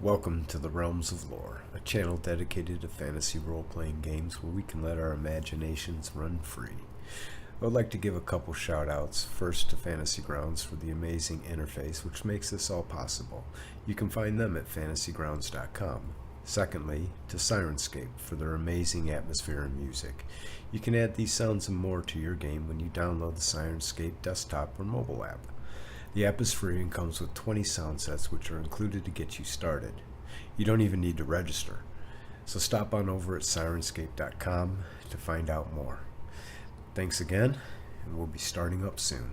Welcome to the Realms of Lore, a channel dedicated to fantasy role-playing games where we can let our imaginations run free. I would like to give a couple shout-outs, first to Fantasy Grounds for the amazing interface which makes this all possible. You can find them at fantasygrounds.com. Secondly, to Sirenscape for their amazing atmosphere and music. You can add these sounds and more to your game when you download the Sirenscape desktop or mobile app. The app is free and comes with 20 sound sets which are included to get you started. You don't even need to register. So stop on over at Sirenscape.com to find out more. Thanks again, and we'll be starting up soon.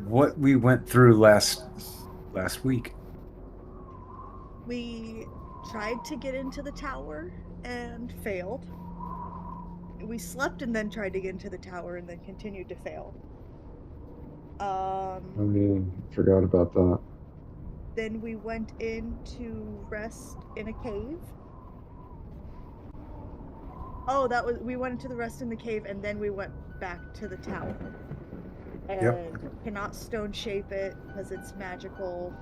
what we went through last week. We tried to get into the tower and failed. We slept and then tried to get into the tower and then continued to fail. Oh yeah, forgot about that. Then we went in to rest in a cave. Oh, that was we went into the rest in the cave and then we went back to the tower. Yep. And cannot stone shape it because it's magical.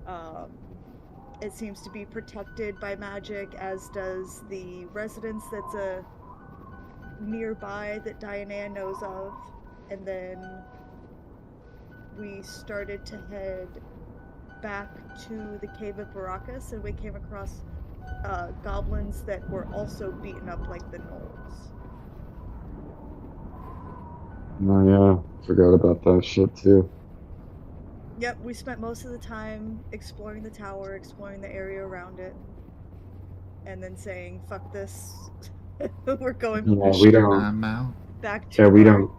Um, it seems to be protected by magic, as does the residence that's a nearby that Diana knows of. And then we started to head back to the cave of Baracus, and we came across goblins that were also beaten up like the gnolls. Oh yeah, forgot about that shit too. Yep, we spent most of the time exploring the tower, exploring the area around it, and then saying, fuck this. We're going Yeah, we don't. I'm out. back Yeah, to we our. don't.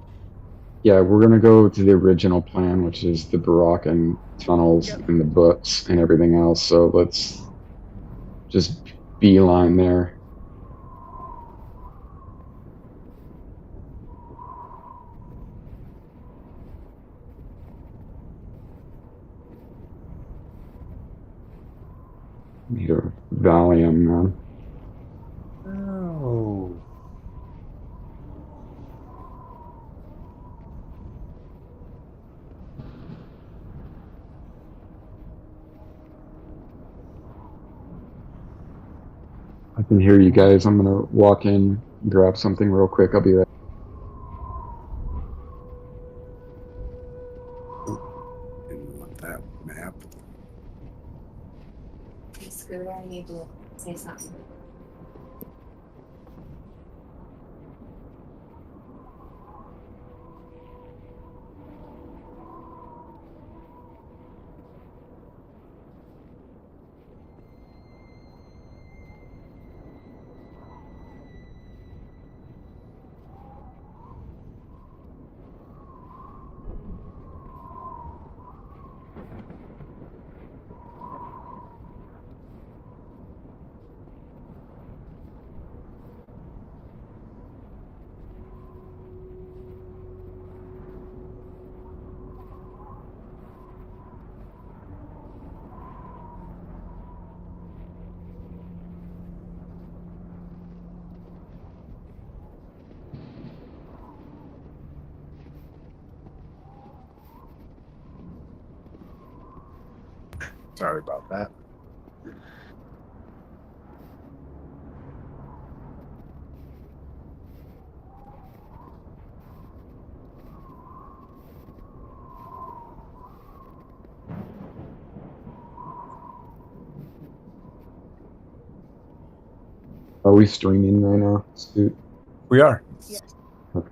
Yeah, we're gonna go to the original plan, which is the Baroccan tunnels Yep. and the books and everything else. So let's just beeline there. Need a Valium, man. Oh. I can hear you guys. I'm gonna walk in, grab something real quick. I'll be right. Didn't want that map. Scooter, I need to say something. Sorry about that. Are we streaming right now, Scoot? We are. Yes. Okay.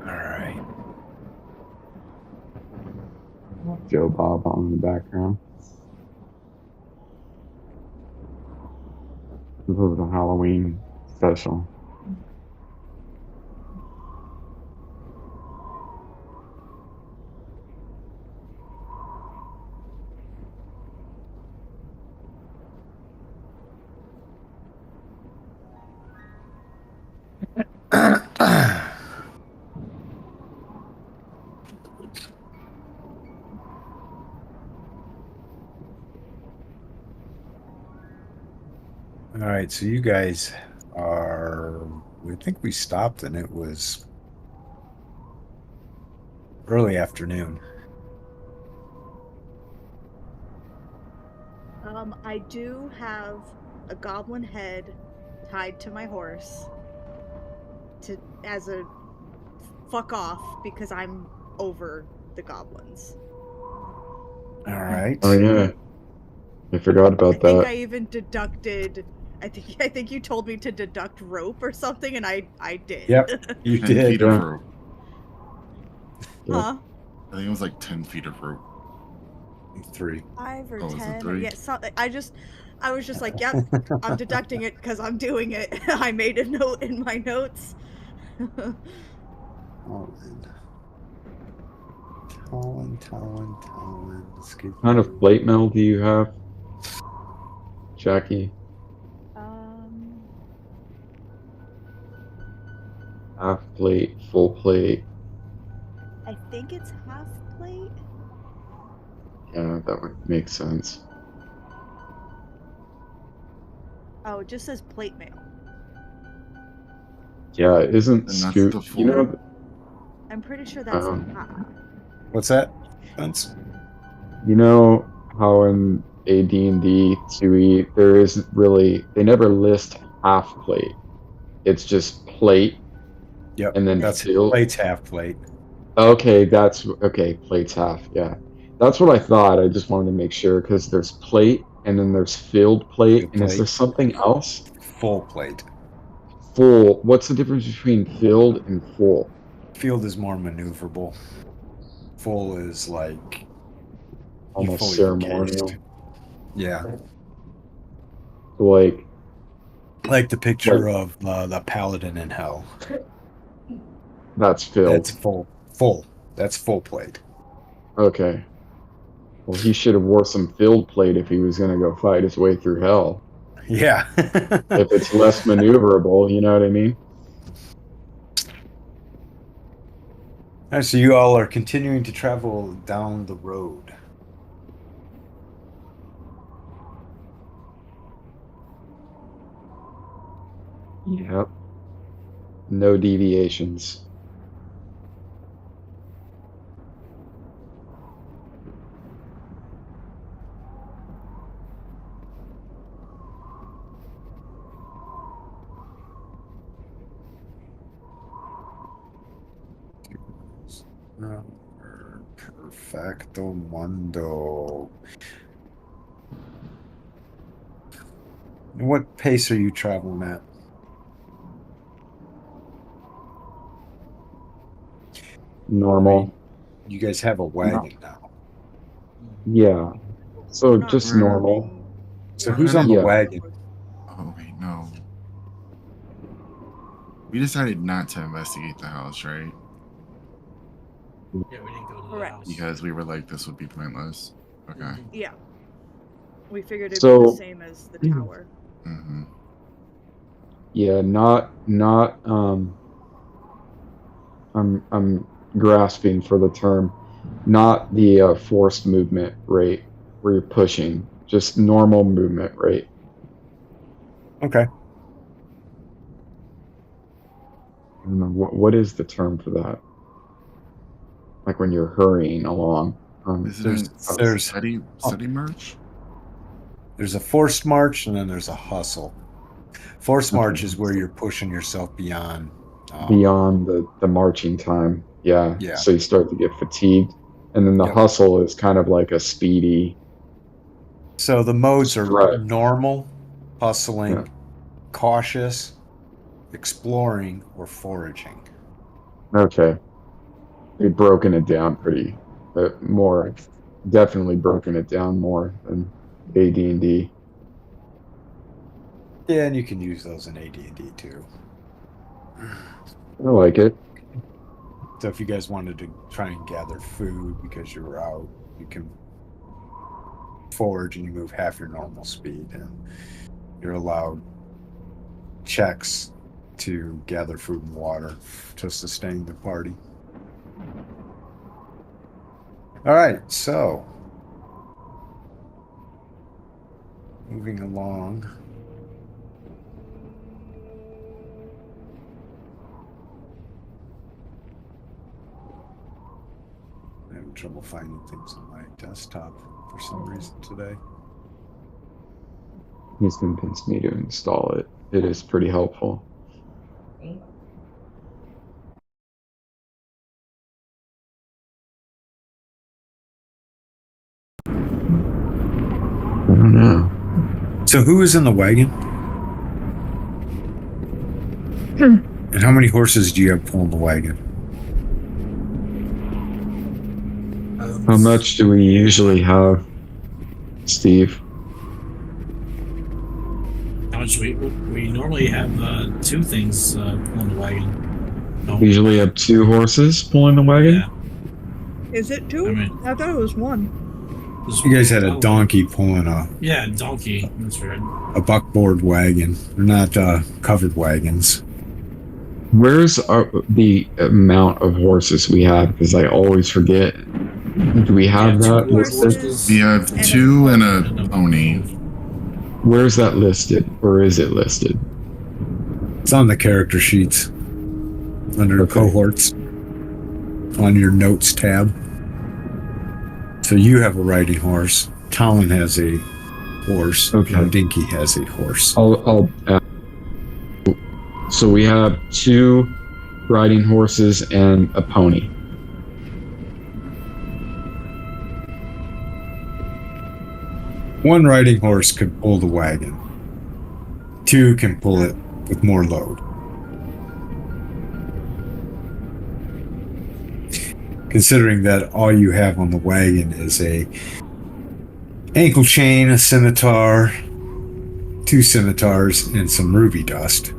All right. Joe Bob on in the background. This is a Halloween special. All right, so you guys are. I think we stopped and it was early afternoon. I do have a goblin head tied to my horse as a fuck off because I'm over the goblins. All right. Oh yeah, I forgot I about think that. I even deducted. I think you told me to deduct rope or something, and I did. Yep, you 10 did. feet Yeah. of rope. Huh? I think it was like 10 feet of rope. 3. 5 or Oh, was it 10? 3? Yeah. So I was just like, yep, I'm deducting it because I'm doing it. I made a note in my notes. Talon. Let's get What kind of plate mail do you have, Jackie? Half plate, full plate. I think it's half plate. Yeah, that would make sense. Oh, it just says plate mail. Yeah, isn't And that's Scoot? the You know, I'm pretty sure that's Um, half. What's that? Vince? you know how in AD&D 2E there isn't really, they never list half plate. It's just plate Yep. and then That's field. plate's half plate. Okay, that's okay. Plate's half. Yeah, that's what I thought. I just wanted to make sure because there's plate and then there's filled plate. Filled And is there plate. something else? Full plate. Full. What's the difference between filled and full? Field is more maneuverable. Full is like Almost fully ceremonial. encased. Yeah. Like, Like the picture of the paladin in hell. that's filled. That's full. That's full plate. Okay. Well, he should have wore some filled plate if he was going to go fight his way through hell. Yeah. If it's less maneuverable, you know what I mean? All right, so you all are continuing to travel down the road. Yep. No deviations. Perfecto mundo. What pace are you traveling at? Normal. You guys have a wagon now. Yeah. So Not just really. normal. So who's on the Yeah. wagon? Oh, wait, no. We decided not to investigate the house, right? Yeah, we didn't go to the Correct. house. Because we were like, this would be pointless. Okay. Yeah. We figured it'd be So- the same as the tower. Mm-hmm. Yeah, I'm grasping for the term. Not the forced movement rate where you're pushing, just normal movement rate. Okay. I don't know, what is the term for that? Like when you're hurrying along. Isn't it there's- steady march? There's a forced march and then there's a hustle. Forced march Okay. is where you're pushing yourself beyond. Beyond the marching time. Yeah. Yeah. So you start to get fatigued. And then the Yep. hustle is kind of like a speedy. So the modes are Right. normal, hustling, Yeah. cautious, exploring, or foraging. Okay. They've broken it down pretty more. Definitely broken it down more than AD&D. Yeah, and you can use those in AD&D too. I like it. So if you guys wanted to try and gather food because you were out, you can forage and you move half your normal speed, and you're allowed checks to gather food and water to sustain the party. All right, so moving along. I'm having trouble finding things on my desktop for some reason today. He's convinced me to install it. It is pretty helpful. I don't know. So who is in the wagon? And how many horses do you have pulling the wagon? How much do we usually have, Steve? How much we normally have 2 things pulling the wagon. No. We usually have 2 horses pulling the wagon? Yeah. Is it 2? I mean- I thought it was 1. You guys had a donkey pulling Yeah, donkey. That's right. a buckboard wagon. They're not covered wagons. Where's the amount of horses we have? Because I always forget. Do we have Yeah, that 2 listed? horses. We have And 2 and a pony. Where's that listed? Or is it listed? It's on the character sheets under Okay. cohorts on your notes tab. So you have a riding horse. Talon has a horse. Okay. And Dinky has a horse. I'll so we have 2 riding horses and a pony. One riding horse could pull the wagon. 2 can pull it with more load. Considering that all you have on the wagon is a ankle chain, a scimitar, 2 scimitars, and some ruby dust.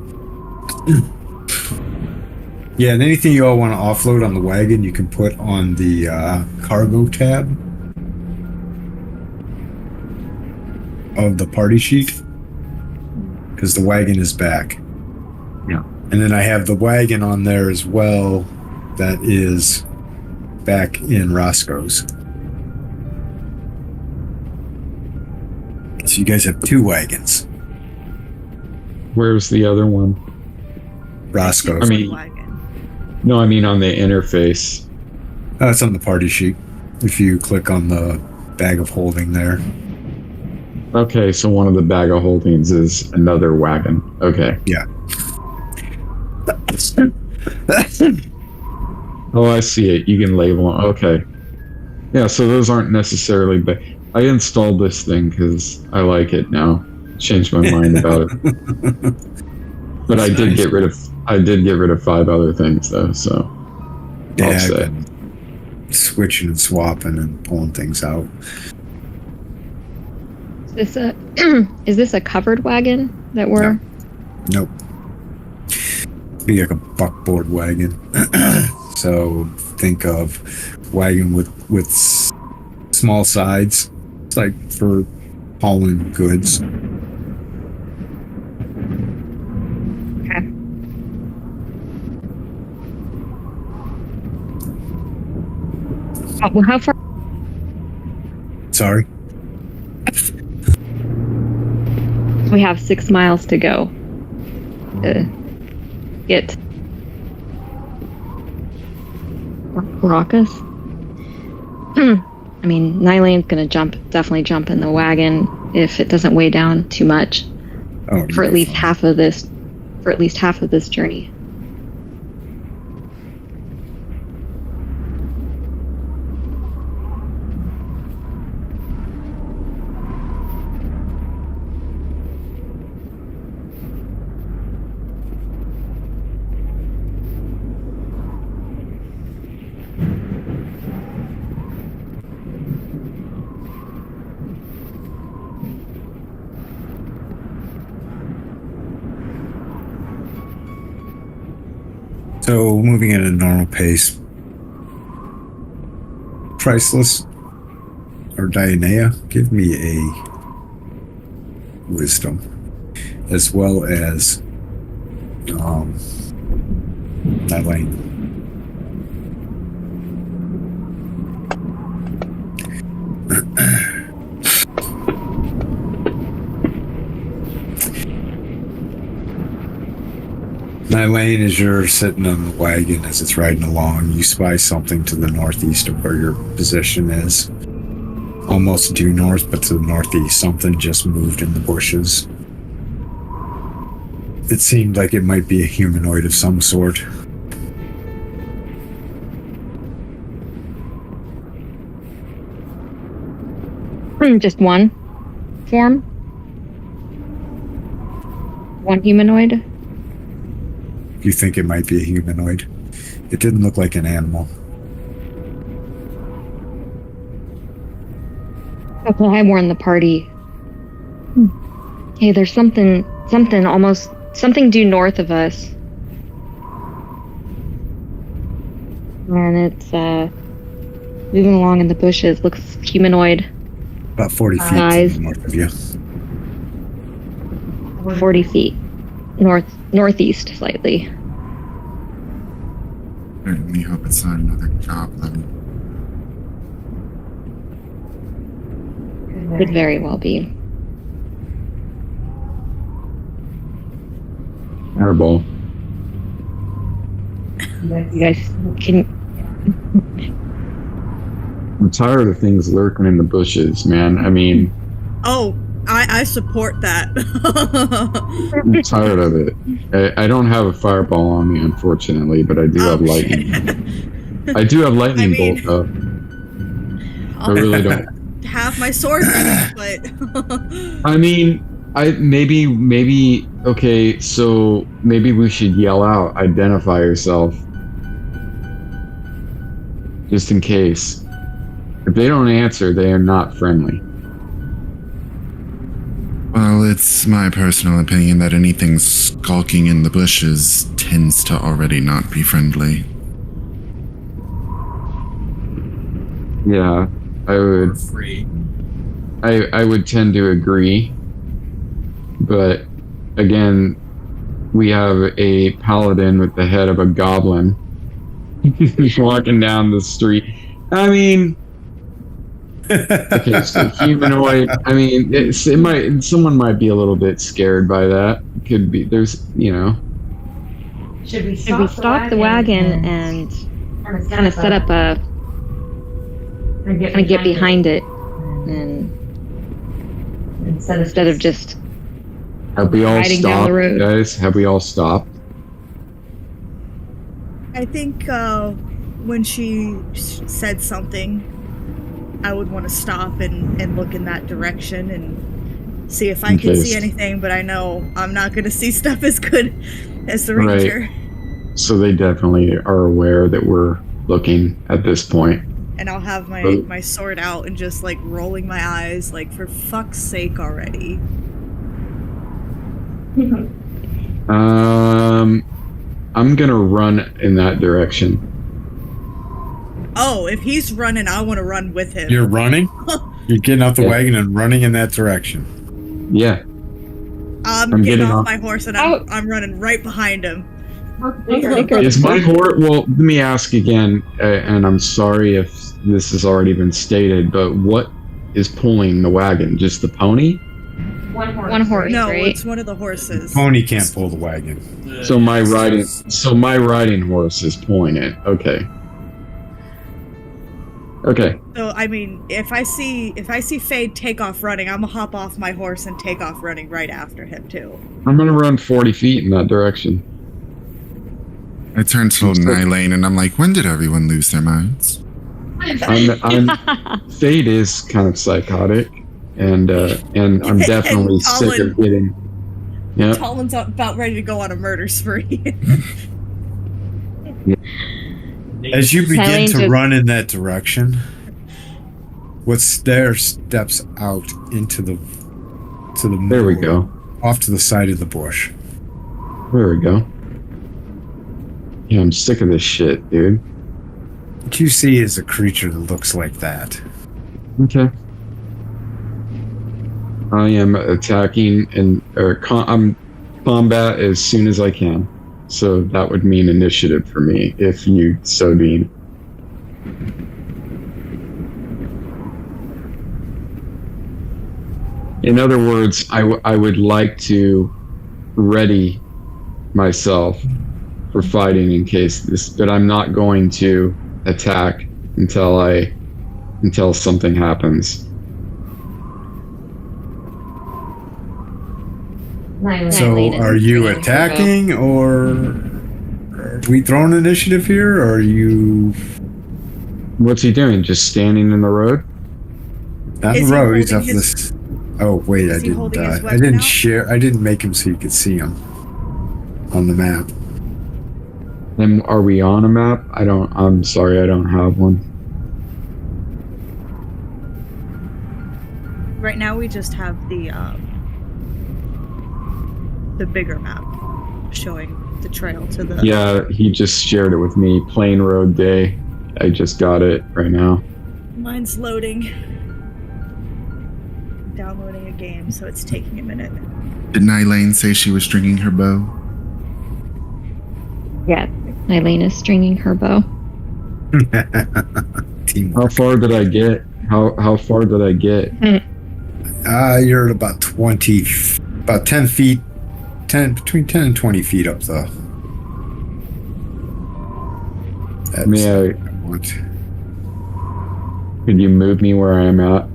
Yeah, and anything you all want to offload on the wagon, you can put on the cargo tab of the party sheet, because the wagon is back. Yeah. And then I have the wagon on there as well that is back in Roscoe's. So you guys have 2 wagons. Where's the other one? Roscoe's. I mean- Wagon. No, I mean on the interface. It's on the party sheet. If you click on the bag of holding there. Okay, so one of the bag of holdings is another wagon. Okay. Yeah. Oh, I see it. You can label them. Okay. Yeah, so those aren't necessarily. But I installed this thing because I like it now. Changed my mind about it. But I did get rid of. I did get rid of 5 other things though. So Yeah, I'll I've say. been switching and swapping and pulling things out. Is this a covered wagon that we're? Nope. Be like a buckboard wagon. So think of wagon with small sides. It's like for hauling goods. Okay. Well, how far? Sorry. We have 6 miles to go. To get Raucous. I mean, Nylane's gonna definitely jump in the wagon if it doesn't weigh down too much Oh, for at least half of this journey. So moving at a normal pace. Priceless or Dianea, give me a wisdom, as well as Nylane. Nylane, as you're sitting on the wagon as it's riding along, you spy something to the northeast of where your position is. almost due north, but to the northeast. Something just moved in the bushes. It seemed like it might be a humanoid of some sort. Just one form? One humanoid? You think it might be a humanoid? It didn't look like an animal. Okay, I warned the party. Hey, there's something due north of us. And it's moving along in the bushes. Looks humanoid. About 40 feet Size. to the north of you. 40 feet. Northeast slightly. Certainly hope it's not another goblin. Could very well be. Airball. You guys can. I'm tired of things lurking in the bushes, man. I mean, Oh, I support that. I'm tired of it. I don't have a fireball on me, unfortunately, but I do have lightning. I do have lightning mean, bolt, though. I really don't. Have my sword ready, but I mean, maybe okay, so maybe we should yell out, identify yourself. Just in case. If they don't answer, they are not friendly. Well, it's my personal opinion that anything skulking in the bushes tends to already not be friendly. Yeah, I would. Free. I would tend to agree, but again, we have a paladin with the head of a goblin who's walking down the street. I mean, okay, so humanoid. I mean, someone might be a little bit scared by that. Could be. There's, Should we stop the wagon and kind of set up a kind of get behind it and instead of just have we all riding down stopped, the road. guys? Have we all stopped? I think when she said something, I would want to stop and look in that direction and see if I can see anything, but I know I'm not going to see stuff as good as the ranger. Right. So they definitely are aware that we're looking at this point. And I'll have my sword out and just like rolling my eyes like, for fuck's sake already. I'm gonna run in that direction. Oh, if he's running, I want to run with him. You're running? You're getting off the wagon and running in that direction. Yeah. I'm getting off my horse and I'm running right behind him. Is my horse? Well, let me ask again, and I'm sorry if this has already been stated, but what is pulling the wagon? Just the pony? One horse, No, right? it's one of the horses. Pony can't pull the wagon. So my riding horse is pulling it. Okay. Okay. So I mean, if I see Fade take off running, I'm gonna hop off my horse and take off running right after him too. I'm gonna run 40 feet in that direction. I turn to Nylane and I'm like, when did everyone lose their minds? Fade is kind of psychotic, and I'm definitely sick of getting. Yeah. Colin's about ready to go on a murder spree. As you begin to just run in that direction, what's there steps out into the There we go. off to the side of the bush. There we go. Yeah, I'm sick of this shit, dude. What you see is a creature that looks like that. Okay. I am attacking and I'm combat as soon as I can. So that would mean initiative for me, if you so deem. In other words, I would like to ready myself for fighting in case this, but I'm not going to attack until something happens. So Lane is are you bringing her attacking, or are we throwing initiative here, or are you What's he doing? Just standing in the road? on the Is he road? He's holding up his- this. Oh wait, I is he didn't. holding his I weapon didn't out? share. I didn't make him so you could see him on the map. And are we on a map? I'm sorry, I don't have one. Right now, we just have the bigger map showing the trail to the. Yeah, he just shared it with me. Plain Road Day. I just got it right now. Mine's loading. Downloading a game, so it's taking a minute. Didn't Eileen say she was stringing her bow? Yeah, Eileen is stringing her bow. Team. How far did I get? How far did I get? You're at about 20, about 10 feet, between 10 and 20 feet up the. May I? Want. Could you move me where I am at?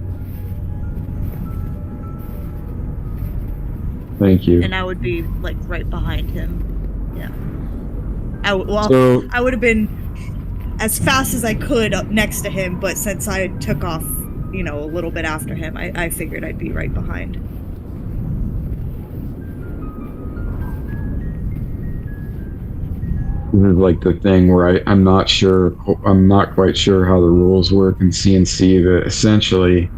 Thank you. And I would be like right behind him. Yeah. I So would have been as fast as I could up next to him, but since I took off, a little bit after him, I figured I'd be right behind. this is like the thing where I'm not quite sure how the rules work in CNC, but essentially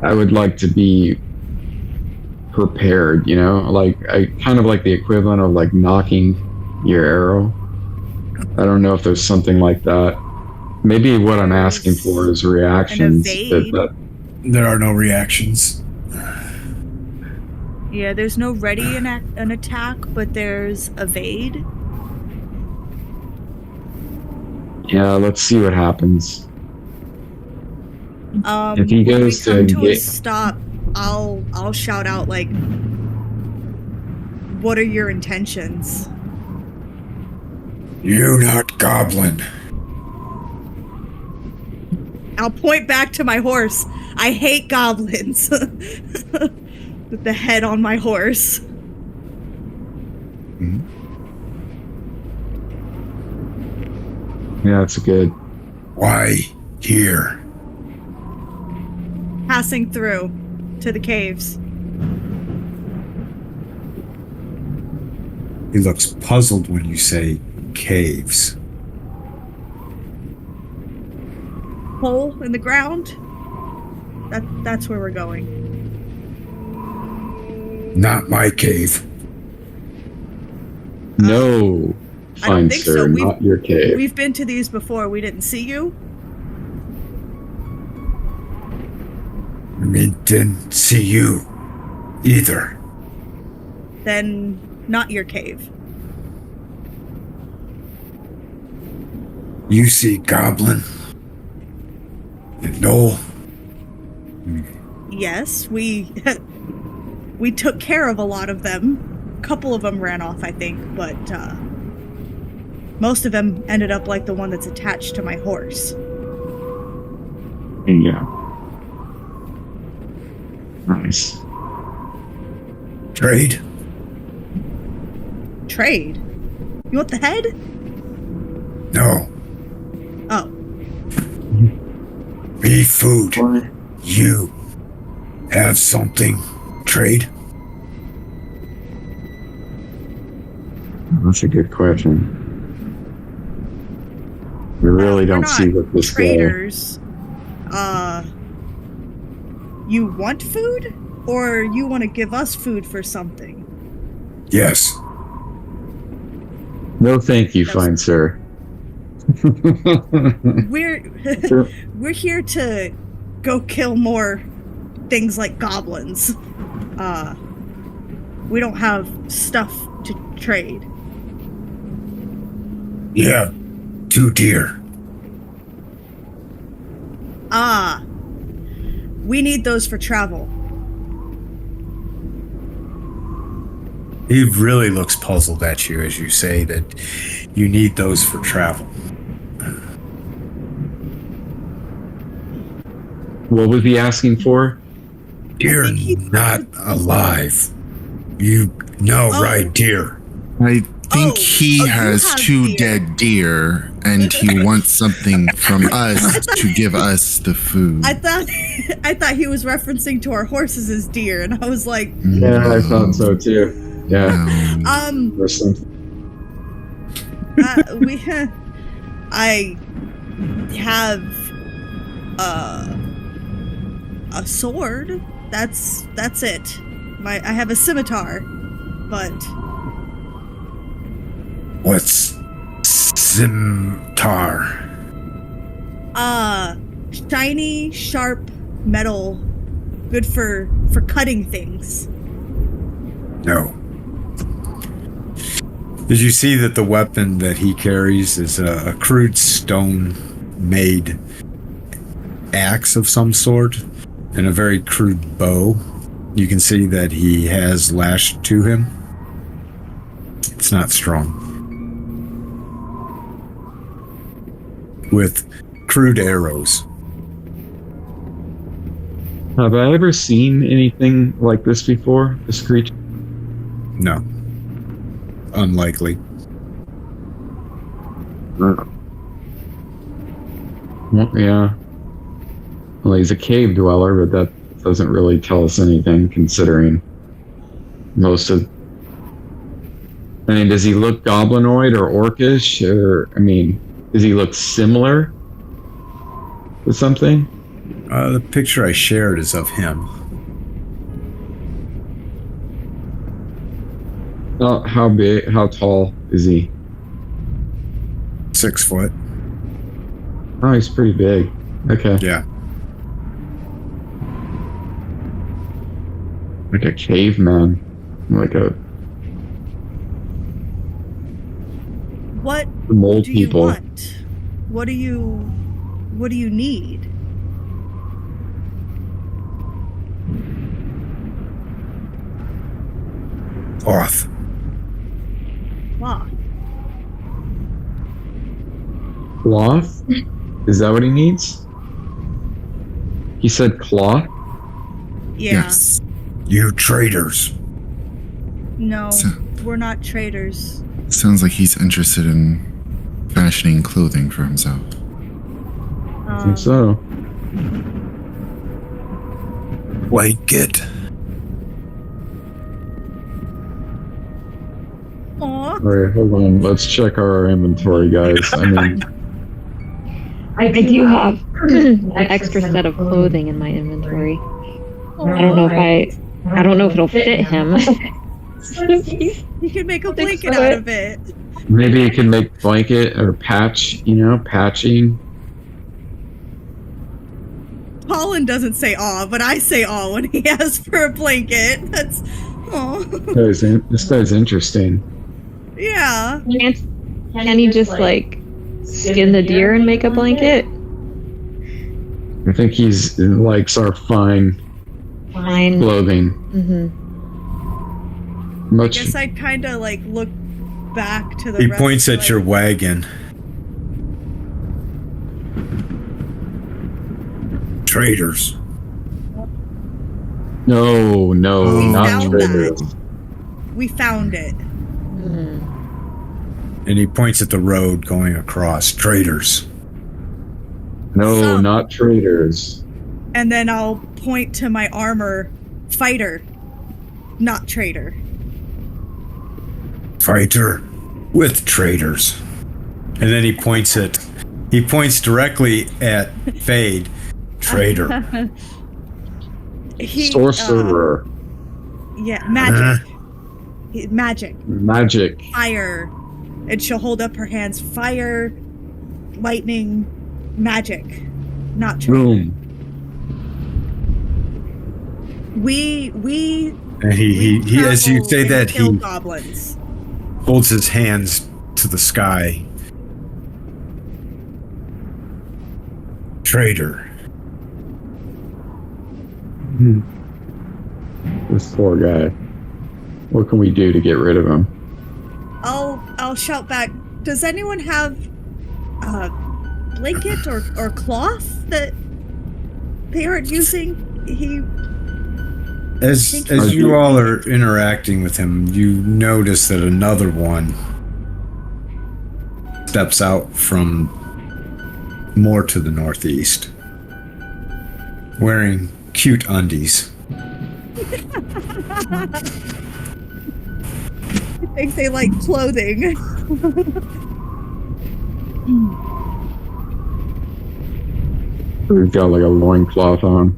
I would like to be prepared, like I kind of like the equivalent of like knocking your arrow. I don't know if there's something like that. Maybe what I'm asking for is reactions. evade. There are no reactions. Yeah, there's no ready an attack, but there's evade. Yeah, let's see what happens. If he When we goes to come to a engage- stop, I'll shout out like, "What are your intentions?" You not goblin. I'll point back to my horse. I hate goblins. With the head on my horse. Yeah, that's good. Why here? Passing through to the caves. He looks puzzled when you say caves. Hole in the ground. That's where we're going. Not my cave. No, I don't fine think sir, so. not your cave. We've been to these before. We didn't see you. We didn't see you either. Then not your cave. You see goblin and Noel. Yes, we we took care of a lot of them. A couple of them ran off, I think, but most of them ended up like the one that's attached to my horse. Yeah. Nice. Trade. Trade? You want the head? No. Oh. Be food. What? You have something. Trade. That's a good question. We really We're don't not see what this guy. traders. You want food? Or you want to give us food for something? Yes. No, thank you, That's- fine sir. We're Sure. we're here to go kill more things like goblins. We don't have stuff to trade. Yeah. 2 deer. We need those for travel. He really looks puzzled at you as you say that you need those for travel. What was he asking for? You're think he- not alive. You know, Oh. right, dear? I think Oh, he you has have 2 deer. dead deer, and he wants something from us to give us the food. I thought he was referencing to our horses as deer, and I was like, Yeah, I thought so too. Yeah. No. Or something. I have a sword. That's it. I have a scimitar, but What's scimitar? shiny, sharp metal, good for cutting things. No. Did you see that the weapon that he carries is a crude stone-made axe of some sort and a very crude bow? You can see that he has lashed to him. It's not strong. With crude arrows. Have I ever seen anything like this before? This creature? No. Unlikely. Well, yeah. Well, he's a cave dweller, but that doesn't really tell us anything, considering most of... I mean, does he look goblinoid or orcish? Or, I mean, does he look similar to something? The picture I shared is of him. How big, how tall is he? 6 foot. Oh, he's pretty big. Okay. Yeah. Like a caveman. Like a What mold do people. you want? What do you need? Cloth. Wow. Cloth? Is that what he needs? He said cloth? Yeah. Yes. You traitors. No, So- we're not traders. Sounds like he's interested in fashioning clothing for himself. I think so. Blanket. Aw. Alright, hold on. Let's check our inventory, guys. I mean, I do have an extra set of clothing in my inventory. I don't know if it'll fit him. You can make a blanket out of it. maybe you can make blanket or patch, patching. Colin doesn't say aw, but I say aw when he asks for a blanket. That's, aw. This guy's interesting. Yeah. Can he just like skin the deer and make a blanket? I think he's likes our fine Fine. clothing. Mm-hmm. I Much. guess I'd kind of like look back to the He rest, points at like, your wagon. Traitors. No, We not found traders. We found it. And he points at the road going across. Traitors. No, Some. not traders. And then I'll point to my armor. Fighter, not traitor. Fighter with traitors. And then he points directly at Fade. Traitor. Sorcerer. Yeah, magic. Magic. Magic. Fire. And she'll hold up her hands. Fire, lightning, magic. Not traitor. Boom. We And he as you travel say and that, kill he goblins. holds his hands to the sky. Traitor. This poor guy. What can we do to get rid of him? I'll shout back. Does anyone have a blanket or cloth that they aren't using? As you all are interacting with him, you notice that another one steps out from more to the northeast, wearing cute undies. I think they like clothing. He's got like a loincloth on.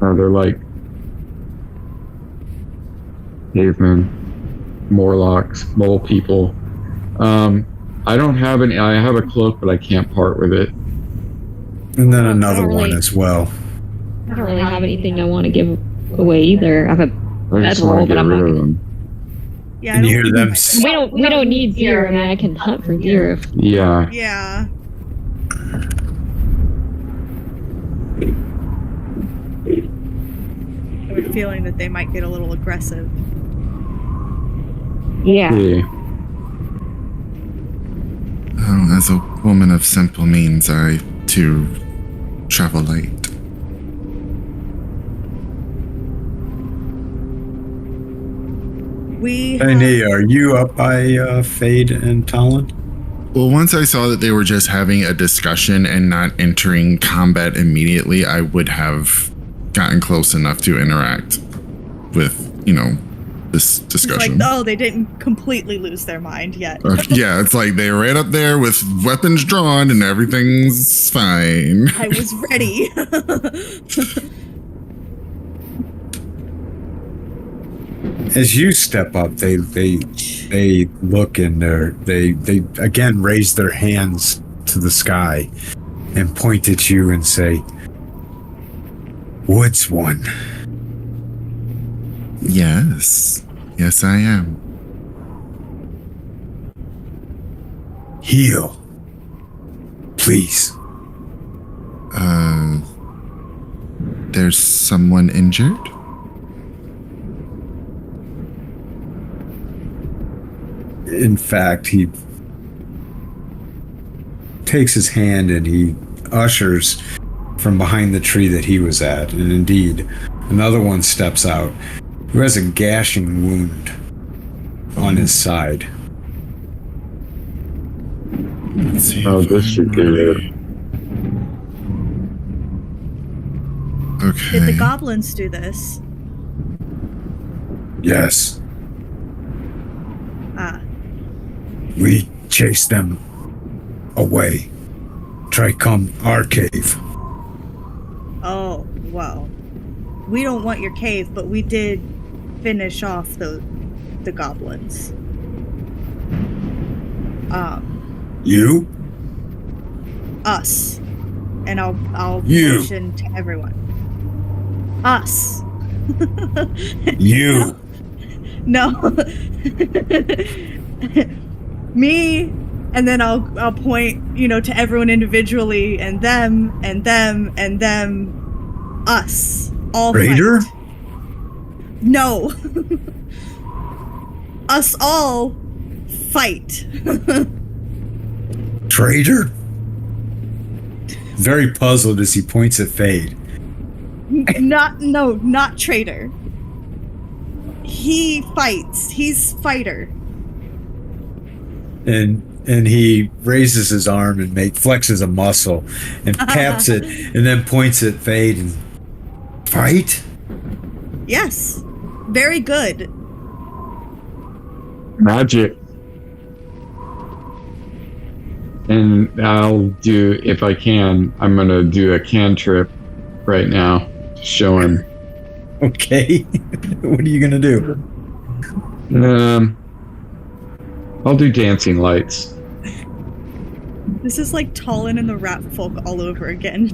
They're like cavemen, Morlocks, mole people. I don't have any. I have a cloak, but I can't part with it. And then another really- one as well. I don't really have anything I want to give away either. I have a I just bedroll, want to but get I'm not rid of gonna. them. Yeah, And I you don't hear think them I We don't need deer. I mean, I can hunt for deer if Yeah. Yeah. I have a feeling that they might get a little aggressive. yeah. Yeah. Oh, as a woman of simple means, I too travel light. We Hey, Nia, are you up by Fade and Talon? Well, once I saw that they were just having a discussion and not entering combat immediately, I would have gotten close enough to interact with, this It's discussion. like, oh, they didn't completely lose their mind yet. Yeah, it's like they're right up there with weapons drawn and everything's fine. I was ready. As you step up, they look and they again raise their hands to the sky and point at you and say, "Woods one." Yes. Yes, I am. Heal, please. There's someone injured? In fact, he takes his hand and he ushers from behind the tree that he was at. And indeed, another one steps out who has a gashing wound on his side. Let's see Oh, if this I'm should do it. ready. Did the Okay. goblins do this? Yes, Ah, we chase them away. Try come our cave. oh, well. We don't want your cave, but we did finish off the goblins. You? Us. And I'll You. motion to everyone. Us. You. No. Me, and then I'll point, to everyone individually, and them, and them, and them. Us. All Raider? fight. No. Us all fight. Traitor? Very puzzled as he points at Fade. Not traitor. He fights. He's fighter. And he raises his arm and flexes a muscle and taps it and then points at Fade and fight? Yes. Very good. Magic. And I'll do, if I can, I'm going to do a cantrip right now to show him. Okay. What are you gonna do? I'll do dancing lights. This is like Talon and the Rat Folk all over again.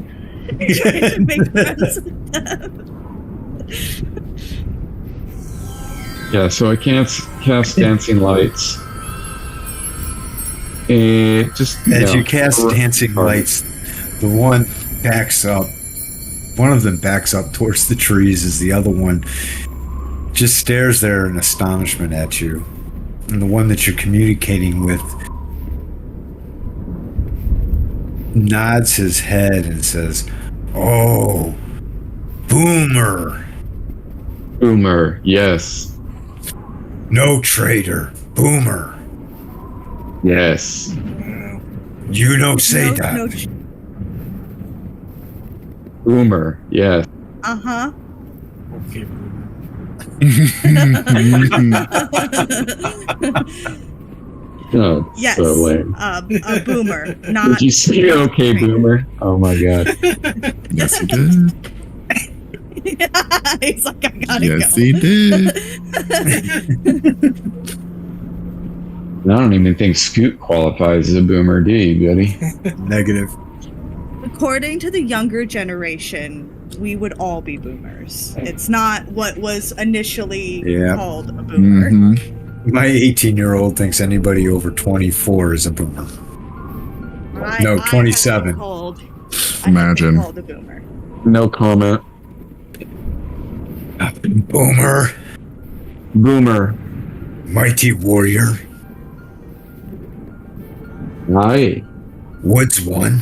Trying to make friends with them. Yeah, so I can't cast dancing lights. And just As you cast dancing lights, the one backs up. One of them backs up towards the trees as the other one just stares there in astonishment at you. And the one that you're communicating with nods his head and says, Oh, Boomer. Boomer, yes. No traitor. Boomer. Yes. You don't say No- that. no Boomer, yes. Uh-huh. Okay. Oh, Yes. so lame. A boomer, not. Did you say okay, Boomer? Oh my god. Yes, he did. He's like, I gotta Yes, go. he did. I don't even think Scoot qualifies as a boomer, do you, buddy? Negative. According to the younger generation, we would all be boomers. It's not what was initially Yeah. called a boomer. Mhm. My 18-year-old thinks anybody over 24 is a boomer. No, 27. I have been Imagine. called a boomer. No comment. Boomer. Boomer. Mighty warrior. Aye. Woods one.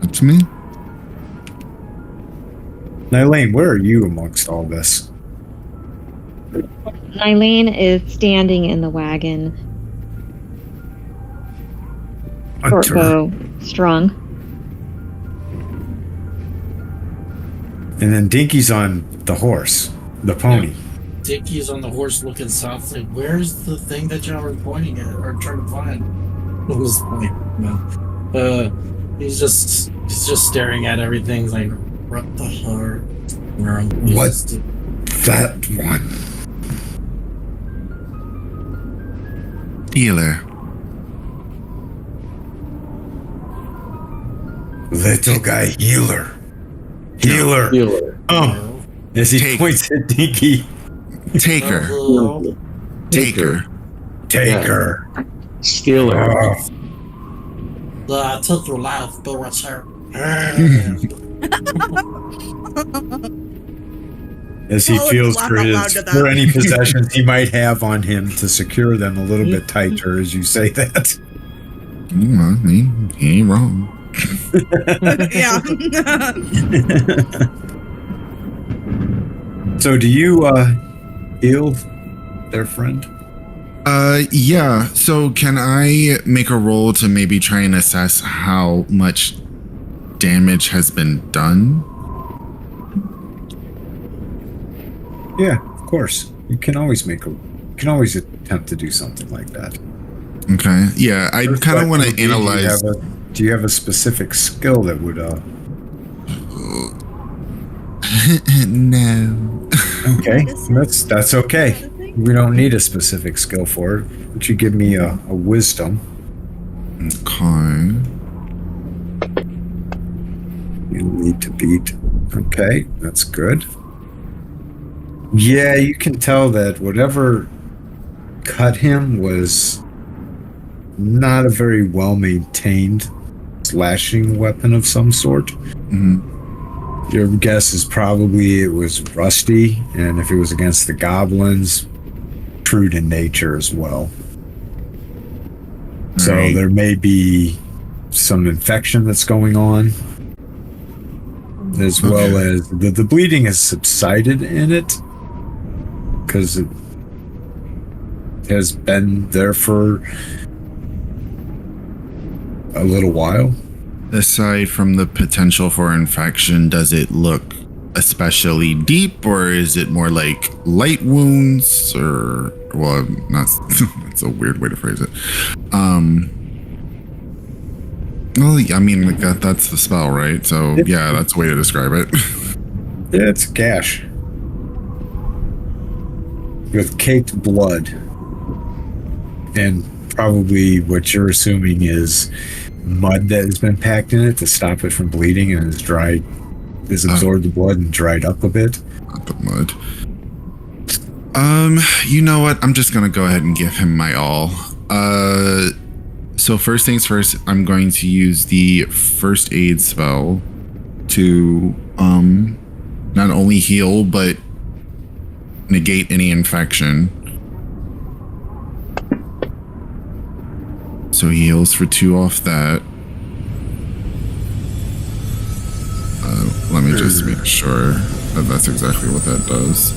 That's me. Nylane, where are you amongst all this? Nylane is standing in the wagon, short Hunter. bow, strung. And then Dinky's on the horse, the pony. Dickie's on the horse looking south, like, where's the thing that y'all were pointing at or trying to find? What was the point? No. He's just staring at everything, like, what the heart? What? That one. Healer. Little guy healer. Healer. Healer. Oh, as he Take- points at Dinky. Taker. Taker. Taker. Stealer. Oh, I took your life, but what's her? as he Well, feels laugh for out his loud to that. for any possessions he might have on him to secure them a little bit tighter as you say that. Well, he ain't wrong. Yeah. So do you heal their friend? Yeah. So can I make a roll to maybe try and assess how much damage has been done? Yeah, of course. You can always attempt to do something like that. Okay. Yeah, I First kind of want question to would be, analyze. Do you have a specific skill that would No. Okay, Medicine? that's okay. We don't need a specific skill for it. Would you give me a wisdom? Okay. You need to beat. Okay, that's good. Yeah, you can tell that whatever cut him was not a very well maintained slashing weapon of some sort. Mhm. Your guess is probably it was rusty, and if it was against the goblins, crude in nature as well. So Right. there may be some infection that's going on, as well as the bleeding has subsided in it, because it has been there for a little while. Aside from the potential for infection, does it look especially deep, or is it more like light wounds, or well, not? That's a weird way to phrase it. Well, I mean, like that's the spell, right? So yeah, that's a way to describe it. Yeah, it's a gash with caked blood, and probably what you're assuming is mud that has been packed in it to stop it from bleeding, and has absorbed the blood and dried up a bit. Not the mud. You know what? I'm just gonna go ahead and give him my all. So first things first, I'm going to use the first aid spell to not only heal but negate any infection. So he heals for 2 off that. Let me just make sure that that's exactly what that does.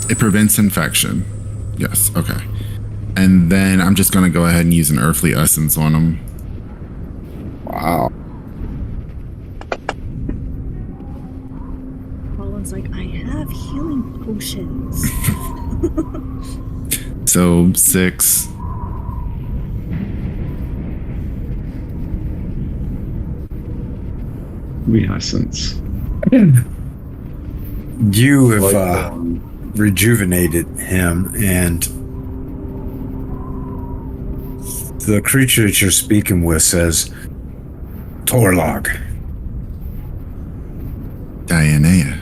It prevents infection. Yes, okay. And then I'm just going to go ahead and use an earthly essence on him. Wow. Colin's like, I have healing potions. So 6. Essence. You have rejuvenated him, and the creature that you're speaking with says, Torlog. Dianea.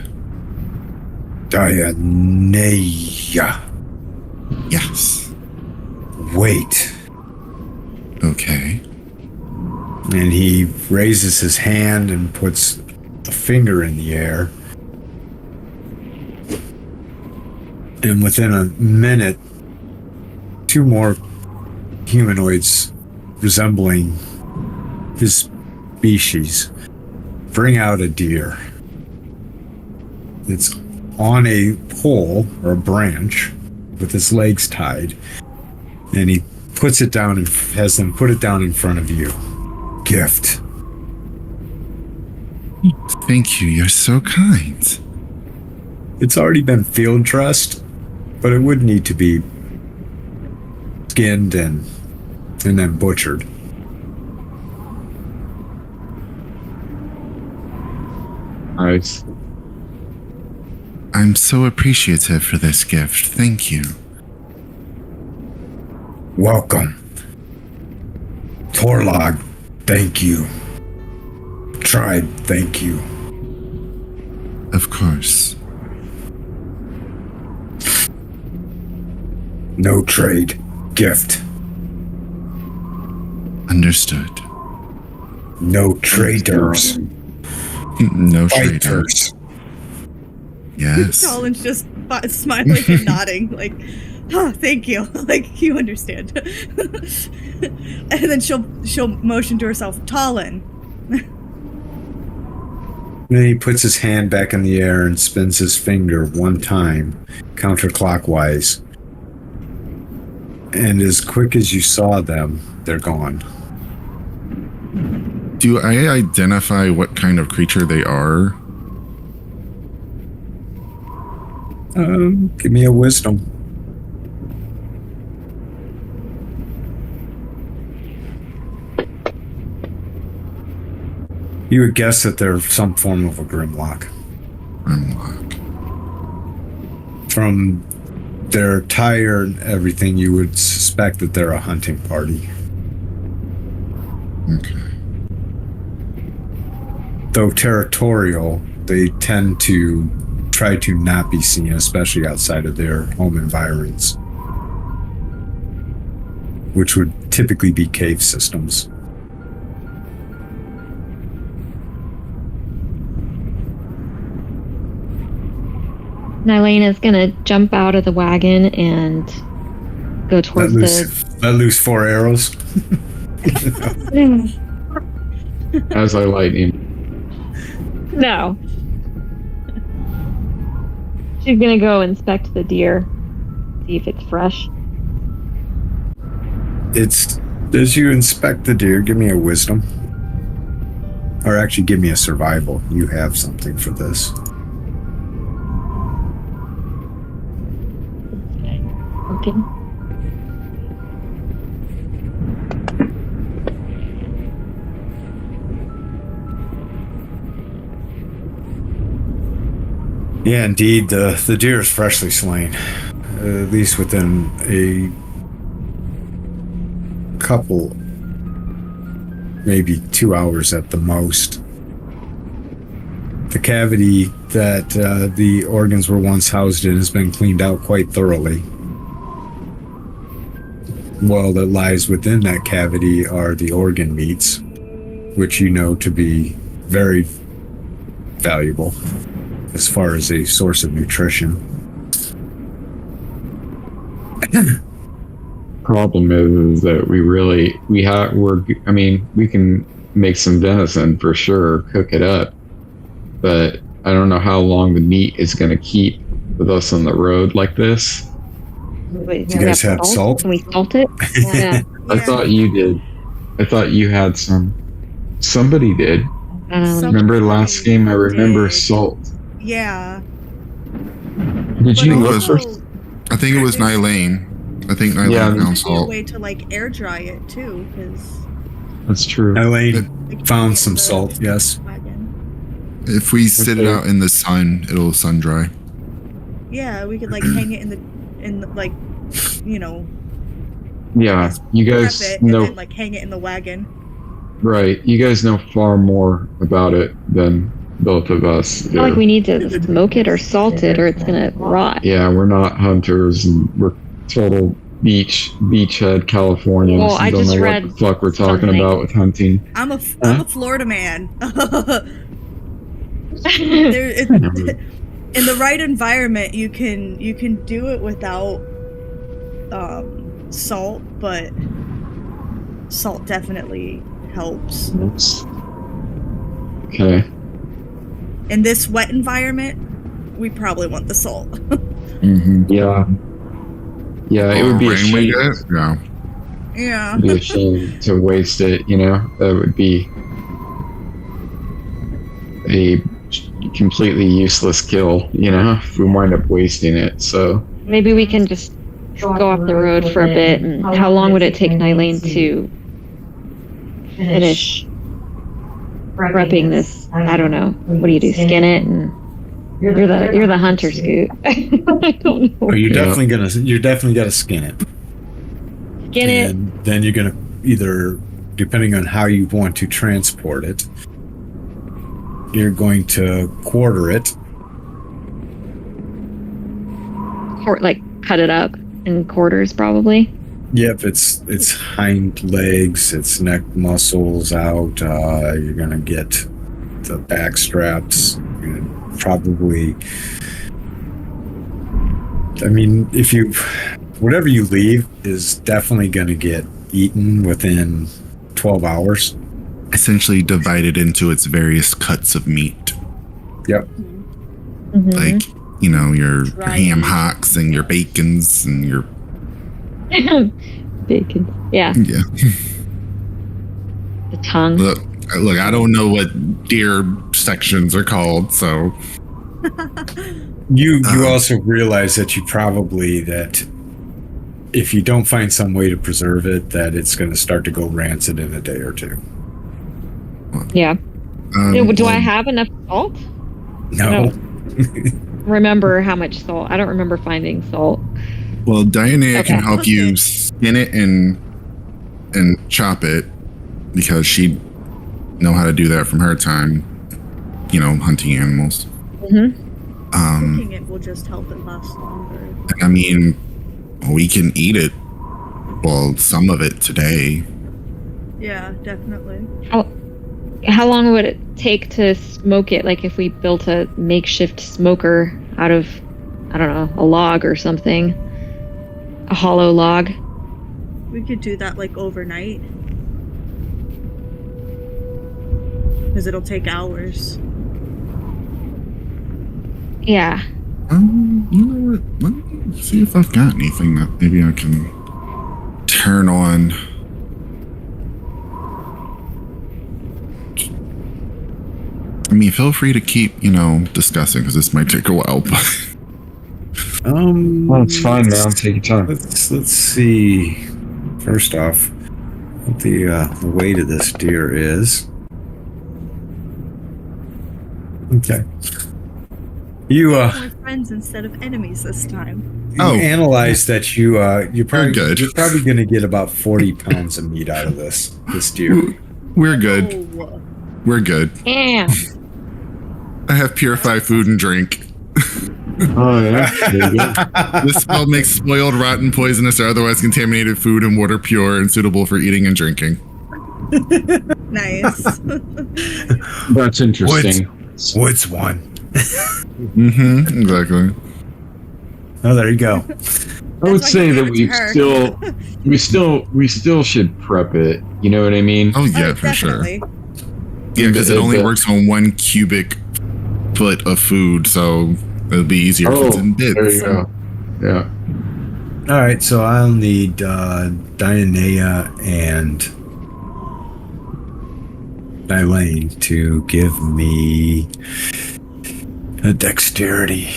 Dianea. Yes. Wait. Okay. And he raises his hand and puts a finger in the air. And within a minute, 2 more humanoids resembling his species bring out a deer. It's on a pole or a branch with its legs tied, and he puts it down and has them put it down in front of you. Gift. Thank you. You're so kind. It's already been field dressed, but it would need to be skinned and then butchered. Nice. I'm so appreciative for this gift. Thank you. Welcome. Torlog, thank you. Tribe, thank you. Of course. No trade. Gift. Understood. No traders. No traders. Fighters. Yes. Colin's just smiling and nodding, like, oh, thank you. Like, you understand. And then she'll motion to herself, Talon. Then he puts his hand back in the air and spins his finger 1 time, counterclockwise. And as quick as you saw them, they're gone. Do I identify what kind of creature they are? Give me a wisdom. You would guess that they're some form of a Grimlock. Grimlock. From their attire and everything, you would suspect that they're a hunting party. Okay. Though territorial, they tend to try to not be seen, especially outside of their home environs, which would typically be cave systems. Nylene is gonna jump out of the wagon and go towards Let loose 4 arrows. the. As I lightning. No. She's gonna go inspect the deer, see if it's fresh. It's as you inspect the deer, give me a wisdom. Or actually, give me a survival. You have something for this. Okay. Yeah, indeed, the deer is freshly slain. At least within a couple, maybe 2 hours at the most. The cavity that the organs were once housed in has been cleaned out quite thoroughly. Well, that lies within that cavity are the organ meats, which you know to be very valuable as far as a source of nutrition. Problem is that we can make some venison for sure, cook it up. But I don't know how long the meat is going to keep with us on the road like this. Wait, Do you guys have salt? Can we salt it? Yeah. I thought you did. I thought you had some. Somebody did. Remember last game? I remember did. salt. Yeah. Did But you also- look for? I think it was Nylane. I think Nylane Yeah, found There's a salt. way to like air dry it too, because That's true. Elaine found some salt, yes. If we sit it Okay. out in the sun, it'll sun dry. Yeah, we could like hang it in the like, you know, Yeah, you prep guys it and know, then like hang it in the wagon. right? You guys know far more about it than both of us I feel like do. we need to smoke it or salt it, or it's gonna rot. Yeah, we're not hunters, and we're total beachhead Californians. Well, I and don't just know read what the fuck we're talking something. about with hunting. I'm a Florida man. Hmm. In the right environment, you can do it without salt, but salt definitely helps. Okay. In this wet environment, we probably want the salt. Mm-hmm. Yeah. Yeah, it would be a Rain we shame. get? Yeah. Yeah. It'd be a shame to waste it. You know, that would be a completely useless kill. You know, if we wind up wasting it. So Maybe we can just go off the road for a bit. And how long would it take Nylane to finish prepping this? I don't know. What do you do? Skin it, and you're the hunter, Scoot. I don't know. But you're Yeah. definitely gotta skin it. Skin it. And then you're gonna either, depending on how you want to transport it, you're going to quarter it. Or like cut it up in quarters, probably. Yep, it's hind legs, it's neck muscles out. You're gonna get the back straps. You're gonna probably, I mean, whatever you leave is definitely gonna get eaten within 12 hours. Essentially divided into its various cuts of meat. Yep. Mhm. Like, you know, your Dry ham meat. hocks and your bacons and your Bacon. Yeah, yeah. the tongue. Look, I don't know what deer sections are called, so You also realize that that if you don't find some way to preserve it, that it's going to start to go rancid in a day or two. Yeah. Do I have enough salt? No. Remember how much salt? I don't remember finding salt. Well, Diana Okay. can help you skin it and chop it because she know how to do that from her time, you know, hunting animals. Mm-hmm. Cooking it will just help it last longer. I mean, we can eat it. Well, some of it today. Yeah, definitely. How long would it take to smoke it? Like if we built a makeshift smoker out of, I don't know, a log or something, a hollow log. We could do that like overnight. Because it'll take hours. Yeah. You know what? Let me see if I've got anything that maybe I can turn on. I mean, feel free to keep, you know, discussing because this might take a while. But well, it's fine, man. Take your time. Let's see. First off, what the weight of this deer is. Okay. You More friends instead of enemies this time. Oh. analyze that you're Good. probably going to get about 40 pounds of meat out of this deer. we're good. Oh, We're good. Yeah. I have purified food and drink. Oh yeah. There you go. This spell makes spoiled, rotten, poisonous, or otherwise contaminated food and water pure and suitable for eating and drinking. nice. That's interesting. Woods one. Mm-hmm. Exactly. Oh, there you go. I would That's why say you that gave it to her. we still should prep it. You know what I mean? Oh yeah, for sure. Definitely. Yeah, because it only works on 1 cubic foot of food, so it'll be easier if it's in bits. There you go. Yeah. All right, so I'll need Dionea and Elaine to give me a dexterity.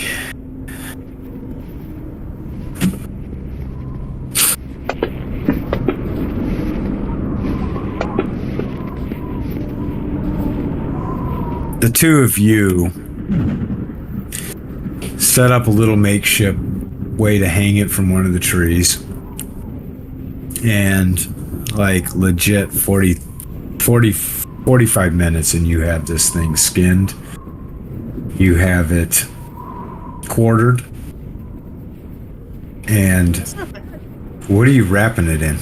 The two of you set up a little makeshift way to hang it from one of the trees. And like legit 45 minutes and you have this thing skinned. You have it quartered. And what are you wrapping it in?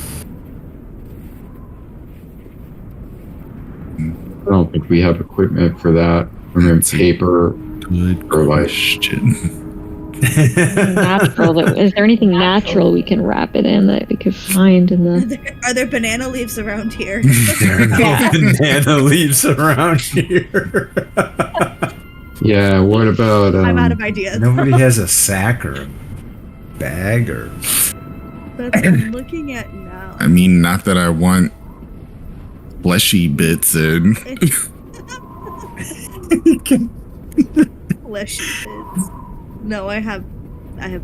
I don't think we have equipment for that. I mean, paper Good or like question. Natural. Is there anything natural we can wrap it in that we could find in the? Are there banana leaves around here? There are no Yeah. banana leaves around here. yeah. What about? I'm out of ideas. Nobody has a sack or a bag or. That's what I'm looking at now. I mean, not that I want fleshy bits in. Fleshy bits. No, I have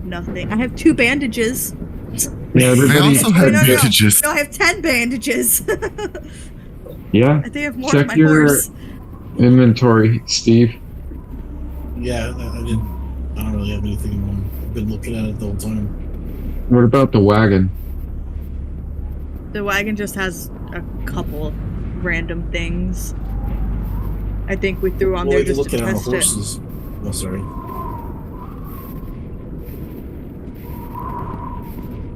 nothing. I have 2 bandages. Yeah, I everybody. also have no. bandages. No, I have 10 bandages. Yeah. I think I have more Check on my your horse. inventory, Steve. Yeah, I don't really have anything on. I've been looking at it the whole time. What about the wagon? The wagon just has a couple random things. I think we threw on Well, there we can just look to at our test it. horses. Oh, sorry.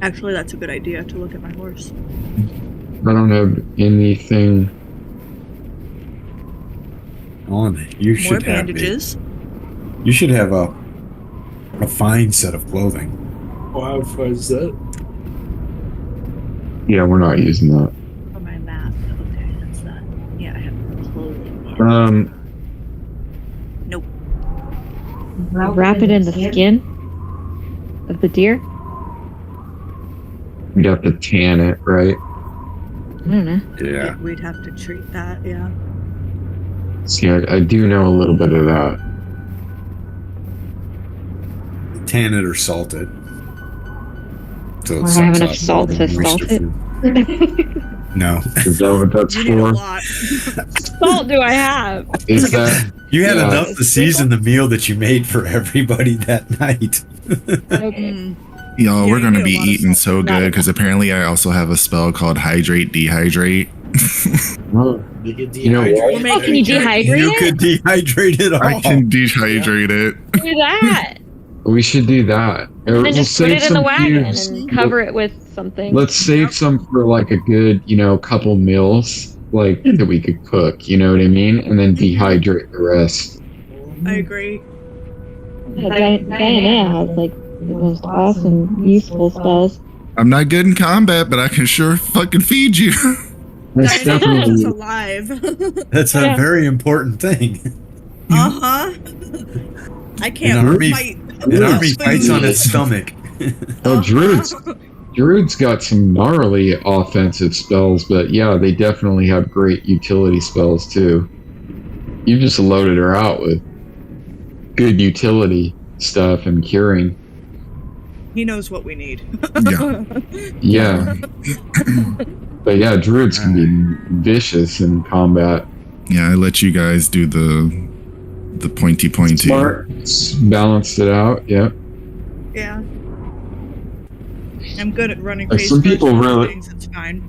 Actually, that's a good idea to look at my horse. I don't have anything. On it. You More should have bandages. You should have a fine set of clothing. Wow, how is that? Yeah, we're not using that. For my map. Okay, that's that. Yeah, I have clothing. Nope. Wrap it in the skin of the deer. We'd have to tan it, right? I don't know. Yeah. We'd have to treat that, yeah. See, I do know a little bit of that. Tan it or salt it. So I have enough salt to salt it. No. Is that what that's You need a for? lot. Salt do I have? Is that? You had Yeah. enough to season the meal that you made for everybody that night. Okay. Mm. Y'all, Yeah, we're you gonna get a be lot of eating salt. so good because apparently I also have a spell called Hydrate Dehydrate. Well, They get You know what? dehydrated. We'll Oh, can you Hydrate. dehydrate You it? could dehydrate it all. I can dehydrate it. Do that. we should do that. Or And then we'll just put save it in some the wagon cubes. and cover it with something. Let's save some for like a good, couple meals, like that we could cook. You know what I mean? And then dehydrate the rest. I agree. Diana has like the most awesome, useful spells. I'm not good in combat, but I can sure fucking feed you. That's Diana is definitely. alive. That's a Yeah. very important thing. Uh-huh. I can't An army- fight. An army Food. fights on its stomach. Oh, Druid's got some gnarly offensive spells, but yeah, they definitely have great utility spells too. You just loaded her out with good utility stuff and curing. He knows what we need. Yeah. Yeah. But yeah, druids can be vicious in combat. Yeah, I let you guys do the pointy. Smart, balanced it out. Yep. Yeah. I'm good at running Like face some first people into really- things, it's fine.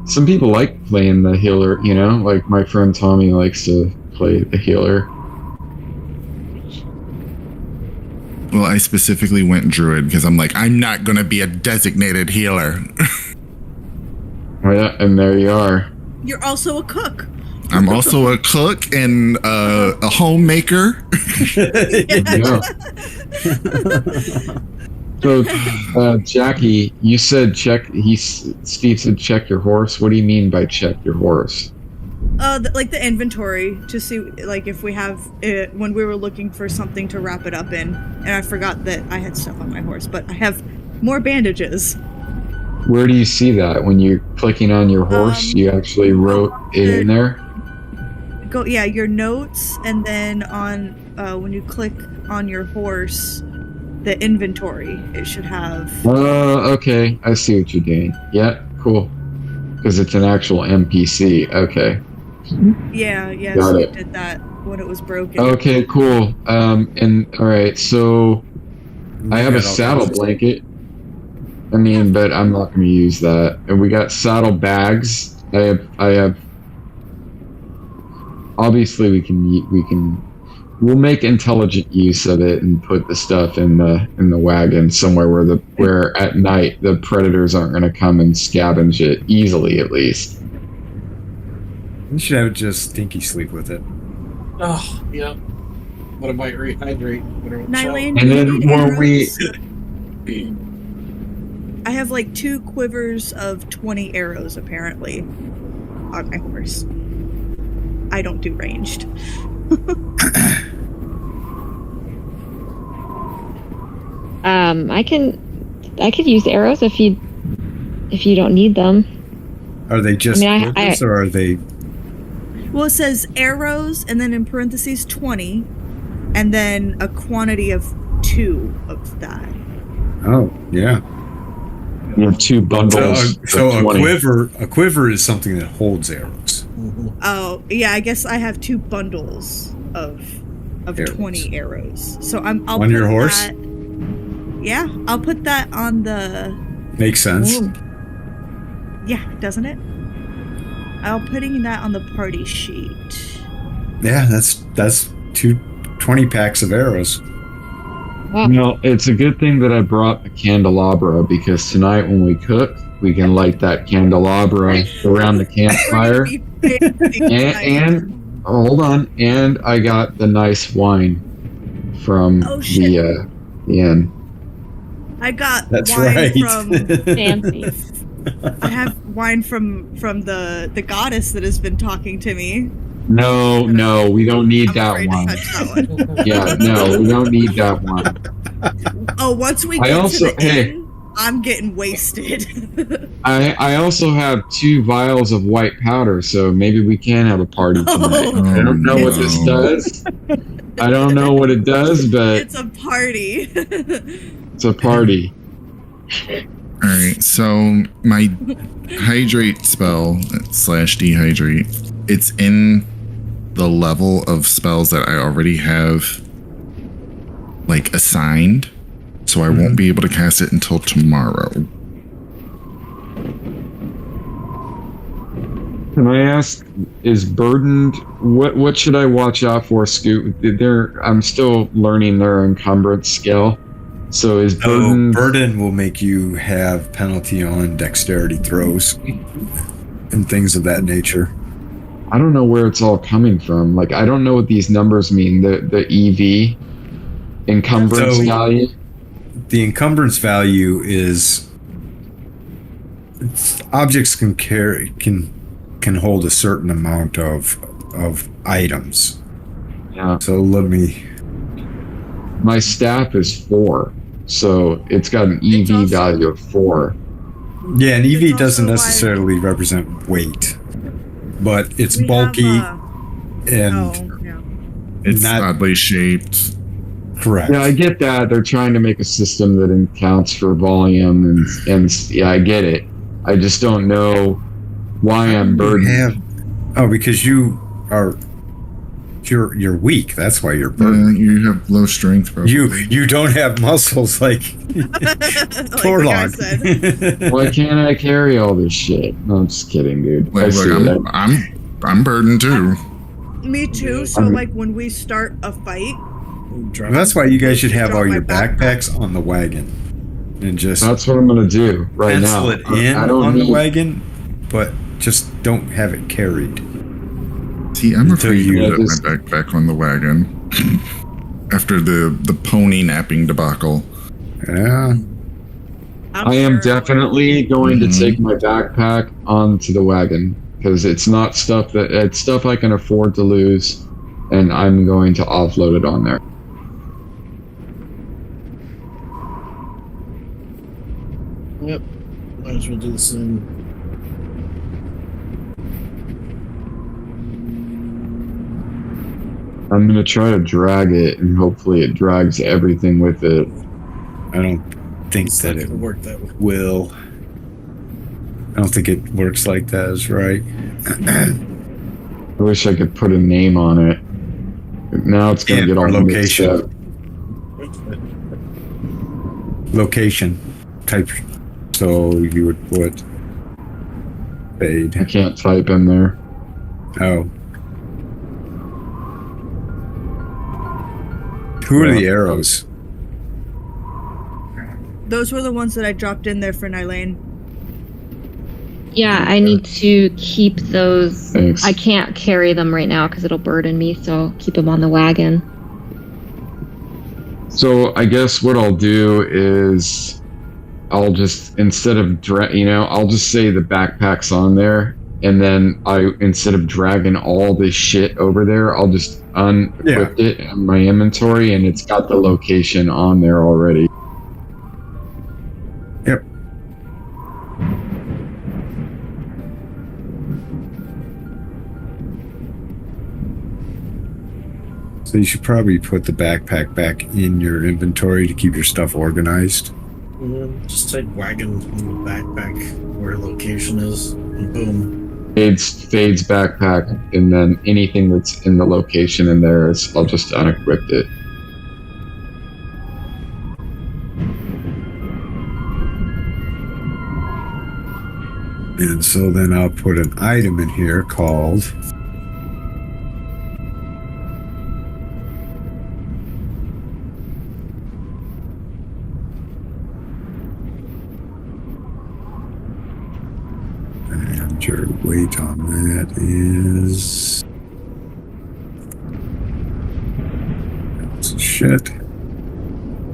Some people like playing the healer. Like my friend Tommy likes to play the healer. Well, I specifically went druid because I'm like, I'm not gonna be a designated healer. Oh, yeah, and there you are. You're also a cook. I'm also a cook and a homemaker. Yeah. So, Jackie, you said check. Steve said check your horse. What do you mean by check your horse? like the inventory to see like if we have it when we were looking for something to wrap it up in, and I forgot that I had stuff on my horse, but I have more bandages. Where do you see that? When you're clicking on your horse, you actually wrote it in there? Your notes, and then on when you click on your horse, the inventory, it should have. Okay. I see what you're doing. Yeah, cool. Because it's an actual NPC. Okay. Yeah, Got so it. it did that when it was broken. Okay, cool. And all right, so I have a saddle blanket. I mean, but I'm not going to use that. And we got saddle bags. I have. Obviously, we'll make intelligent use of it and put the stuff in the wagon somewhere where at night the predators aren't going to come and scavenge it easily, at least. You should have just Stinky sleep with it. Oh, yeah. What about rehydrate? Nylene, And then when we. I have like 2 quivers of 20 arrows apparently on my horse. I don't do ranged. I could use arrows if you don't need them. Are they just I quivers, or are they? Well, it says arrows, and then in parentheses 20, and then a quantity of 2 of that. Oh, yeah. You have 2 bundles. So of 20. a quiver is something that holds arrows. Oh, yeah, I guess I have 2 bundles of Arrows. 20 arrows. So I'll On put your horse? that. Yeah, I'll put that on the. Makes sense. Ooh. Yeah, doesn't it? I'm putting that on the party sheet. Yeah, that's 20 packs of arrows. Wow. You know, it's a good thing that I brought the candelabra, because tonight when we cook, we can light that candelabra around the campfire. and hold on, and I got the nice wine from the inn. I got That's wine right. from. Fancy. I have wine from the goddess that has been talking to me. No, we don't need I'm that afraid one. to touch that one. Yeah, no, we don't need that one. Oh, once we get to the inn, I'm getting wasted. I also have 2 vials of white powder, so maybe we can have a party tonight. Oh, I don't know what this does. I don't know what it does, but It's a party. it's a party. All right, so my hydrate spell / dehydrate, it's in the level of spells that I already have like assigned, so I won't be able to cast it until tomorrow. Can I ask, is burdened, what should I watch out for, Scoot? I'm still learning their encumbrance skill. So is burden... burden will make you have penalty on dexterity throws and things of that nature. I don't know where it's all coming from. Like, I don't know what these numbers mean. The EV, encumbrance value. The encumbrance value is objects can hold a certain amount of items. Yeah. So let me. My staff is 4, so it's got an EV value of 4. Yeah, and EV It's doesn't also necessarily represent weight, but it's We bulky have, and no. It's Not- oddly shaped. correct. Yeah, I get that. They're trying to make a system that accounts for volume, and yeah, I get it. I just don't know why I'm burdened. Because you're weak. That's why you're burdened. You have low strength, probably. You don't have muscles like Torlog. Why can't I carry all this shit? No, I'm just kidding, dude. I Like, see look, that. I'm burdened too. Me too. So like when we start a fight, That's why you guys should have all Drop your my backpack. backpacks on the wagon and just That's what I'm gonna do right pencil now. it in I don't on the need- wagon, but just don't have it carried. See, I'm Until afraid you- to Yeah, put this- my backpack on the wagon after the pony napping debacle. Yeah. I am sure- definitely going to Mhm. take my backpack onto the wagon. because it's not stuff it's stuff I can afford to lose, and I'm going to offload it on there. Yep. Might as well do the same. I'm gonna try to drag it, and hopefully it drags everything with it. I don't think It's that not it gonna work that way. will. I don't think it works like that, is right. I wish I could put a name on it. Now it's gonna Yeah, get all or mixed location. up. Location type. So you would put fade. I can't type in there. Oh. Who are the arrows? Those were the ones that I dropped in there for Nylane. Yeah, I need to keep those. Thanks. I can't carry them right now because it'll burden me, so keep them on the wagon. So I guess what I'll do is I'll just, instead of I'll just say the backpack's on there, and then instead of dragging all this shit over there, I'll just unequip it in my inventory, and it's got the location on there already. Yep. So you should probably put the backpack back in your inventory to keep your stuff organized. Just take wagon from the backpack where location is, and boom. Fades backpack, and then anything that's in the location in there is, I'll just unequip it. And so then I'll put an item in here called and your weight on that is shit.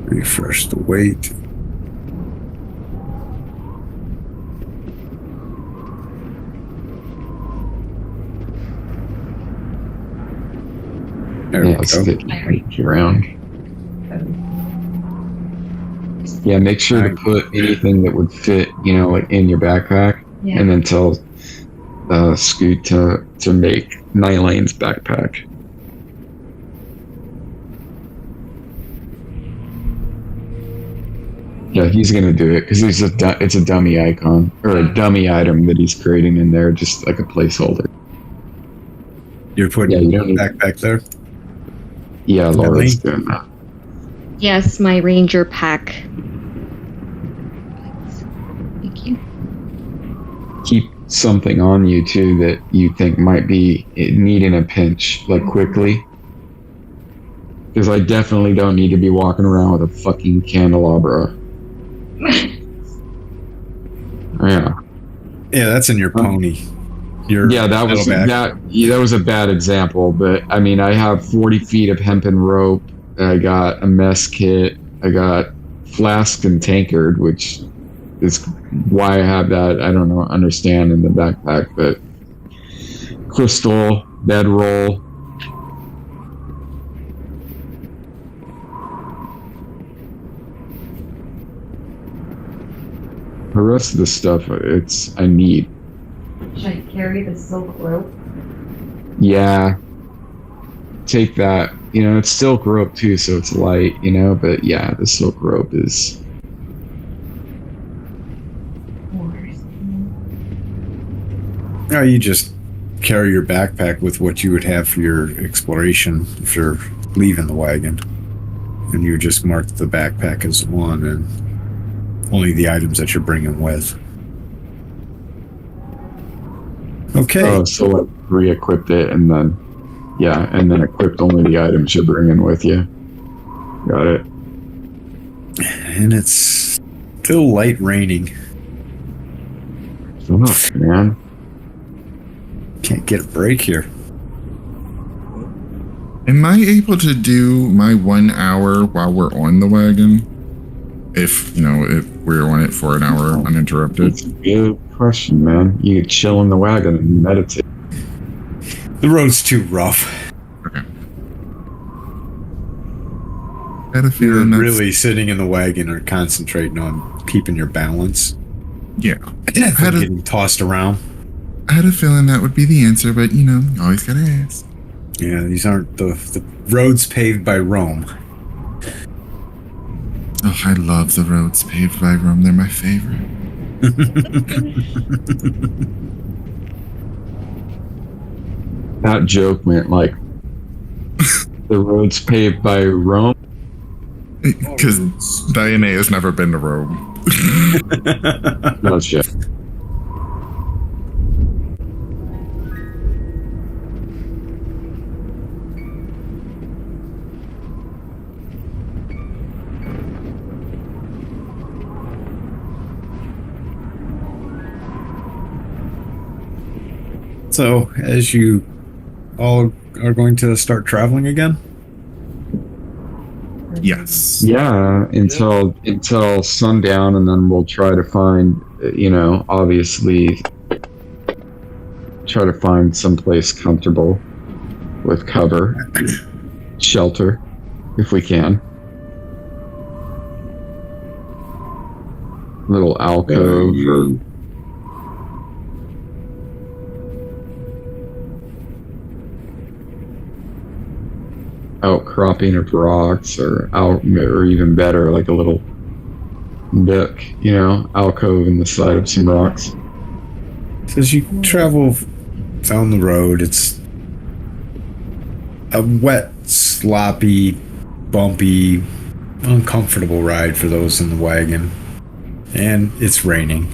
Refresh the weight. There we Let's go. get around. Yeah, make sure to put anything that would fit, like in your backpack, Yeah. and then tell Scoot to make Nylane's backpack. Yeah, he's gonna do it because it's a dummy icon or a dummy item that he's creating in there, just like a placeholder. You're putting Yeah, you don't the need- backpack there? Yeah, Laura's Really? doing that. Yes, my ranger pack. Thank you. Keep something on you too that you think might be needing a pinch, like quickly. Because I definitely don't need to be walking around with a fucking candelabra. Yeah. Yeah, that's in your pony. Yeah, that was that was a bad example, but I mean, I have 40 feet of hempen rope. I got a mess kit. I got flask and tankard, which is why I have that. I don't understand in the backpack, but crystal, bedroll. The rest of the stuff, I need. Should I carry the silk rope? Yeah. Take that. It's silk rope too, so it's light, but yeah, the silk rope is. No, you just carry your backpack with what you would have for your exploration if you're leaving the wagon. And you just mark the backpack as one and only the items that you're bringing with. Okay. Oh, so like re-equipped it and then equipped only the items you're bringing with you. Got it. And it's still light raining. Oh, man. Can't get a break here. Am I able to do my 1 hour while we're on the wagon? If we're on it for an hour uninterrupted? That's a good question, man. You could chill in the wagon and meditate. The road's too rough. Okay. I had a You're feeling that's, really sitting in the wagon or concentrating on keeping your balance. yeah. From getting tossed around. I had a feeling that would be the answer, but you know, you always gotta ask. Yeah, these aren't the roads paved by Rome. Oh, I love the roads paved by Rome. They're my favorite. That joke meant like the roads paved by Rome. Because Diane has never been to Rome. No shit. So, as you all are going to start traveling again? Yes. Yeah, until sundown, and then we'll try to find, obviously, try to find someplace comfortable with cover, shelter, if we can. Little alcove or outcropping of rocks, or even better, like a little nook, alcove in the side of some rocks. So as you travel down the road, it's a wet, sloppy, bumpy, uncomfortable ride for those in the wagon. And it's raining,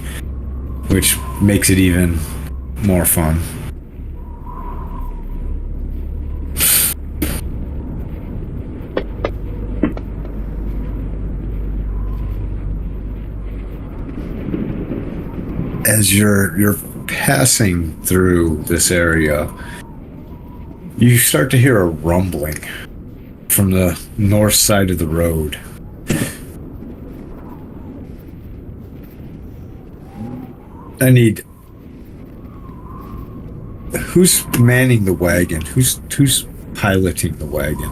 which makes it even more fun. As you're passing through this area, you start to hear a rumbling from the north side of the road. Who's manning the wagon? Who's piloting the wagon?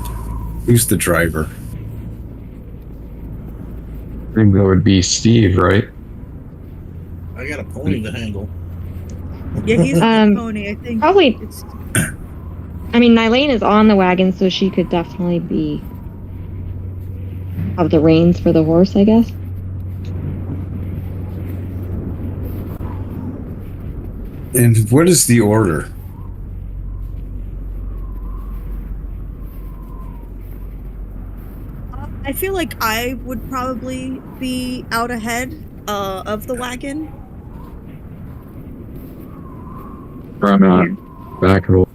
Who's the driver? I think that would be Steve, right? I got a pony to handle. Yeah, he's the pony. I think Probably. It's, I mean, Nylane is on the wagon, so she could definitely have the reins for the horse, I guess. And what is the order? I feel like I would probably be out ahead of the wagon. From back of the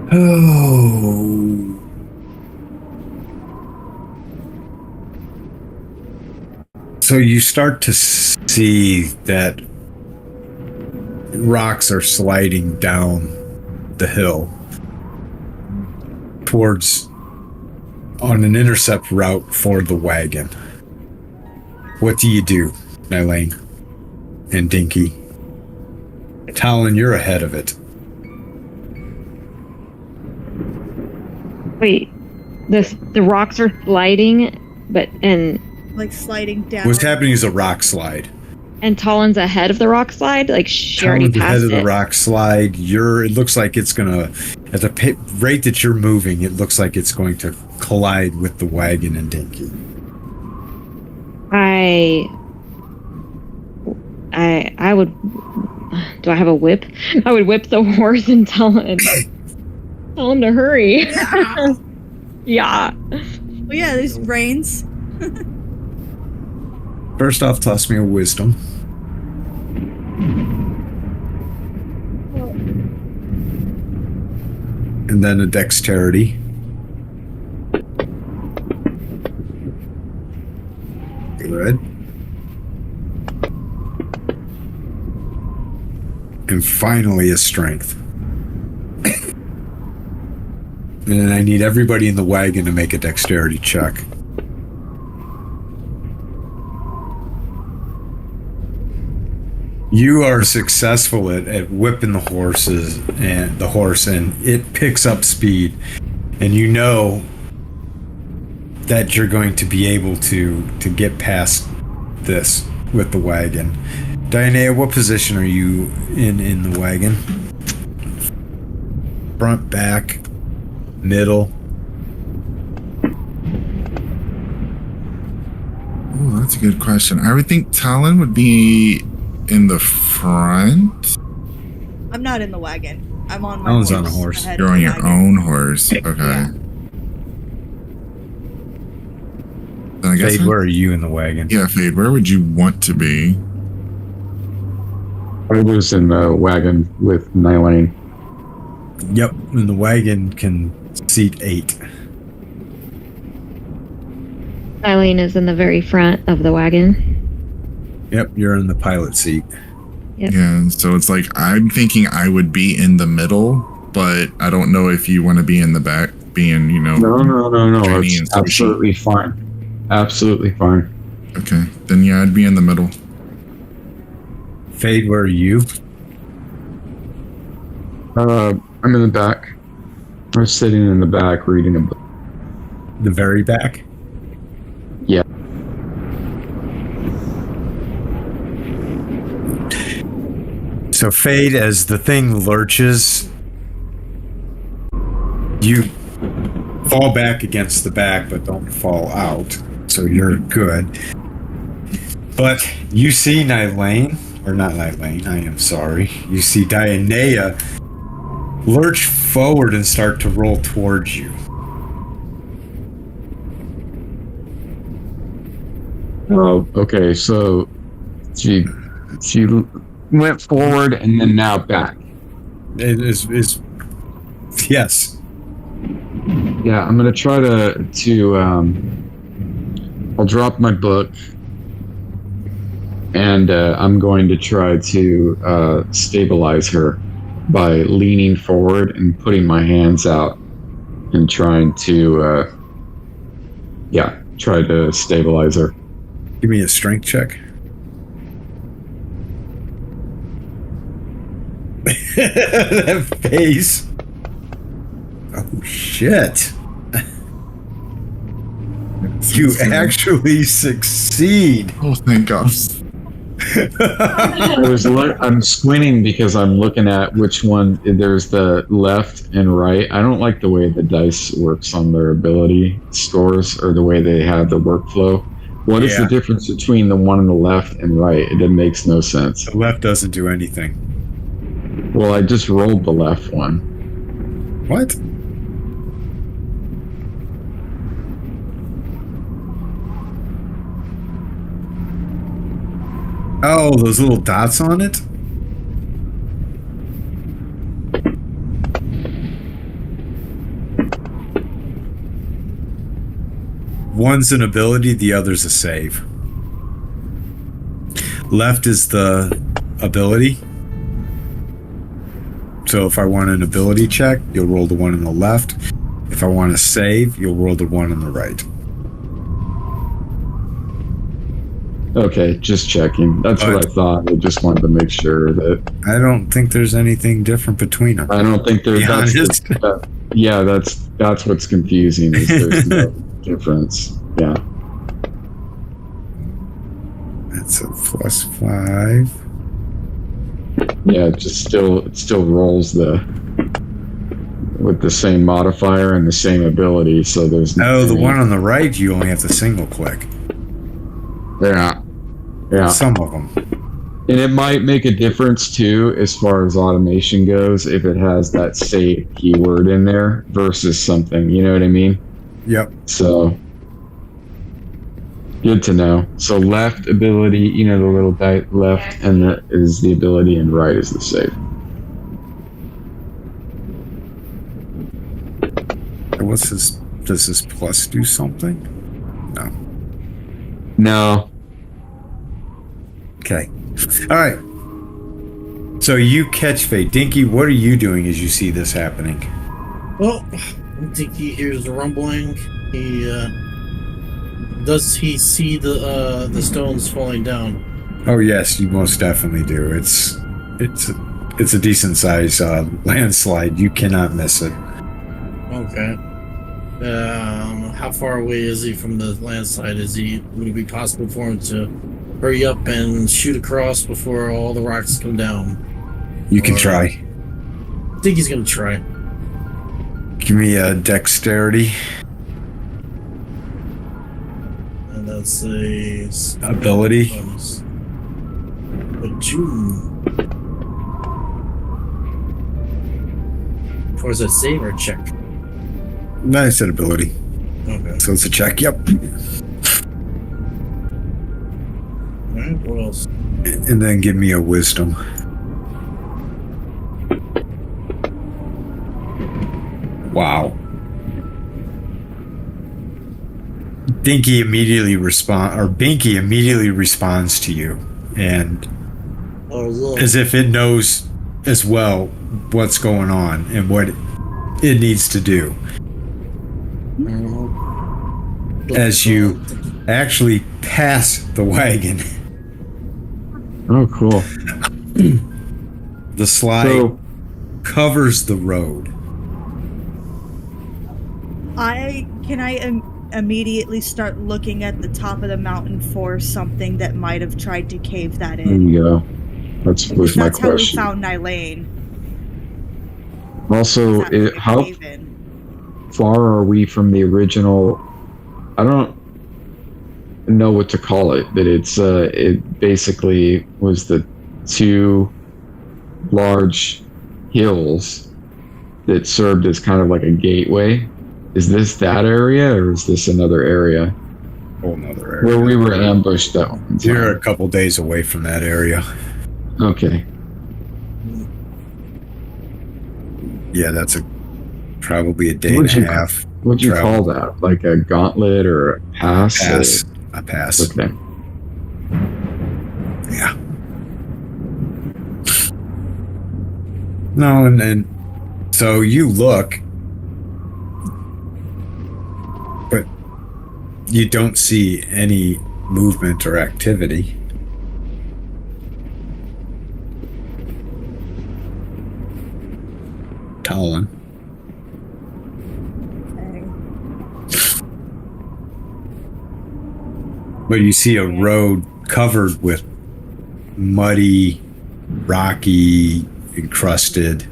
Oh. So you start to see that rocks are sliding down the hill towards on an intercept route for the wagon. What do you do, Nylane and Dinky? Talon, you're ahead of it. Wait, the rocks are sliding, and Like sliding down. What's happening is a rock slide. Talon's ahead of the rock slide. Like she already Talon's ahead passed of the it. rock slide. It looks like it's gonna, at the rate that you're moving, it looks like it's going to collide with the wagon and Dinky. I would. Do I have a whip? I would whip the horse and tell him to hurry. Yeah. Yeah. Well, yeah, there's reins. First off, toss me a wisdom. And then a dexterity. Good. and finally a strength. And then I need everybody in the wagon to make a dexterity check. You are successful at whipping the horse, and it picks up speed, and you know that you're going to be able to get past this with the wagon. Diana, what position are you in the wagon? Front, back, middle? Oh, that's a good question. I would think Talon would be in the front. I'm not in the wagon. I'm on my Talon's horse. on a horse. ahead You're of on the your wagon. own horse. Okay. Yeah. Then I guess Fade, where are you in the wagon? yeah, Fade, where would you want to be? I was in the wagon with Nylane. Yep, and the wagon can seat 8. Eileen is in the very front of the wagon. Yep, you're in the pilot seat. Yep. Yeah, so it's like I'm thinking I would be in the middle, but I don't know if you want to be in the back, being, you know. No. Chinese It's sushi. absolutely fine. Absolutely fine. Okay, then yeah, I'd be in the middle. Fade, where are you? I'm in the back. I was sitting in the back reading a book. The very back? Yeah. So Fade, as the thing lurches, you fall back against the back, but don't fall out. So you're good. But you see Nylane, or not Nylane, I am sorry. You see Dianea lurch forward and start to roll towards you. Oh, okay. So she went forward and then now back. It is yes. Yeah, I'm gonna try to I'll drop my book and I'm going to try to stabilize her by leaning forward and putting my hands out and trying to try to stabilize her. Give me a strength check. That face. Oh shit. You actually succeed. Oh, thank God. I'm squinting because I'm looking at which one. There's the left and right. I don't like the way the dice works on their ability scores or the way they have the workflow. What is the difference between the one on the left and right? It makes no sense. The left doesn't do anything. Well, I just rolled the left one. What? Oh, those little dots on it? One's an ability, the other's a save. Left is the ability. So if I want an ability check, you'll roll the one on the left. If I want to save, you'll roll the one on the right. Okay, just checking. That's what I thought. I just wanted to make sure that. I don't think there's anything different between them. I don't think there's. That's what's confusing. Is there's no difference. Yeah. That's a +5. Yeah, it still rolls with the same modifier and the same ability. So there's the one on the right, you only have to single click. Yeah. Some of them. And it might make a difference too, as far as automation goes, if it has that save keyword in there versus something. You know what I mean? Yep. So good to know. So left ability, the little left, and that is the ability, and right is the save. What's this? Does this plus do something? No. No. Okay. All right. So you catch Faye. Dinky, what are you doing as you see this happening? Well, I think he hears the rumbling. He does he see the stones falling down? Oh yes, you most definitely do. It's a decent size landslide. You cannot miss it. Okay. How far away is he from the landslide? Would it be possible for him to hurry up and shoot across before all the rocks come down? You can try. I think he's gonna try. Give me a dexterity. And that's a Ability. bonus. But June. Or is it save or check? No, I said ability. Okay. So it's a check. Yep. Alright, what else? And then give me a wisdom. Wow. Binky immediately responds to you, and Oh, look. as if it knows as well what's going on and what it needs to do. As you actually pass the wagon, Oh, cool. the slide So, covers the road. Can I immediately start looking at the top of the mountain for something that might have tried to cave that there in? you go. Was Because my that's how we question. found Nylane. Also, That was a how cave-in. far are we from the original? I don't know what to call it, but it basically was the two large hills that served as kind of like a gateway. Is this that area, or is this another area Whole nother area. where we were ambushed that one time? You're a couple days away from that area. Okay. Yeah, that's probably a day What'd and you- a half. What'd you travel. call that? Like a gauntlet or a pass? Pass. A pass. Okay. Yeah. No, and so you look, but you don't see any movement or activity. Talon. But you see a road covered with muddy, rocky, encrusted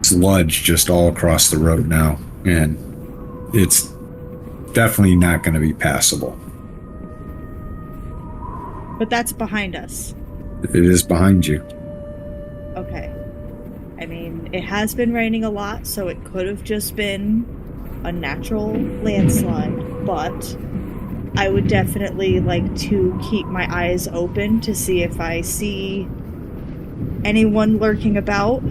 sludge just all across the road now. And it's definitely not going to be passable. But that's behind us. It is behind you. Okay. I mean, it has been raining a lot, so it could have just been a natural landslide, but I would definitely like to keep my eyes open to see if I see anyone lurking about.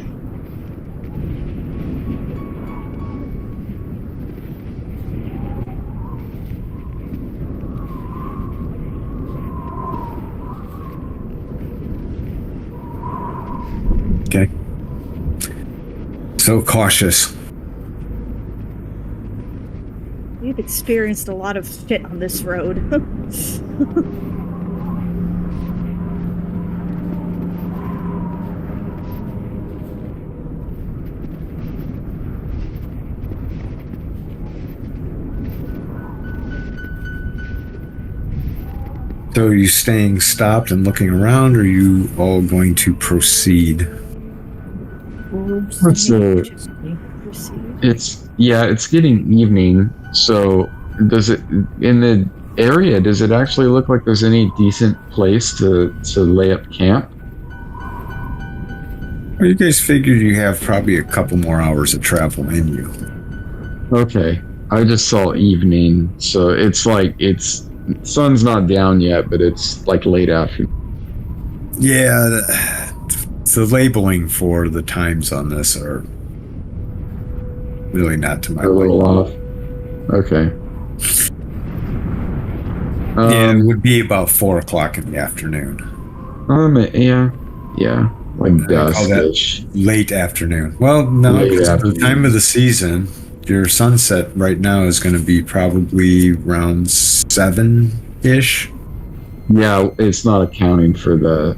Okay. So cautious. We've experienced a lot of shit on this road. So are you staying stopped and looking around, or are you all going to proceed? Let's Proceed. it's getting evening. So does it in the area? Does it actually look like there's any decent place to lay up camp? Well, you guys figured you have probably a couple more hours of travel in you. Okay, I just saw evening, so it's like sun's not down yet, but it's like late afternoon. Yeah, the labeling for the times on this are really not to my A little liking. off. Okay. Yeah, it would be about 4 o'clock in the afternoon. Yeah, like I call that dusk-ish. late afternoon. Well, no, Late because for the afternoon. time of the season, your sunset right now is going to be probably around 7-ish. Yeah, it's not accounting for the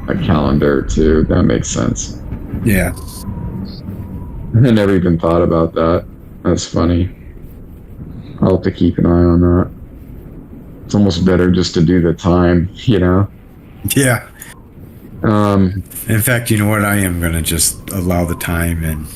a calendar too. That makes sense. Yeah. I never even thought about that. That's funny. I'll have to keep an eye on that. It's almost better just to do the time, you know? Yeah. Um, In fact, you know what? I am going to just allow the time and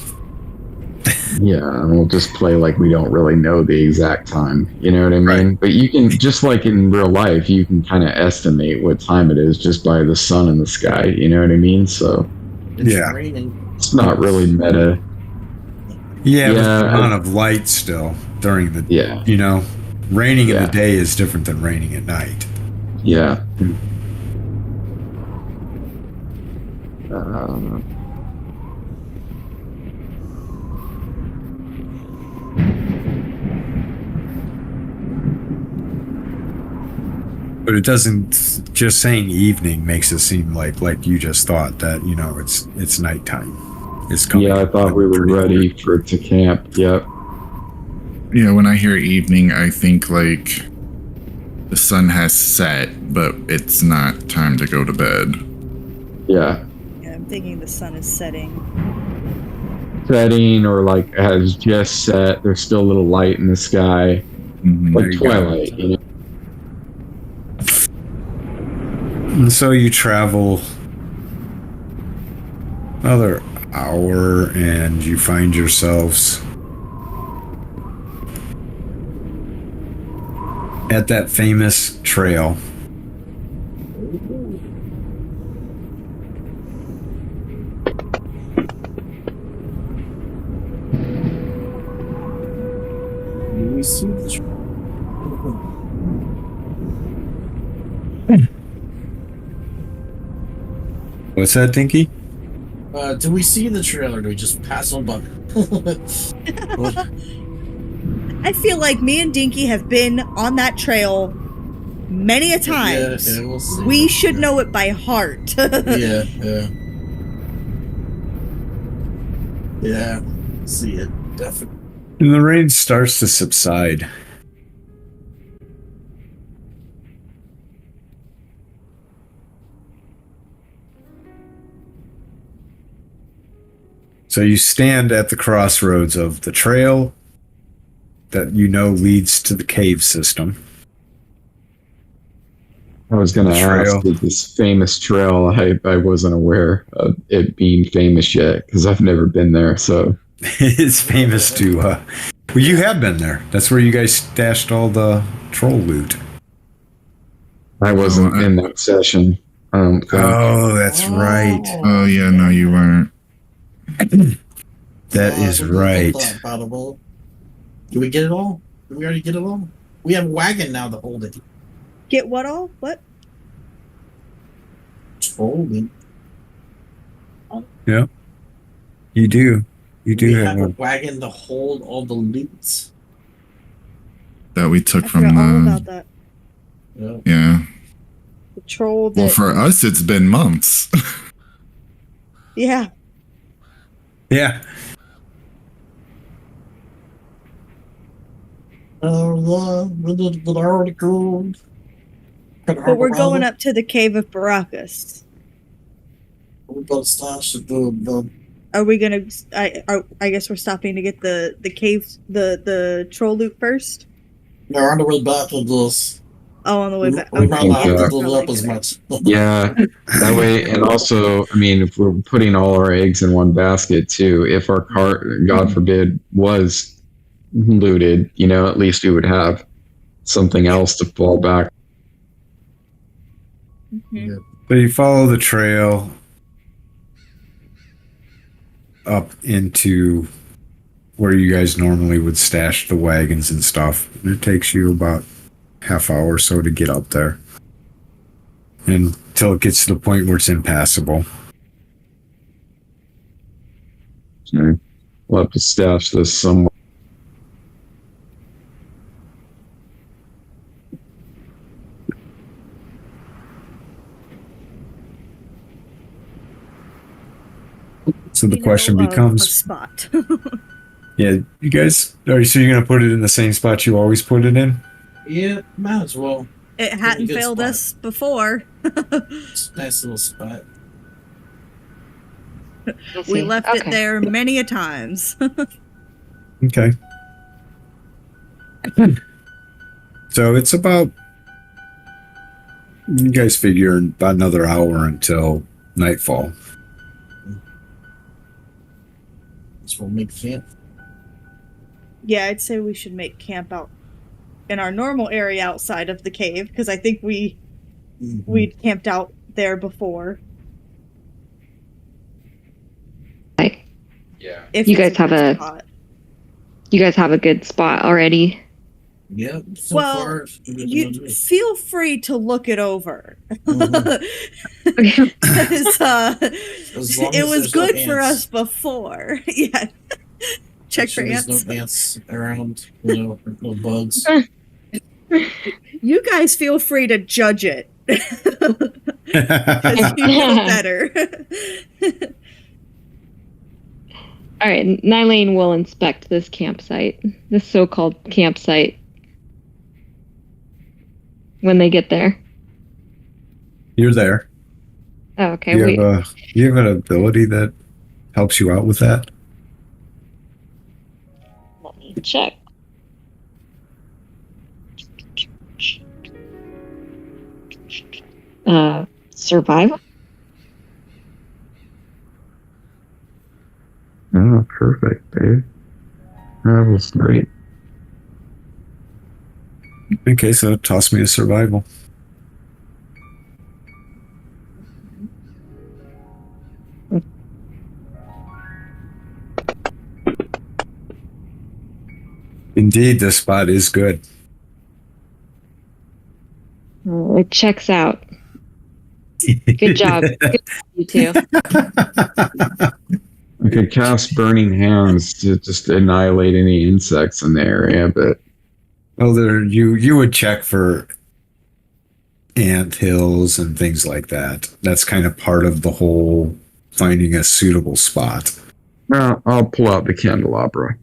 yeah, and we'll just play like we don't really know the exact time. You know what I mean? Right. But you can, just like in real life, you can kind of estimate what time it is just by the sun in the sky. You know what I mean? So It's Yeah. raining. it's not really meta. yeah, but the Yeah, amount of light still during the, Yeah, you know, raining in Yeah. the day is different than raining at night. yeah. But it doesn't, just saying evening makes it seem like you just thought that, you know, it's nighttime. It's coming. Yeah, I thought we were pretty ready quick. for it to camp. Yep. Yeah, when I hear evening, I think like the sun has set, but it's not time to go to bed. Yeah. Yeah, I'm thinking the sun is setting. Setting or like has just set. There's still a little light in the sky. Mhm. Like There you go. twilight, you know? And so you travel another hour and you find yourselves at that famous trail. Do we see the What's that, Dinky? do we see the trail or do we just pass on by? I feel like me and Dinky have been on that trail many a times. Yeah, we'll see. We should know it by heart. Yeah. Yeah. See it. Definitely. And the rain starts to subside. So you stand at the crossroads of the trail that you know leads to the cave system. I was going to Trail. ask, is this famous trail? I wasn't aware of it being famous yet because I've never been there. So It's famous to, well, you have been there. That's where you guys stashed all the troll loot. I wasn't in that session. Oh, that's right. Oh yeah, no, you weren't. That is right. Do we get it all? Did we already get it all? We have a wagon now to hold it. Get what all? What? Hold it. Yeah. You do. You do We have have a one. wagon to hold all the loot. That we took I from forgot all the. about that. Yeah. Yeah. The troll that. Well, for us, it's been months. Yeah. Yeah. The article. But we're going up to the cave of Baracus. We're going to stash the Are we gonna? I guess we're stopping to get the cave, the troll loot first. They're on the way back to this. Oh, on the way back. We might not have to Okay. double up as much. yeah, that way. And also, I mean, if we're putting all our eggs in one basket too, if our cart, God forbid, was looted, you know, at least we would have something else to fall back. Mhm. So you follow the trail up into where you guys normally would stash the wagons and stuff. And it takes you about half hour or so to get up there. Until it gets to the point where it's impassable. Okay. We'll have to stash this somewhere. So the We question know of a becomes, spot. yeah, you guys, so you're gonna put it in the same spot you always put it in? Yeah, might as well. It hadn't good failed spot. us before. It's a nice little spot. I We see. left Okay. it there many a times. Okay. So it's about, you guys figure, about another hour until nightfall. So we'll make camp. Yeah, I'd say we should make camp out in our normal area outside of the cave, because I think we'd camped out there before. Like, Yeah. If You it's guys have good a- spot. you guys have a good spot already. Yeah. So Well, far, You feel free to look it over. Okay. 'Cause, As long it as was there's no good for ants. us before. Yeah. Check for There's ants. no ants around. No bugs. You guys feel free to judge it. Because you know better. All right, Nylane will inspect this campsite, this so-called campsite, when they get there. You're there. Oh, okay. You have an ability that helps you out with that? Let me check. Survival? Oh, perfect, babe. That was great. Okay, so toss me a survival. Indeed, this spot is good. It checks out. Good job. Good job, you two. I could cast Burning Hands to just annihilate any insects in the area, but Well, there you would check for ant hills and things like that. That's kind of part of the whole finding a suitable spot. no, I'll pull out the candelabra.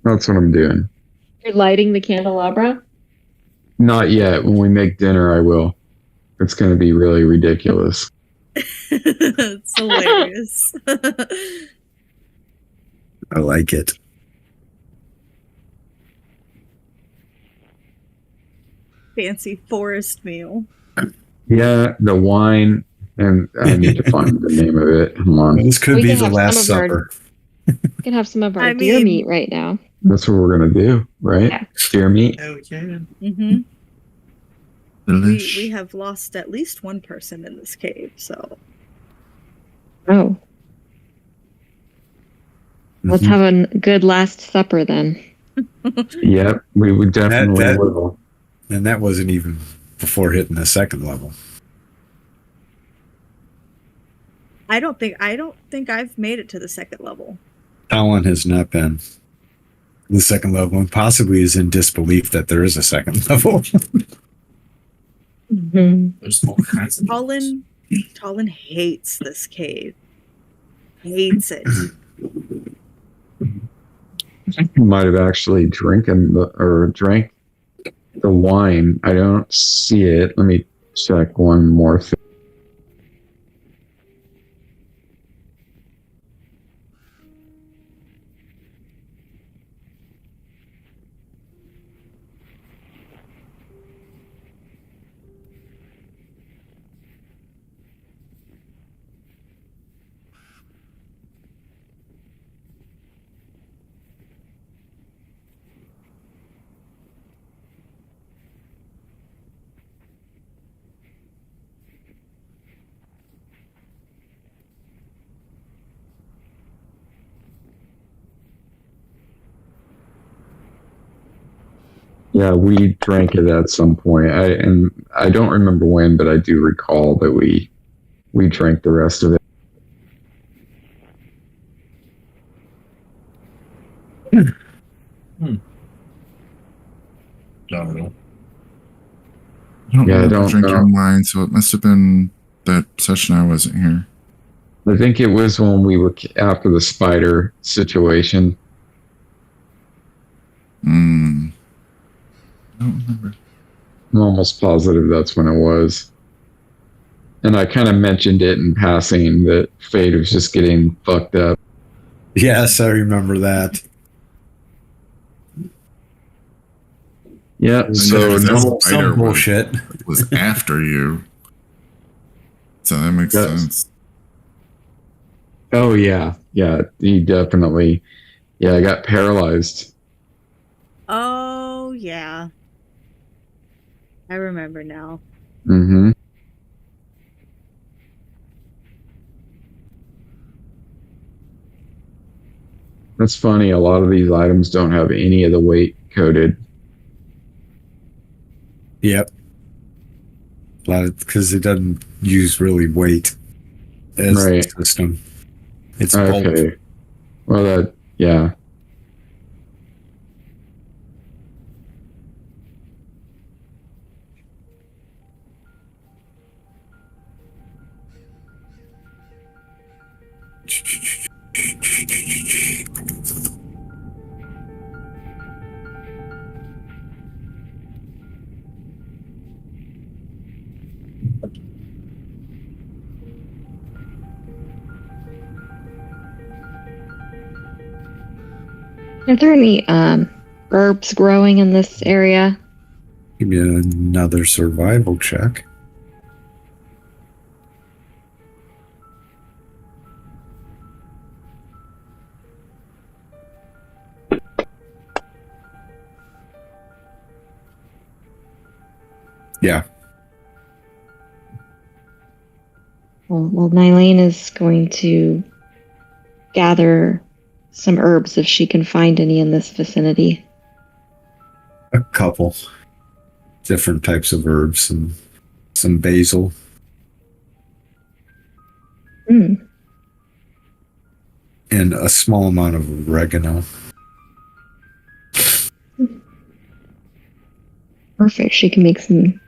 That's what I'm doing. You're lighting the candelabra? Not yet. When we make dinner, I will. It's going to be really ridiculous. It's hilarious. I like it. Fancy forest meal. Yeah, the wine, and I need to find the name of it. Hold on. This could We be can the have Last some of our- Supper. We can have some of our I deer mean- meat right now. That's what we're going to do, right? Yeah. Deer meat. Okay. Mm-hmm. Delish. We have lost at least one person in this cave, so Oh, let's Mhm. have a good last supper then. Yep, we would definitely That- will. And that wasn't even before hitting the second level. I don't think I've made it to the second level. Talon has not been the second level and possibly is in disbelief that there is a second level. Mm-hmm. There's all kinds of Talon hates this cave. Hates it. You might have actually drank the wine. I don't see it. Let me check one more thing. Yeah, we drank it at some point. I don't remember when, but I do recall that we drank the rest of it. I don't Yeah, I remember don't drinking know. wine, so it must have been that session I wasn't here. I think it was when we were after the spider situation. I don't remember. I'm almost positive that's when it was. And I kind of mentioned it in passing that Fade was just getting fucked up. Yes, I remember that. Yeah, so Yeah, no, Spider Some bullshit. was after you. So that makes Yes. sense. oh yeah, he definitely, I got paralyzed. Oh, yeah. I remember now. Mm-hmm. That's funny. A lot of these items don't have any of the weight coded. Yep. A lot of because it doesn't use really weight as Right. the system. It's bulk. Okay. Well, that, yeah. Are there any herbs growing in this area? Give me another survival check. Yeah. Well, Nylene is going to gather some herbs if she can find any in this vicinity. A couple different types of herbs and some basil. Mm. And a small amount of oregano. Perfect. She can make some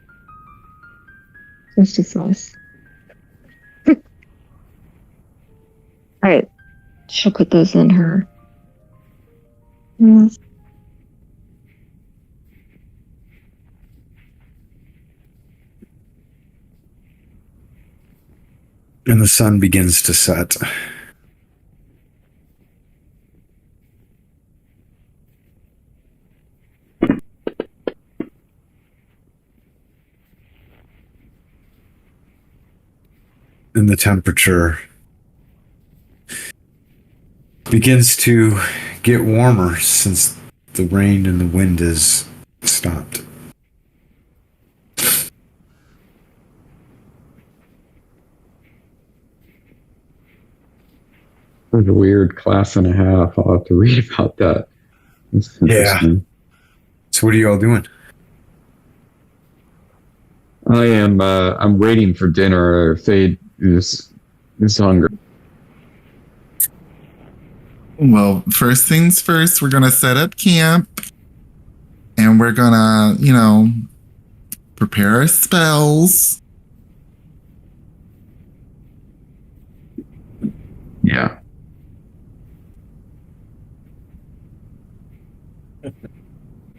tasty sauce. All right. She'll put those in her. Yes. And the sun begins to set. And the temperature begins to get warmer since the rain and the wind has stopped. There's a weird class and a half. I'll have to read about that. It's interesting. So what are you all doing? I am. I'm waiting for dinner. Fade is hungry. Well, first things first, we're going to set up camp. And we're going to, prepare our spells. Yeah.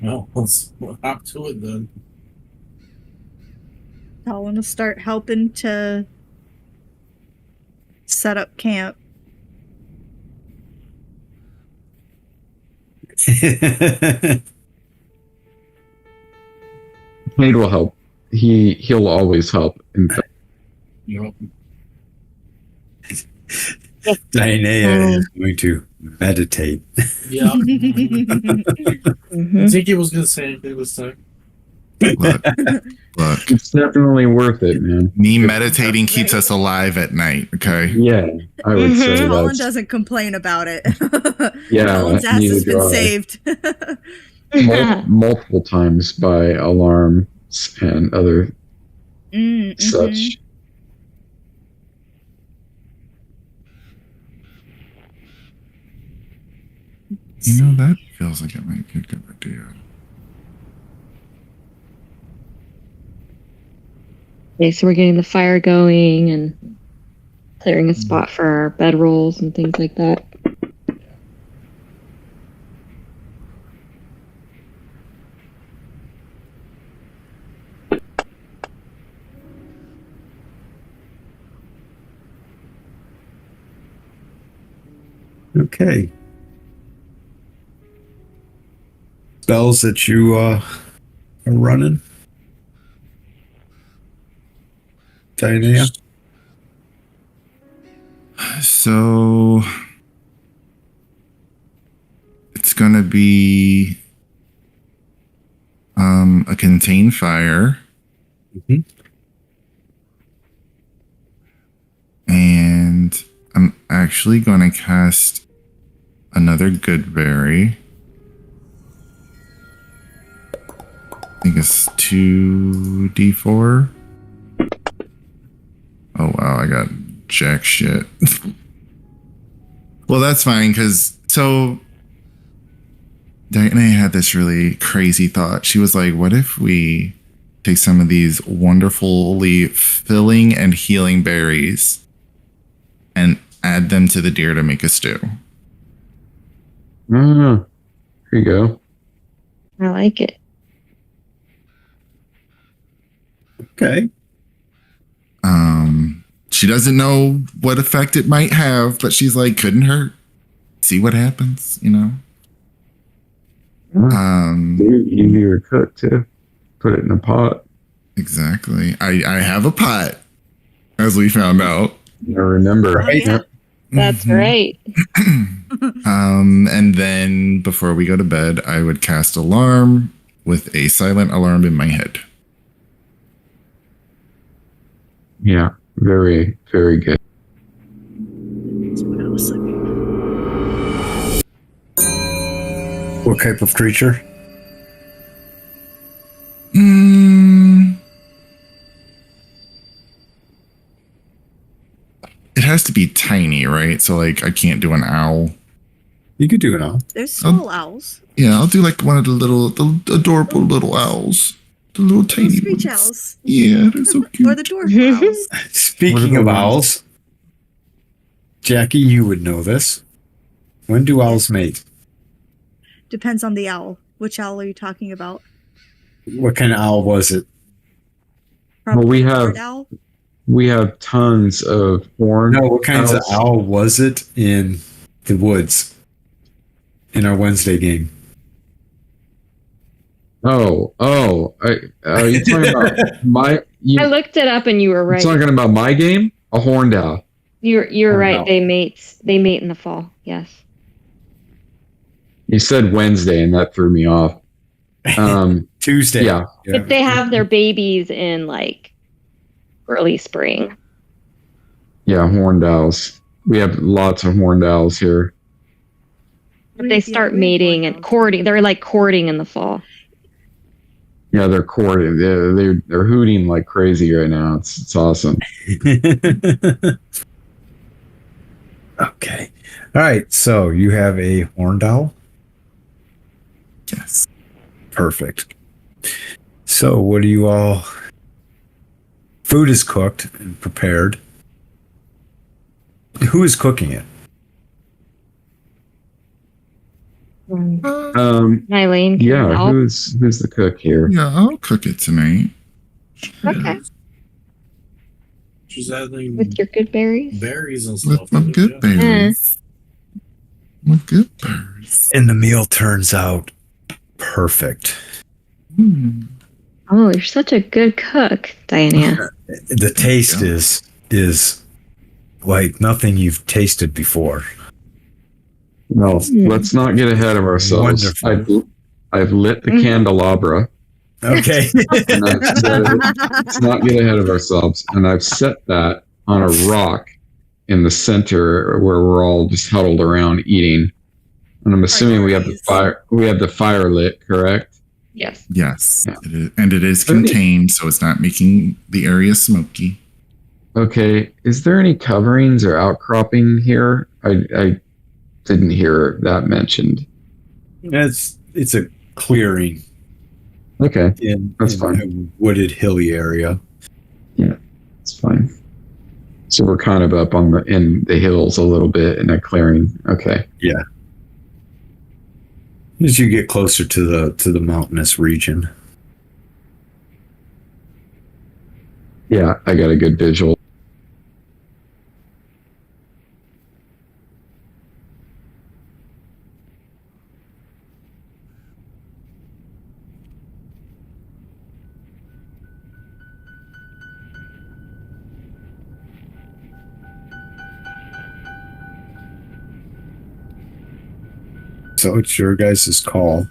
Well, let's hop to it then. I want to start helping to set up camp. Fade will help. He'll always help. In fact. Yep. Danae is going to meditate. Yeah. Mm-hmm. I think he was going to say anything this time. Look, It's definitely worth it, man. me meditating keeps us alive at night, okay? Yeah, I would say Colin that's doesn't complain about it. Yeah, Colin's ass neither has do been I. saved. multiple times by alarms and other such. That feels like it might be a good idea. Okay, so we're getting the fire going and clearing a spot for our bedrolls and things like that. Okay. Spells that you are running? Diana? So it's gonna be a contain fire. Mhm. And I'm actually gonna cast another good berry. I think it's 2d4. Oh wow, I got jack shit. Well, that's fine, because Diana had this really crazy thought. She was like, what if we take some of these wonderfully filling and healing berries and add them to the deer to make a stew? Here you go. I like it. Okay. She doesn't know what effect it might have, but she's like, couldn't hurt. See what happens, you know? Easier to cook too. Put it in a pot. Exactly. I have a pot, as we found out. I remember. Oh, yeah. That's right. And then before we go to bed, I would cast alarm with a silent alarm in my head. Yeah, very, very good. That's what I was looking What type of creature? It has to be tiny, right? So like I can't do an owl. You could do it all. There's small owls. Yeah, I'll do like one of the adorable little owls. The little tiny Screech ones. owls. Yeah, they're so cute. Or the dwarf owls. Speaking of owls, Jackie, you would know this. When do owls mate? Depends on the owl. Which owl are you talking about? What kind of owl was it? Probably we a have- barred owl. We have tons of horn. No, what kinds of owls. owl was it in the woods in our Wednesday game? Oh, are you talking about I looked it up and you were right. talking about my game? A horned owl. You're Oh, right. no. They mate in the fall. Yes. You said Wednesday, and that threw me off. Tuesday. Yeah. But they have their babies in like early spring. Yeah, horned owls. We have lots of horned owls here. But they start mating and courting. They're like courting in the fall. Yeah, they're courting. They're hooting like crazy right now. It's awesome. Okay. All right. So you have a horned owl? Yes. Perfect. So what do you all... Food is cooked and prepared. Who is cooking it? Eileen. Can Yeah, help? who's the cook here? Yeah, I'll cook it tonight. Okay. She's adding With your good berries. berries and stuff. With my good berries. My good berries. And the meal turns out perfect. Oh, you're such a good cook, Diana. The taste is like nothing you've tasted before. Well, let's not get ahead of ourselves. Wonderful. I've lit the candelabra. Okay. And let's not get ahead of ourselves. And I've set that on a rock in the center where we're all just huddled around eating. And I'm assuming we have the fire. We have the fire lit, correct? Yes. Yes. Yeah. It is contained, so it's not making the area smoky. Okay. Is there any coverings or outcropping here? I didn't hear that mentioned. it's a clearing Okay. in That's in fine. a wooded hilly area. Yeah, it's fine. So we're kind of up in the hills a little bit in a clearing. Okay. Yeah. As you get closer to the mountainous region. Yeah, I got a good visual. So it's your guys' call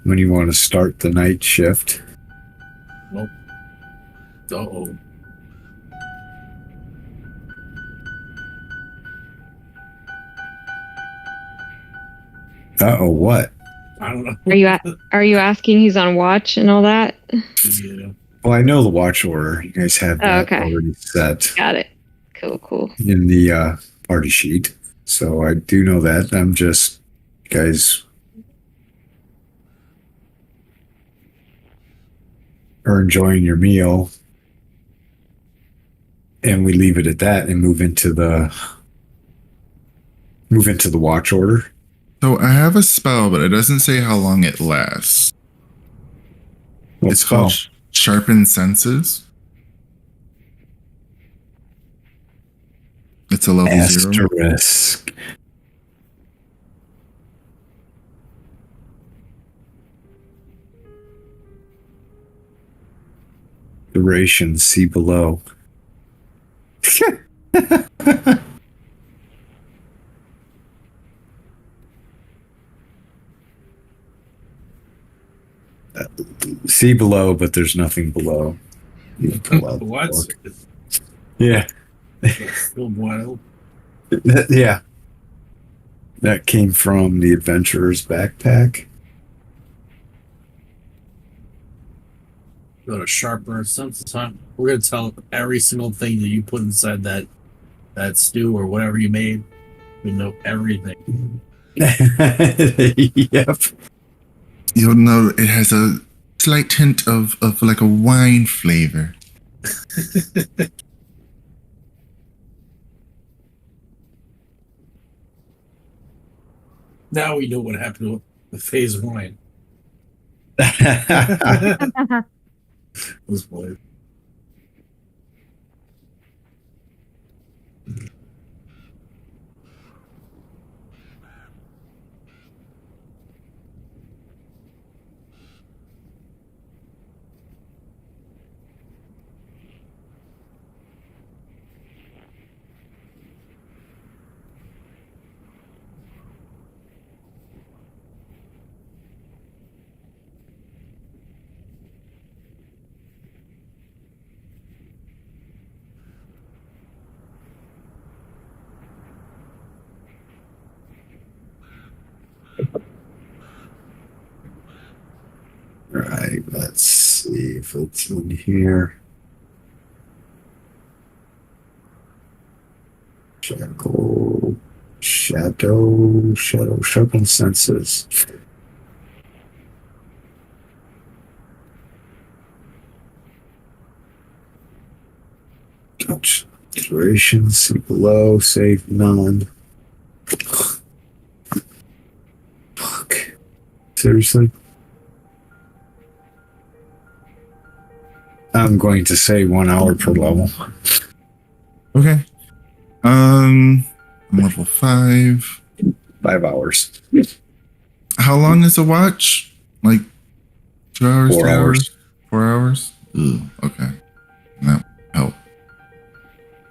when you want to start the night shift. Nope. Uh-oh. Uh-oh, what? I don't know. Are you asking he's on watch and all that? Yeah. Well, I know the watch order. You guys have that okay. already set Got it. Cool. in the party sheet. So I do know that. I'm just, guys are enjoying your meal. And we leave it at that and move into the watch order. So I have a spell, but it doesn't say how long it lasts. What It's called spell? Sharpen Senses. It's a level 0. Asterisk. Duration, see below. See below, but there's nothing below. You pull out the What? book. Yeah. That's still wild. Yeah. That came from the adventurer's backpack. Go to sharper senses, huh? We're gonna tell every single thing that you put inside that stew or whatever you made. We know everything. Yep. You'll know it has a slight hint of like a wine flavor. Now we know what happened with phase wine. This boy. Right, let's see if it's in here. Shadow, sharpen senses. Ouch. Duration, see below, save none. Fuck. Seriously? I'm going to say 1 hour per level. Okay. I'm level 5. 5 hours. How long is a watch? Like 2 hours? 4 3 hours. 4 hours? Ooh, okay. That help.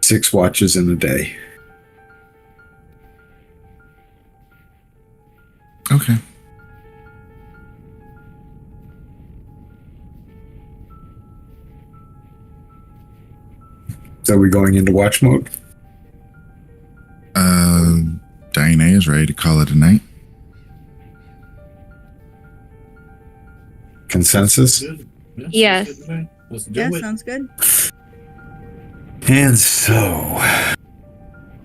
6 watches in a day. Okay. So are we going into watch mode? Diana is ready to call it a night. Consensus? Good. Yes. sounds good. Let's do Yeah, it. sounds good. And so,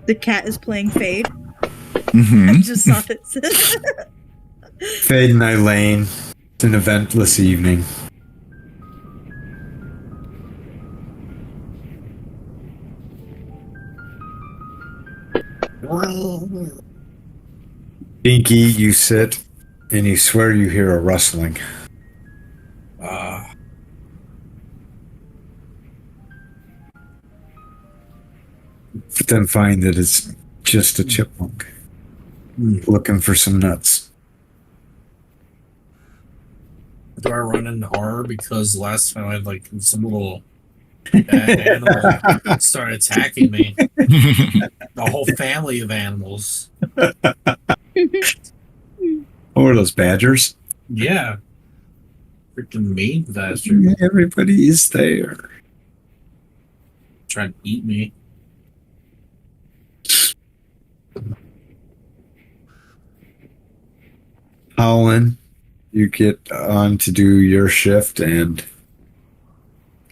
The cat is playing Fade. I Mm-hmm. just saw it. Fade and Eileen. It's an eventless evening. Binky, you sit and you swear you hear a rustling. But then find that it's just a chipmunk looking for some nuts. Do I run into horror because last time I had like some little animal started attacking me? The whole family of animals. What were those, badgers? Yeah. Freaking mean bastard. Everybody is there. Trying to eat me. Howlin', you get on to do your shift and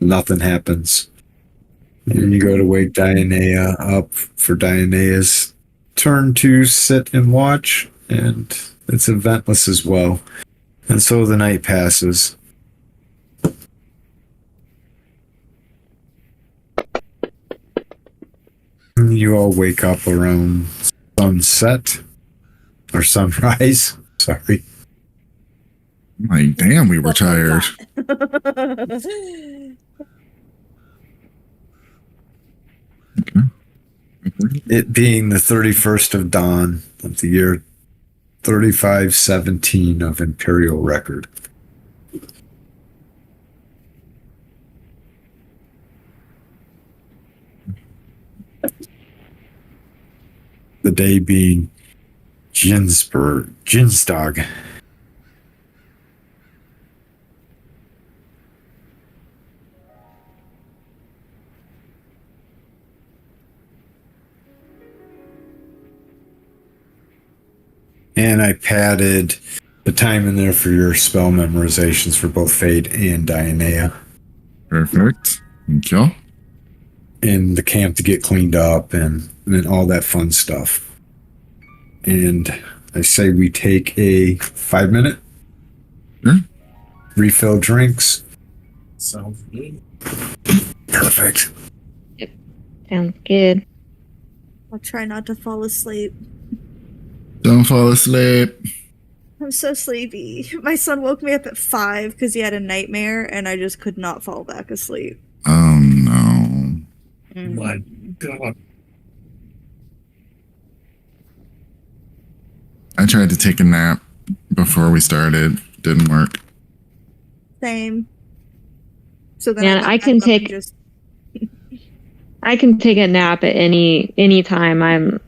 nothing happens. And you go to wake Dianea up for Dianea's turn to sit and watch, and it's eventless as well. And so the night passes. You all wake up around sunset or sunrise. Sorry. Like, damn, we were tired. It being the 31st of dawn of the year 3517 of Imperial Record. The day being Ginstag. And I padded the time in there for your spell memorizations for both Fade and Dianea. Perfect. Thank you. And the camp to get cleaned up and all that fun stuff. And I say we take a 5-minute. Sure. Refill drinks. Sounds good. Perfect. Sounds good. I'll try not to fall asleep. Don't fall asleep. I'm so sleepy. My son woke me up at 5 because he had a nightmare, and I just could not fall back asleep. Oh no. My God. I tried to take a nap before we started. Didn't work. Same. So then Man, I can take I can take a nap at any time.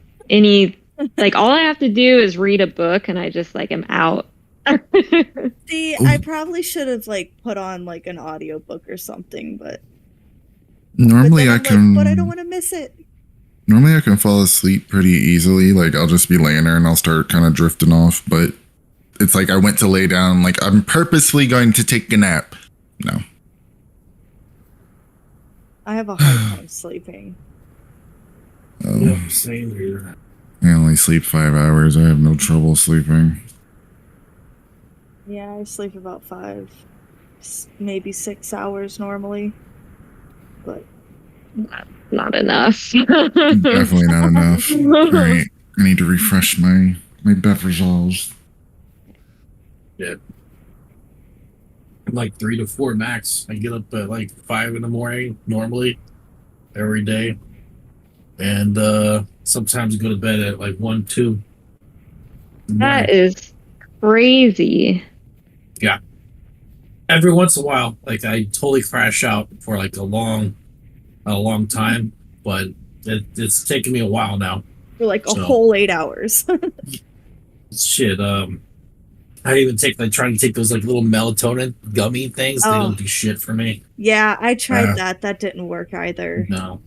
Like all I have to do is read a book and I just like am out. See, I probably should have like put on like an audiobook or something, but Normally then I I'm can. like, but I don't want to miss it. Normally I can fall asleep pretty easily. Like I'll just be laying there and I'll start kind of drifting off. But it's like I went to lay down. Like I'm purposely going to take a nap. No. I have a hard time sleeping. Oh, Yeah, same here. I only sleep 5 hours. I have no trouble sleeping. Yeah, I sleep about 5, maybe 6 hours normally. But Not enough. Definitely not enough. All right. I need to refresh my beverages. Yeah. I'm like 3 to 4 max. I get up at like 5 in the morning normally every day. And sometimes go to bed at like 1, 2. That is crazy. Yeah. Every once in a while, like I totally crash out for like a long time, but it's taken me a while now. for like a So- whole 8 hours. Shit, I even trying to take those like little melatonin gummy things. They Oh. don't do shit for me. Yeah, I tried Yeah. that. That didn't work either. No.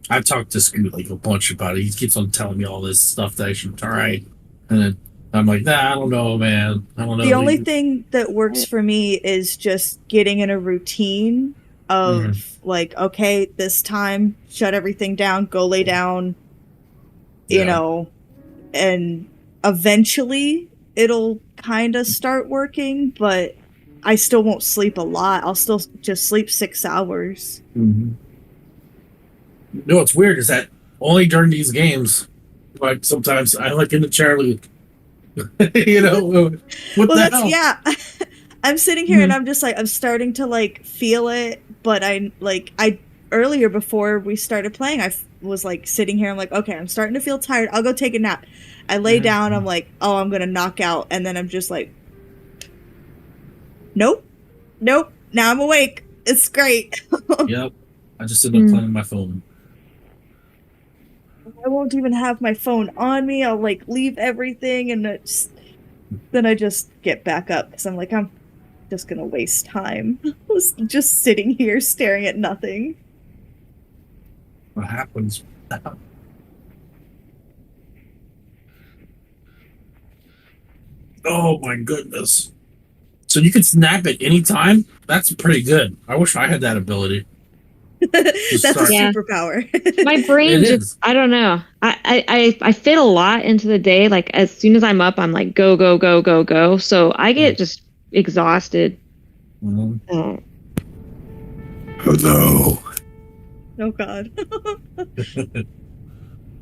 I've talked to Scoot like a bunch about it. He keeps on telling me all this stuff that I should try. And then I'm like, nah, I don't know, man. I don't know. The only thing that works for me is just getting in a routine of like, okay, this time, shut everything down, go lay down, you Yeah. know, and eventually it'll kind of start working, but I still won't sleep a lot. I'll still just sleep 6 hours. Mm-hmm. You know what's weird is that only during these games Like sometimes I look in the chair, like, you know, what Well, the that's hell? yeah. I'm sitting here and I'm just like I'm starting to like feel it, but I earlier before we started playing, was like sitting here. I'm like, okay, I'm starting to feel tired. I'll go take a nap. I lay down. I'm like, oh, I'm gonna knock out, and then I'm just like, nope. Now I'm awake. It's great. Yep. I just ended up playing on my phone. I won't even have my phone on me. I'll like leave everything, and then I just get back up because I'm like, I'm just gonna waste time just sitting here staring at nothing. What happens? Oh my goodness. So you can snap at any time? That's pretty good. I wish I had that ability. That's start- a Yeah. superpower. My brain It just, is. I don't know. I fit a lot into the day. Like as soon as I'm up, I'm like, go, go, go, go, go. So I get just exhausted. Mhm. Hello. Oh God.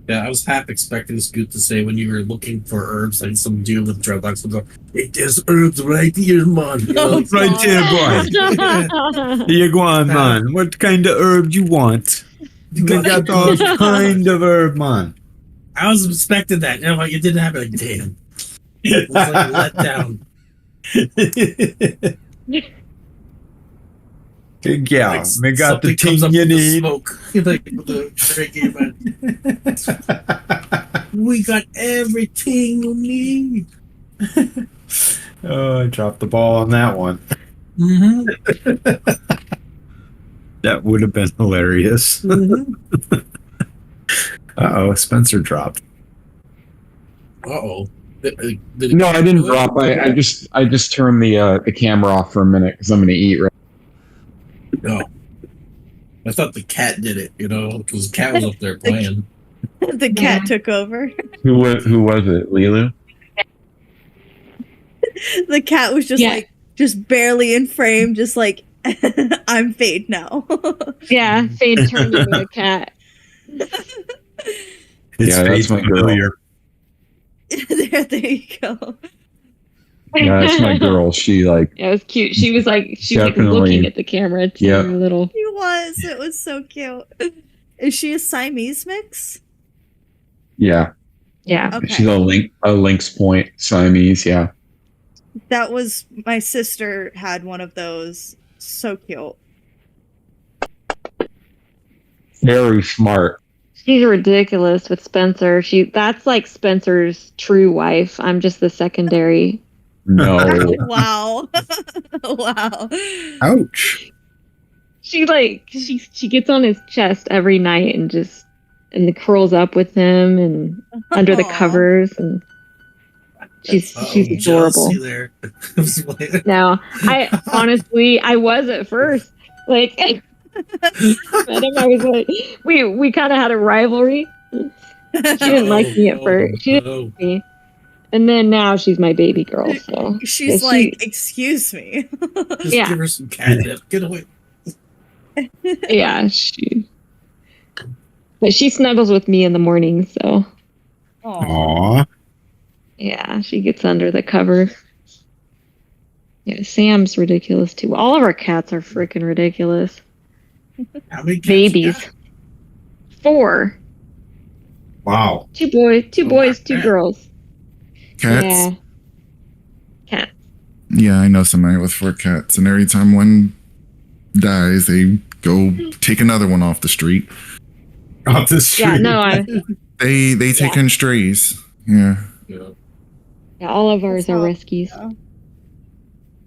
Yeah, I was half expecting Scoot to say when you were looking for herbs, like some dude with dreadlocks would go, "Hey, there's herbs right here, man." You know, Oh, like, Right here, boy. Here you go on, man. What kind of herb you want? you They got all kind of herb, man. I was expecting that. And like, it didn't happen. Like, damn. It was like let down. Yeah, Like, we got the something comes thing up you with the need. smoke. Like, with the drinking, man. We got everything you need. Oh, I dropped the ball on that one. Mm-hmm. That would have been hilarious. Mm-hmm. Uh-oh, Spencer dropped. Uh-oh. No, I didn't drop. I just turned the camera off for a minute because I'm gonna eat. Right. No. I thought the cat did it, you know, because the cat was up there playing. The cat took over. Who was it? Lilu? The cat was just Yeah. like just barely in frame, just like I'm Fade now. Yeah, Fade turned into a cat. It's Yeah, that's Fade my girl. familiar. there you go. Yeah, that's my girl. She like Yeah, it was cute. She was like Definitely. looking at the camera. Too, Yeah. little. It was so cute. Is she a Siamese mix? yeah. Yeah. Okay. She's a Lynx Point Siamese. Yeah. That was my sister had one of those. So cute. Very smart. She's ridiculous with Spencer. That's like Spencer's true wife. I'm just the secondary. No. Wow. Wow. Ouch. She gets on his chest every night and curls up with him and under the Aw. covers, and she's adorable. Jealousy there. Now, I honestly was at first like I met him, I was like we kind of had a rivalry. She didn't like me at first. She didn't like me. And then now she's my baby girl. So She's yeah, like, excuse me. Just Yeah. give her some catnip. Get away. yeah, but she snuggles with me in the morning. So Aw. Aw. yeah, she gets under the cover. Yeah, Sam's ridiculous too. All of our cats are freaking ridiculous. How many cats Babies. you got? 4. Wow. 2 boys, 2 Oh, boys, 2 man. girls. Cats? Yeah. Cat. Yeah, I know somebody with 4 cats, and every time one dies, they go take another one off the street. Off the street. Yeah, no, They take in strays. Yeah. Yeah. yeah, all of ours That's are how- rescues. yeah.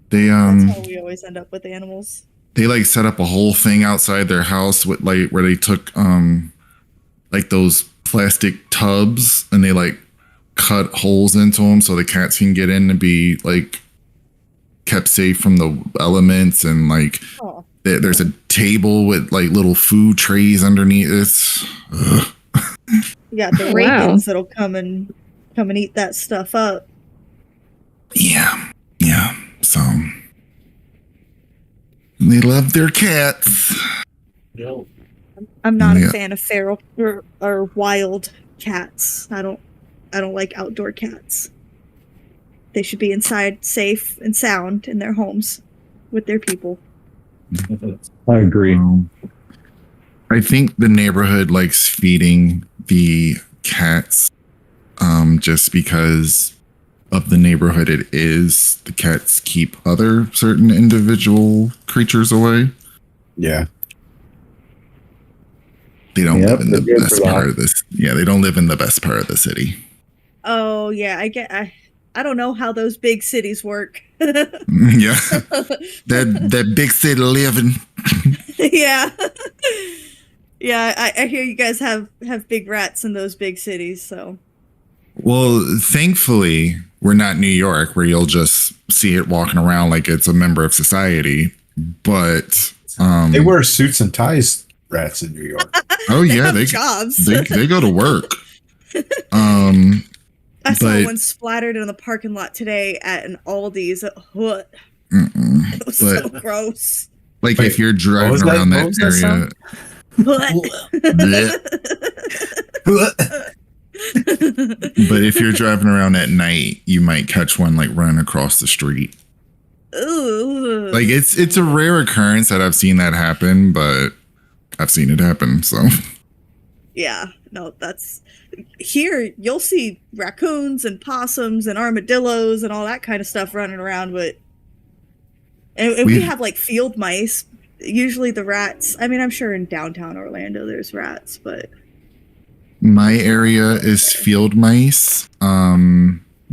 They That's how we always end up with animals. they like set up a whole thing outside their house with like where they took like those plastic tubs and they like cut holes into them so the cats can get in and be like kept safe from the elements, and like Oh. there's a table with like little food trays underneath it. Ugh. You got the Oh, ravens that'll come and eat that stuff up. Yeah. So they love their cats. Yo. I'm not Yeah. a fan of feral or wild cats. I don't like outdoor cats. They should be inside, safe and sound in their homes with their people. I agree. I think the neighborhood likes feeding the cats just because of the neighborhood it is. The cats keep other certain individual creatures away. Yeah. They don't live in the they're good best for part that. of this. Yeah, they don't live in the best part of the city. Oh yeah, I don't know how those big cities work. Yeah, that big city living. Yeah. Yeah, I hear you guys have big rats in those big cities, so. Well, thankfully, we're not New York where you'll just see it walking around like it's a member of society. But They wear suits and ties, rats in New York. oh yeah, have they jobs. they go to work. I saw but- one splattered in the parking lot today at an Aldi's. What? Mm-mm. It was But so gross. like Wait, if you're what was driving that- around what that was that area, sound? but if you're driving around at night, you might catch one like running across the street. Ooh. Like it's a rare occurrence that I've seen that happen, but I've seen it happen. So Yeah, no, that's here. You'll see raccoons and possums and armadillos and all that kind of stuff running around, but and we have like field mice. Usually the rats. I mean, I'm sure in downtown Orlando there's rats, but my area is field mice.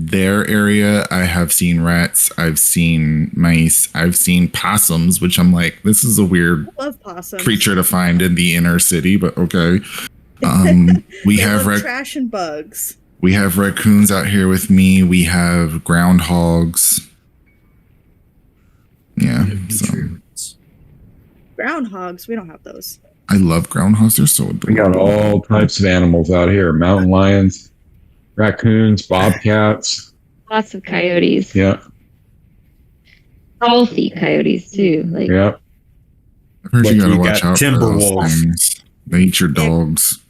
Their area, I have seen rats. I've seen mice. I've seen possums, which I'm like, this is a weird I love possums. creature to find in the inner city, but okay. We They have love trash and bugs. we have raccoons out here with me. We have groundhogs. Yeah, so Groundhogs, we don't have those. I love groundhogs. They're so We got adorable. all types of animals out here: mountain lions, raccoons, bobcats. Lots of coyotes. Yeah, Healthy coyotes too. Like yeah. I've heard But you gotta you watch got out for timber those wolves. things. They eat your dogs.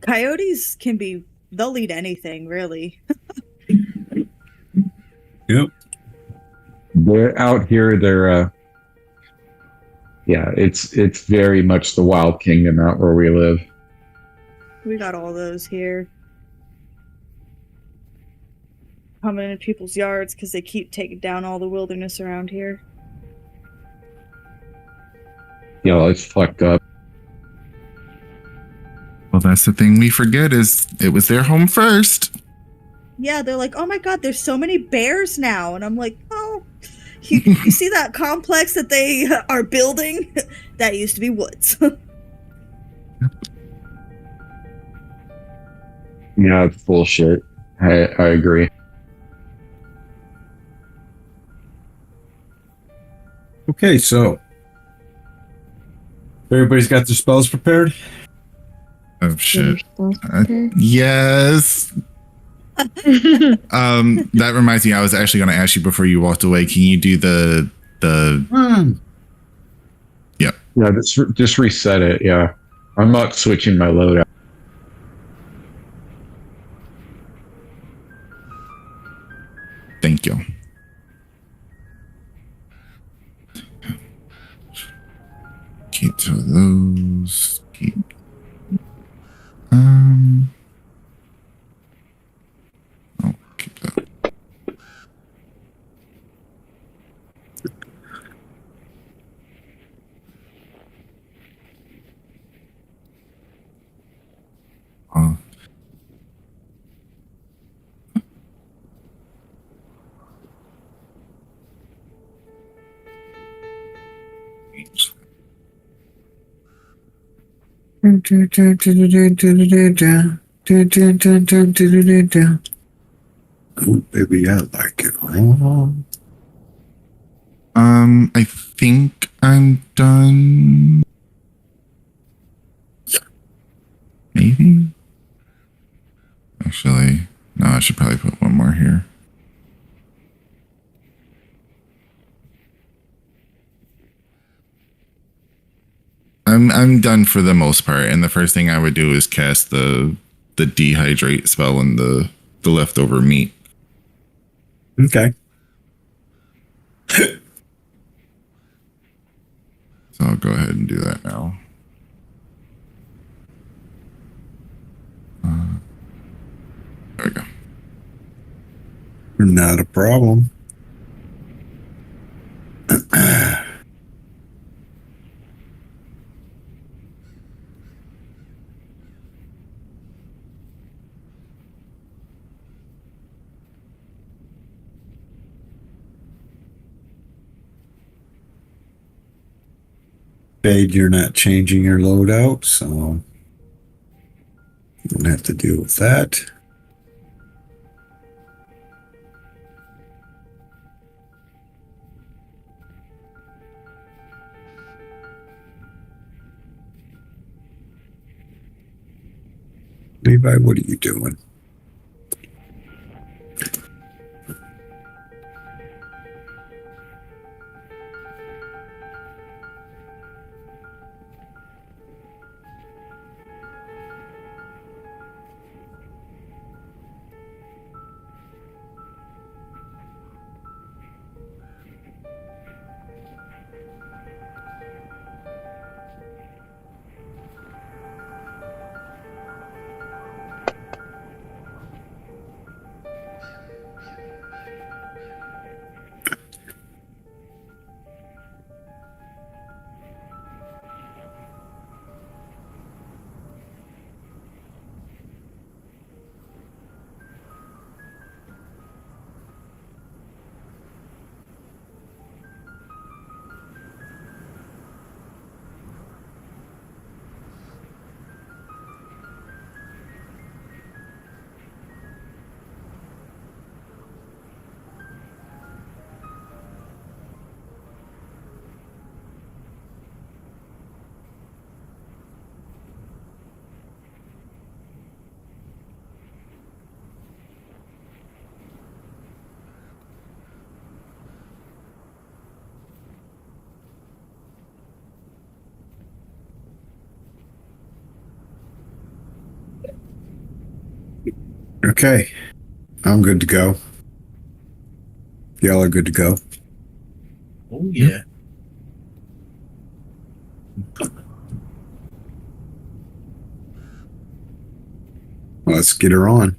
Coyotes they'll eat anything, really. Yep. They're out here. They're yeah. It's very much the wild kingdom out where we live. We got all those here. Coming into people's yards because they keep taking down all the wilderness around here. You know, it's fucked up. Well, that's the thing we forget is it was their home first. Yeah, they're like, oh my god, there's so many bears now. And I'm like, oh, you see that complex that they are building? That used to be woods. Yeah, it's bullshit. I agree. Okay, so everybody's got their spells prepared. Oh shit. okay. Yes. That reminds me, I was actually gonna ask you before you walked away. Can you do the Yeah, just reset it. Yeah, I'm not switching my loadout. thank you. Keep two of those. Keep oh, keep that. Oh. Oh, baby, I like it. I think I'm done. Maybe. Actually, no, I should probably put one more here. I'm done for the most part, and the first thing I would do is cast the the dehydrate spell and the leftover meat. Okay. So I'll go ahead and do that now. There we go. Not a problem. Fade, you're not changing your loadout, so you don't have to deal with that. Levi, what are you doing? Okay, I'm good to go. Y'all are good to go. Oh yeah. Let's get her on.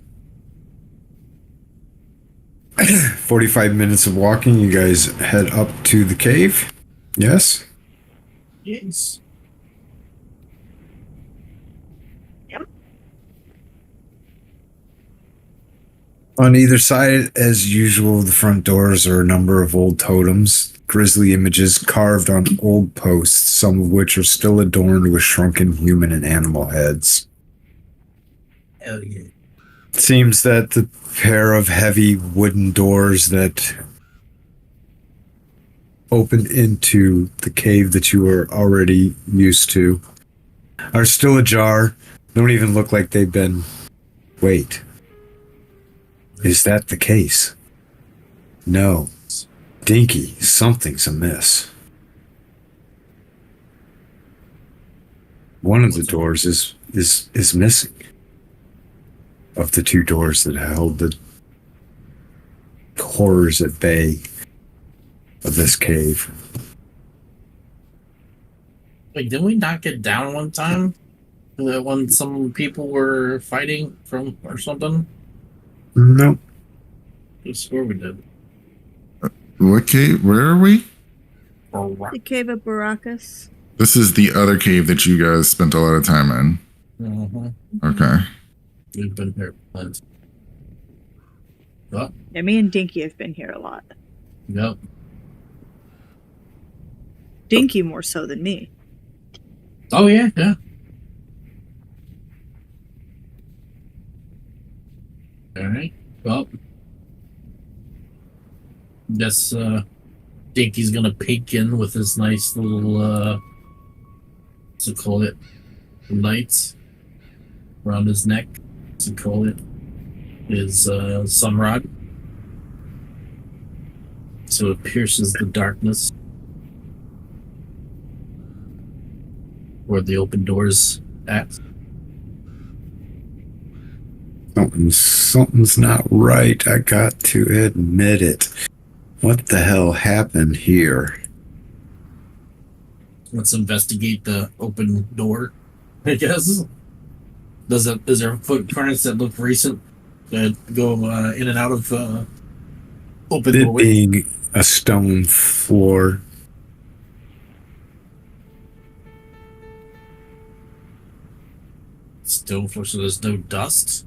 45 minutes of walking. You guys head up to the cave. Yes? Yes. On either side, as usual, of the front doors are a number of old totems, grisly images carved on old posts, some of which are still adorned with shrunken human and animal heads. Hell yeah. It seems that the pair of heavy wooden doors that open into the cave that you are already used to are still ajar. Don't even look like they've been... Wait. Is that the case? No. Dinky, something's amiss. One of the doors is missing. Of the two doors that held the horrors at bay of this cave. Wait, didn't we knock it down one time? When some people were fighting from or something? Nope. I swear we did. What cave? Where are we? The Cave of Baracus. This is the other cave that you guys spent a lot of time in. Mm-hmm. Okay. We've been here once. Oh, Yeah, me and Dinky have been here a lot. yep. Dinky more so than me. Oh yeah, yeah. Alright. Well, guess Dinky's gonna peek in with his nice little what's it call it? Lights around his neck. What's it call it? His sun rod. So it pierces the darkness. Where the open doors at. Something's not right. I got to admit it. What the hell happened here? Let's investigate the open door, I guess. Is there footprints that look recent that go in and out of open It doorway? being a stone floor. Still, so there's no dust.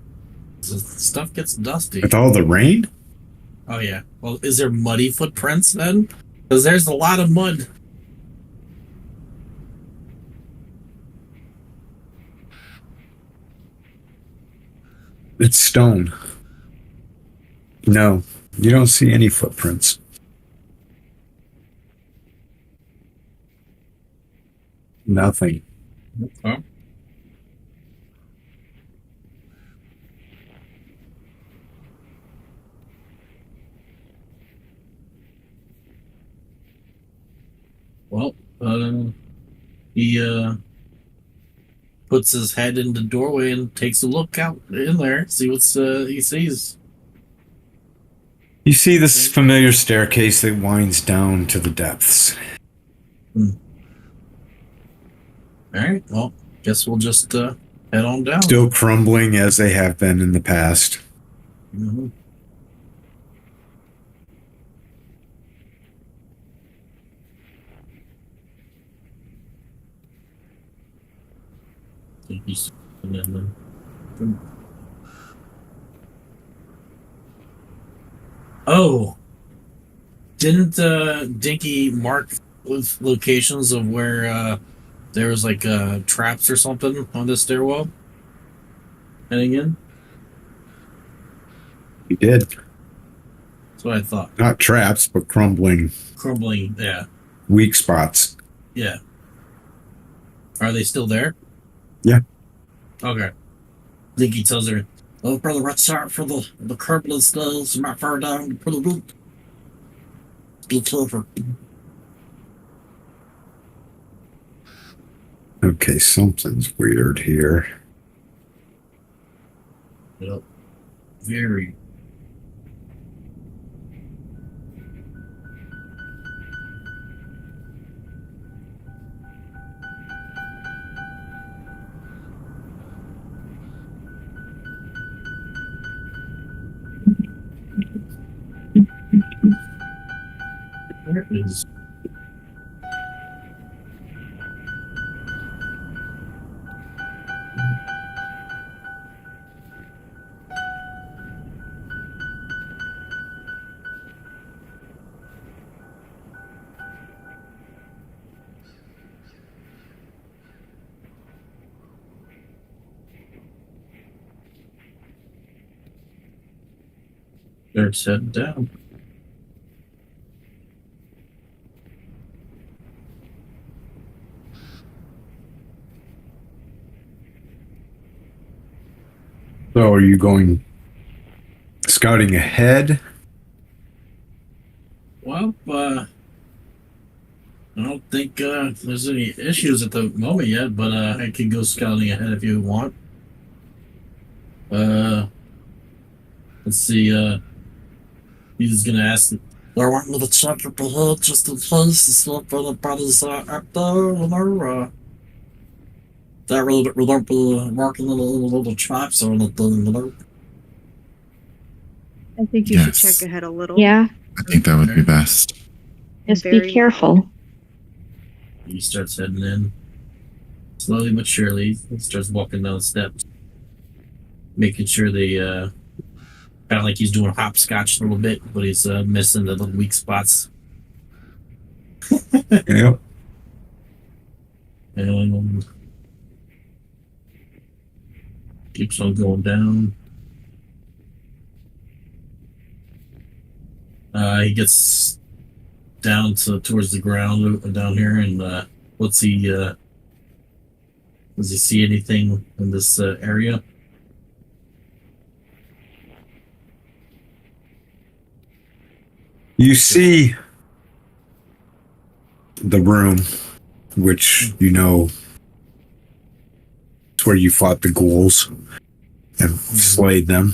The stuff gets dusty. With all the rain? Oh yeah. Well, is there muddy footprints then? Because there's a lot of mud. It's stone. No, you don't see any footprints. Nothing. Huh? Well, he puts his head in the doorway and takes a look out in there, see what's he sees. You see this familiar staircase that winds down to the depths. All right. Well, guess we'll just head on down. Still crumbling as they have been in the past. Mm-hmm. Oh, didn't Dinky mark locations of where there was like traps or something on the stairwell heading in? He did. That's what I thought. Not traps, but crumbling Crumbling, yeah. weak spots. Yeah. Are they still there? Yeah. Okay. Dinky tells her, "Oh, brother, watch out for the crumbling stones. Not far down. Be careful." Okay, something's weird here. Yep. Very. Where is? They're heading down. So are you going scouting ahead? Well, I don't think there's any issues at the moment yet, but I can go scouting ahead if you want. Let's see. He's gonna ask. I want me to check up ahead just in case it's not anybody's up there, you know. That really we don't be marking little traps or anything, you know. I think you Yes. should check ahead a little. Yeah, I think that would be best. just Very be careful. He starts heading in. Slowly but surely, he starts walking down the steps. Making sure they, kind of like he's doing hopscotch a little bit, but he's missing the little weak spots. Yep. And keeps on going down. He gets down towards the ground down here, and let's see. Does he see anything in this area? You see the room, which you know is where you fought the ghouls. have slayed them.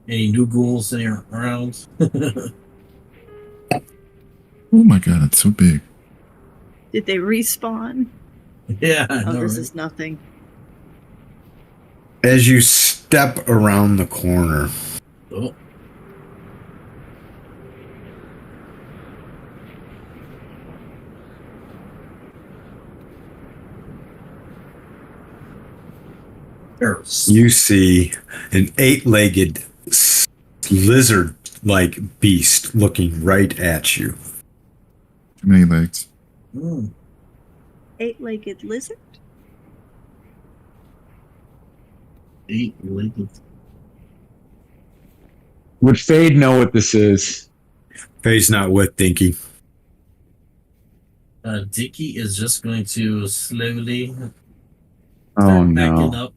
Any new ghouls sitting around? Oh my god, it's so big. Did they respawn? Yeah. I Oh, know, this right? is nothing. As you step around the corner, Oh. There's you see an 8-legged lizard-like beast looking right at you. Too many legs. Mm. 8-legged lizard? 8-legged. Would Fade know what this is? Faye's not with Dinky. Dicky is just going to slowly Oh start backing no. up.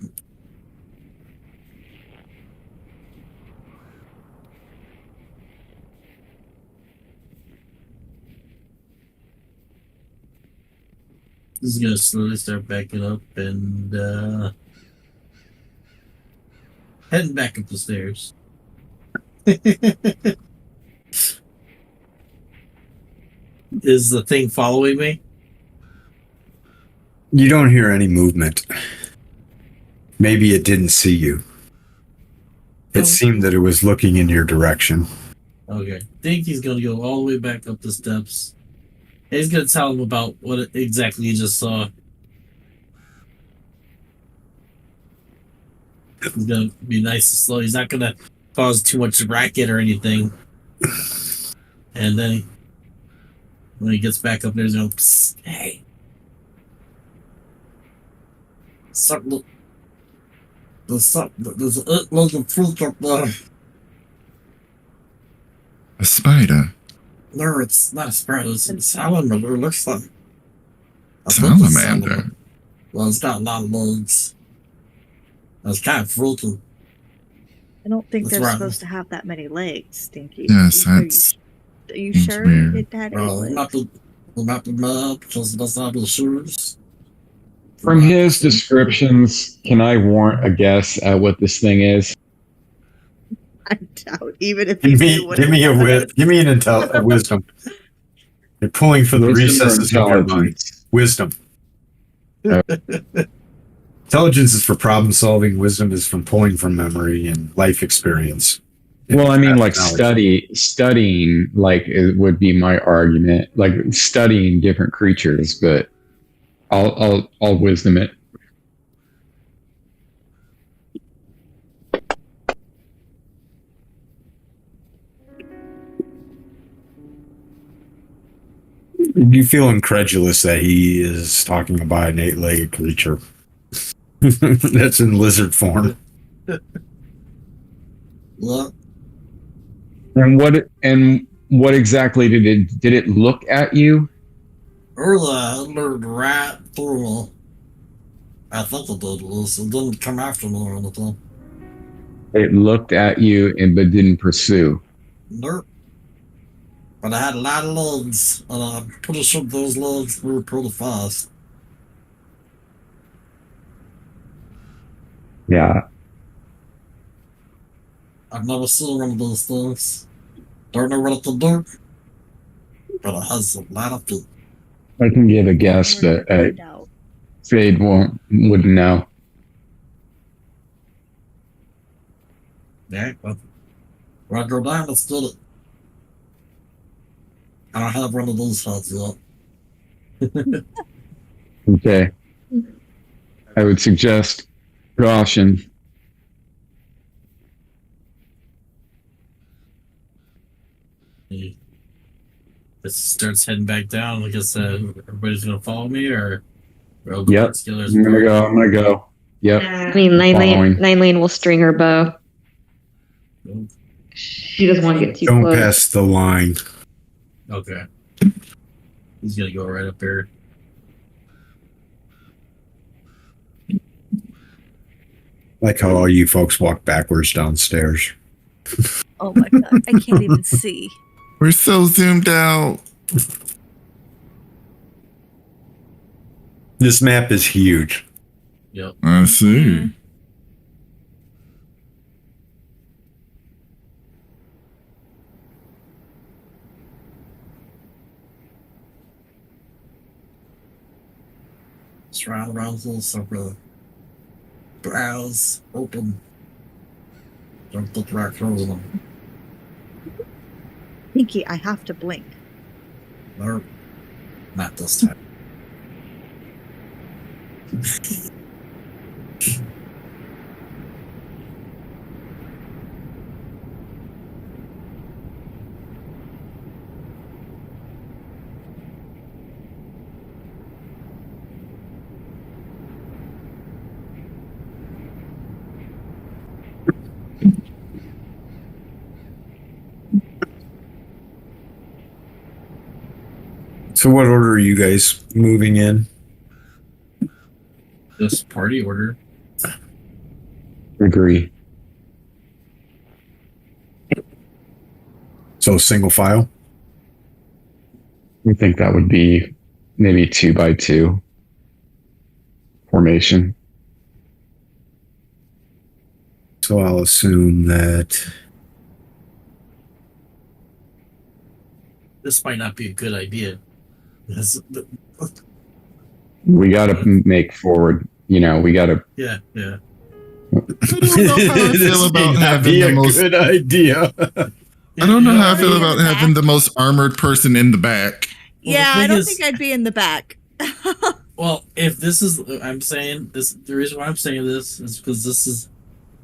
He's gonna slowly start backing up and heading back up the stairs. Is the thing following me? You don't hear any movement. Maybe it didn't see you. It seemed that it was looking in your direction. Okay. Think he's gonna go all the way back up the steps. And he's gonna tell him about what exactly he just saw. He's gonna be nice and slow. He's not gonna cause too much racket or anything. And then when he gets back up there, he's gonna, psst, hey. Something. There's a load of fruit up there. A spider. No, it's not a spider. It's a salamander. It looks like a Salamander. Well, it's got a lot of legs. It's kind of fruity. I don't think That's they're right. supposed to have that many legs, Stinky. Yes, Are you- that's. Are you seems sure weird. it had 8 legs? Not the map, because that's not the shoes. From his descriptions, can I warrant a guess at what this thing is? I doubt, even if you Give me, knew what give it me was. give me an a wisdom. You're pulling from the Wisdom or recesses of your mind. intelligence? Wisdom. Intelligence is for problem solving. Wisdom is from pulling from memory and life experience. Well, I mean, like Knowledge. studying, like it would be my argument, like studying different creatures. But I'll wisdom it. You feel incredulous that he is talking about an 8-legged creature that's in lizard form. Look, And what exactly did it look at you? Urla looked right through me. I thought it did, Liz. It didn't come after me or anything. It looked at you but didn't pursue. Nope. But I had a lot of legs, and I'm pretty sure those legs were pretty fast. Yeah. I've never seen one of those things. Don't know what it can do, but it has a lot of feet. I can give a guess, We're but gonna find out. Fade wouldn't know. Yeah, but when I go down, let's do it. I don't have one of those shots yet. Okay. I would suggest caution. He just starts heading back down. I guess everybody's gonna follow me, or we'll go Yep. together. I'm gonna go. Yep. I mean, Following. Nine Lane will string her bow. She doesn't want to get too Don't close. pass the line. Okay. He's gonna go right up there. Like how all you folks walk backwards downstairs. Oh my god, I can't even see. We're so zoomed out. This map is huge. Yep. I see. Surround around little circle. Browse. Open. Don't look right through them. Pinky, I have to blink. Or not this time. So, what order are you guys moving in? This party order. Agree. So, single file? I think that would be maybe 2x2 formation. So, I'll assume that. This might not be a good idea. We got to make forward. We got to. Yeah. I don't know how I feel about having the most. good idea. I don't know how I feel about having the most armored person in the back. Well, Yeah, the I thing don't is- think I'd be in the back. Well, if this is, I'm saying this. The reason why I'm saying this is because this is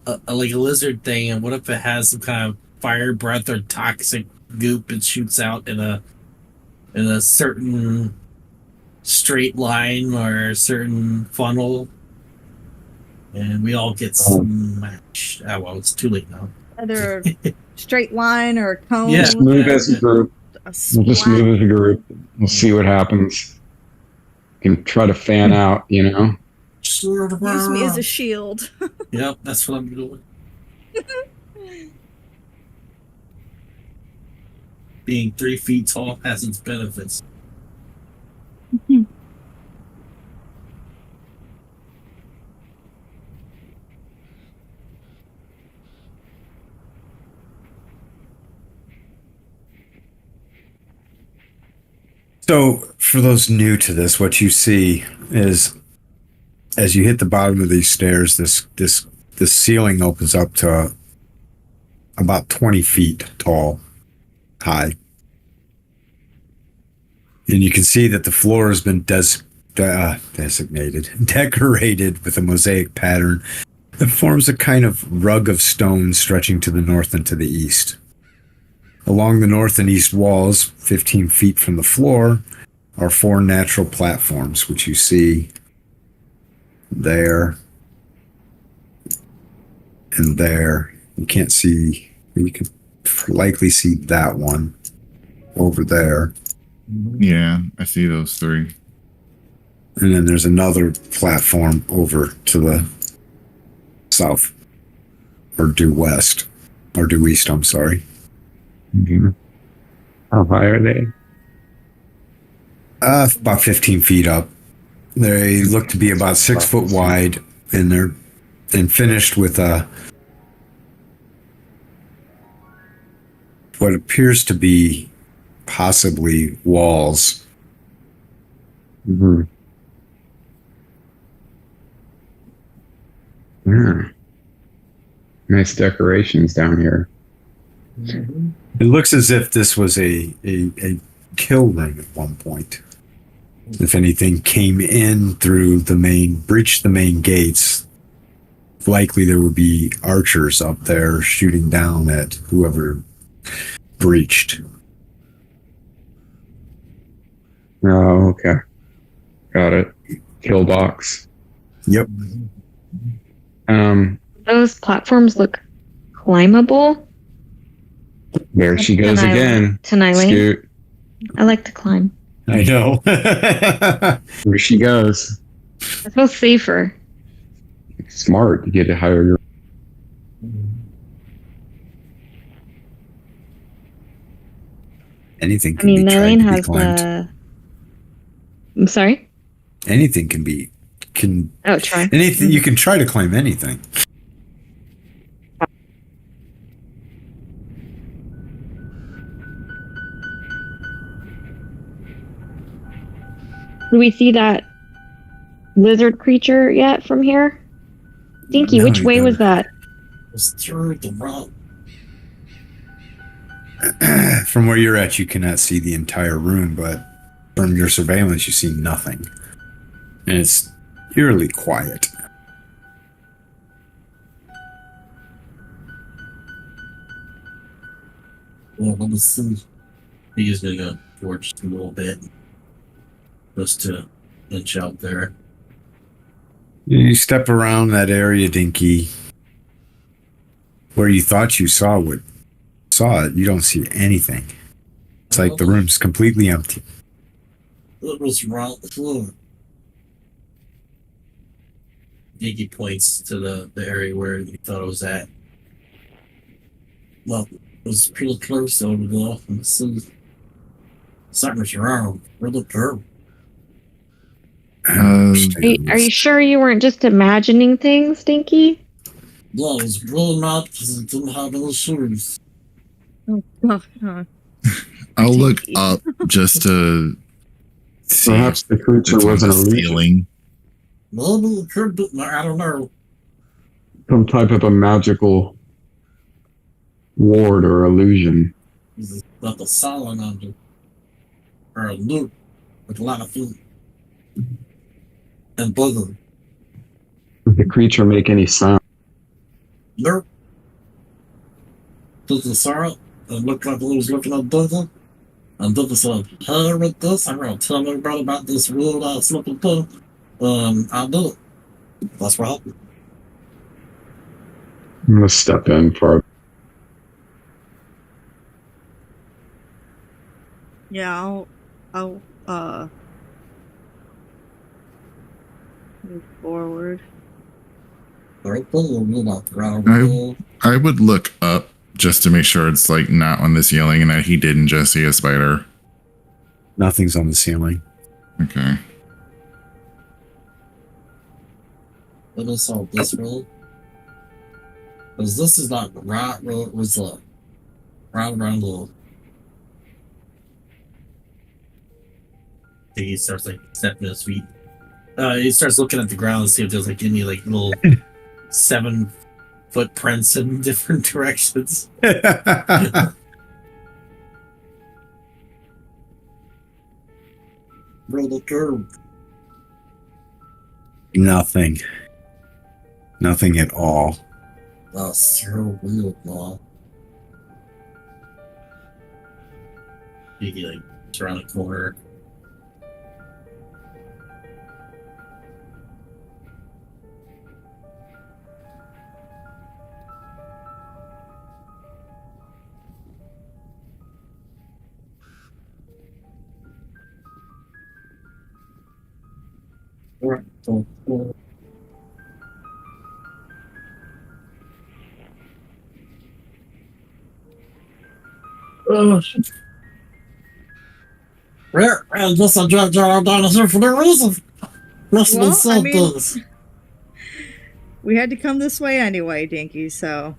like a lizard thing, and what if it has some kind of fire breath or toxic goop it shoots out in a certain straight line or a certain funnel, and we all get smashed. Ah, well, it's too late now. Either a straight line or a cone. Yeah. Just move as a group. A We'll just splat. move as a group. We'll see what happens. Can try to fan out. Use me as a shield. Yep, that's what I'm doing. Being 3 feet tall has its benefits. So, for those new to this, what you see is as you hit the bottom of these stairs, this ceiling opens up to about 20 feet tall, high. And you can see that the floor has been decorated with a mosaic pattern that forms a kind of rug of stone stretching to the north and to the east. Along the north and east walls, 15 feet from the floor, are 4 natural platforms, which you see there and there. You can't see, you can likely see that one over there. Yeah, I see those 3. And then there's another platform over to the south, or due west, or due east, I'm sorry. Mm-hmm. How high are they? About 15 feet up. They look to be about 6 foot wide, and they're finished with what appears to be possibly walls. Mm-hmm. Yeah. Nice decorations down here. It looks as if this was a kill room at one point. If anything came in through breached the main gates, likely there would be archers up there shooting down at whoever breached. Oh, okay. Got it. Kill box. Yep. Those platforms look climbable. There she goes Can I- again. Can I land? Scoot. I like to climb. I know. There she goes. I feel safer. Smart to get a higher. Anything I can mean, be tried Lillian to be has climbed. the. I'm sorry. Anything can be can Oh, try. anything. You can try to claim anything. Do we see that lizard creature yet from here? Dinky, No, which you way was don't. that? Was through the rock. From where you're at, you cannot see the entire room, but from your surveillance, you see nothing, and it's eerily quiet. Well, let me see. He's gonna go forward just a little bit, just to inch out there. You step around that area, Dinky, where you thought you saw it. You don't see anything. It's like the room's completely empty. It was wrong. Iggy points to the area where he thought it was at. Well, it was pretty close over there. Something's wrong. Where the curve? Are you sure you weren't just imagining things, Dinky? No, it was really not because it didn't have any shoes. Oh, God. I'll look up just to see Perhaps the creature it's on wasn't the a legion. Maybe ceiling. it could be. I don't know. Some type of a magical ward or illusion. It's like a silent under. Or a loop with a lot of feet. And booger. Did the creature make any sound? Nope. Took the syrup and looked like he was looking at booger. And booger said, hey, with this, I'm going to tell everybody about this weird ass looking thing. I'll do it. That's what happened. I'm gonna step in for Yeah, I'll move forward. I would look up just to make sure it's like not on the ceiling and that he didn't just see a spider. Nothing's on the ceiling. Okay. Let us solve this road. Because this is not the right road, it was round the he starts like stepping his feet. He starts looking at the ground to see if there's like any like little 7 footprints in different directions. Bro, the curve. Nothing. Nothing at all. That's so weird, man. You like turn a corner. Rare, and just a giant dinosaur for no reason. Must have been Well, I mean- something. We had to come this way anyway, Dinky, so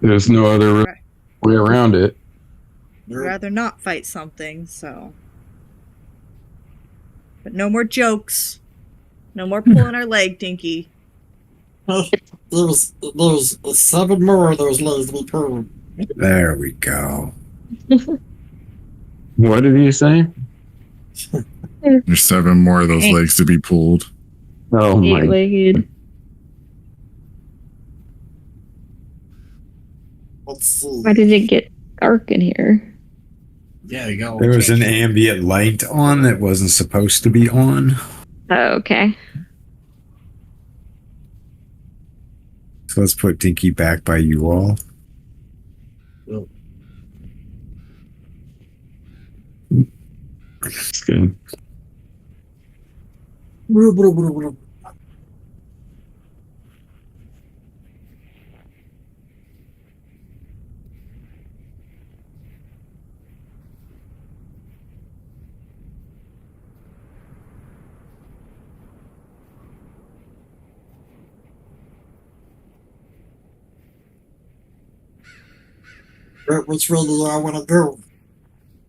There's no other way around it. I'd rather not fight something, so. But no more jokes. No more pulling our leg, Dinky. There's 7 more of those legs to be pulled. There we go. What did he say? There's 7 more of those legs to be pulled. Oh my! Eight-legged. Let's see. Why did it get dark in here? Yeah, you go. There was an ambient light on that wasn't supposed to be on. Oh, okay. So let's put Dinky back by you all. That's good. Which way do I want to go?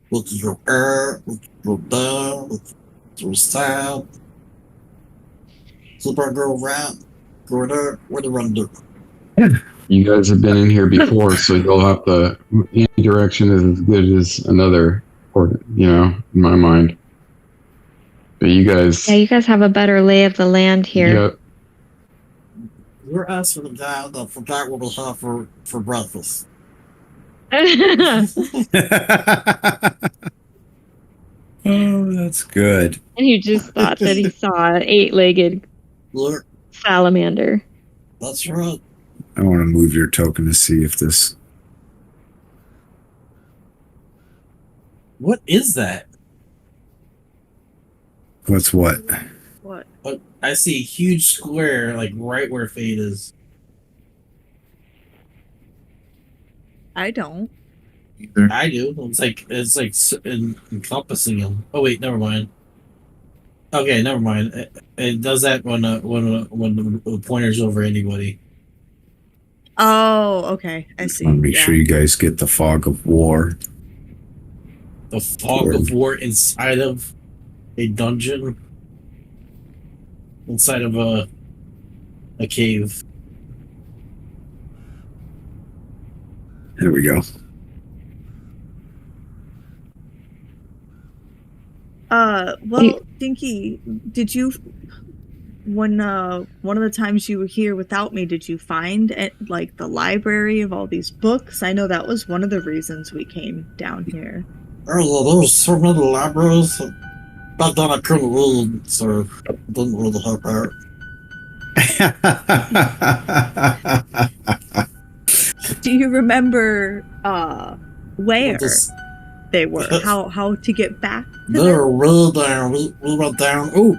Which is your air? Which is your down? Which is your south? So if I go around, go there, what do I want to do? You guys have been in here before, so you'll have to. Any direction is as good as another, or in my mind. But you guys. Yeah, you guys have a better lay of the land here. Yep. You're asking the guy that forgot what we have for breakfast. Oh, that's good. And you just thought that he saw an 8-legged Look, salamander. that's right. I want to move your token to see if this. What is that? What's what? What? I see a huge square, like right where Fade is. I don't. Either. I do. It's like encompassing him. Oh wait, never mind. Okay, never mind. It does that when the pointer's over anybody. Oh, okay. I see. I want to make Yeah. sure you guys get the fog of war. The fog of war inside of a dungeon, inside of a cave. There we go. Well, Dinky, did you, when one of the times you were here without me, did you find like the library of all these books? I know that was one of the reasons we came down here. There was so many libraries. Back then I couldn't read, so it didn't really help out. Do you remember where Just- they were? How to get back? To They them? were way down. We went down. Ooh,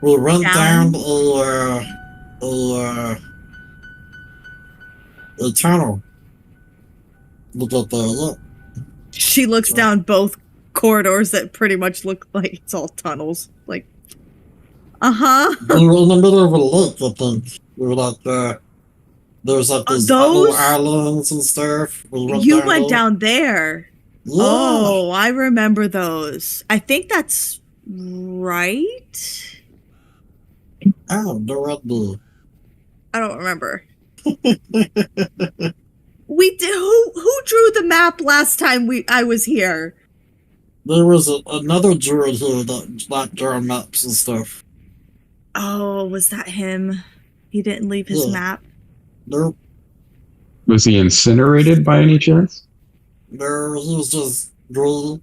we went Down? down a tunnel. Look at that. Look. She looks down both corridors that pretty much look like it's all tunnels. Like, uh-huh. We were in the middle of a lake, I think. We were like, there's like these little Those? islands and stuff. We You went there. down there. Yeah. Oh, I remember those. I think that's right. Oh, no idea. I don't remember. We did. Who drew the map last time I was here? There was another druid here that liked drawing maps and stuff. Oh, was that him? He didn't leave his Yeah. map. Nope. Was he incinerated by any chance? No, he was just green.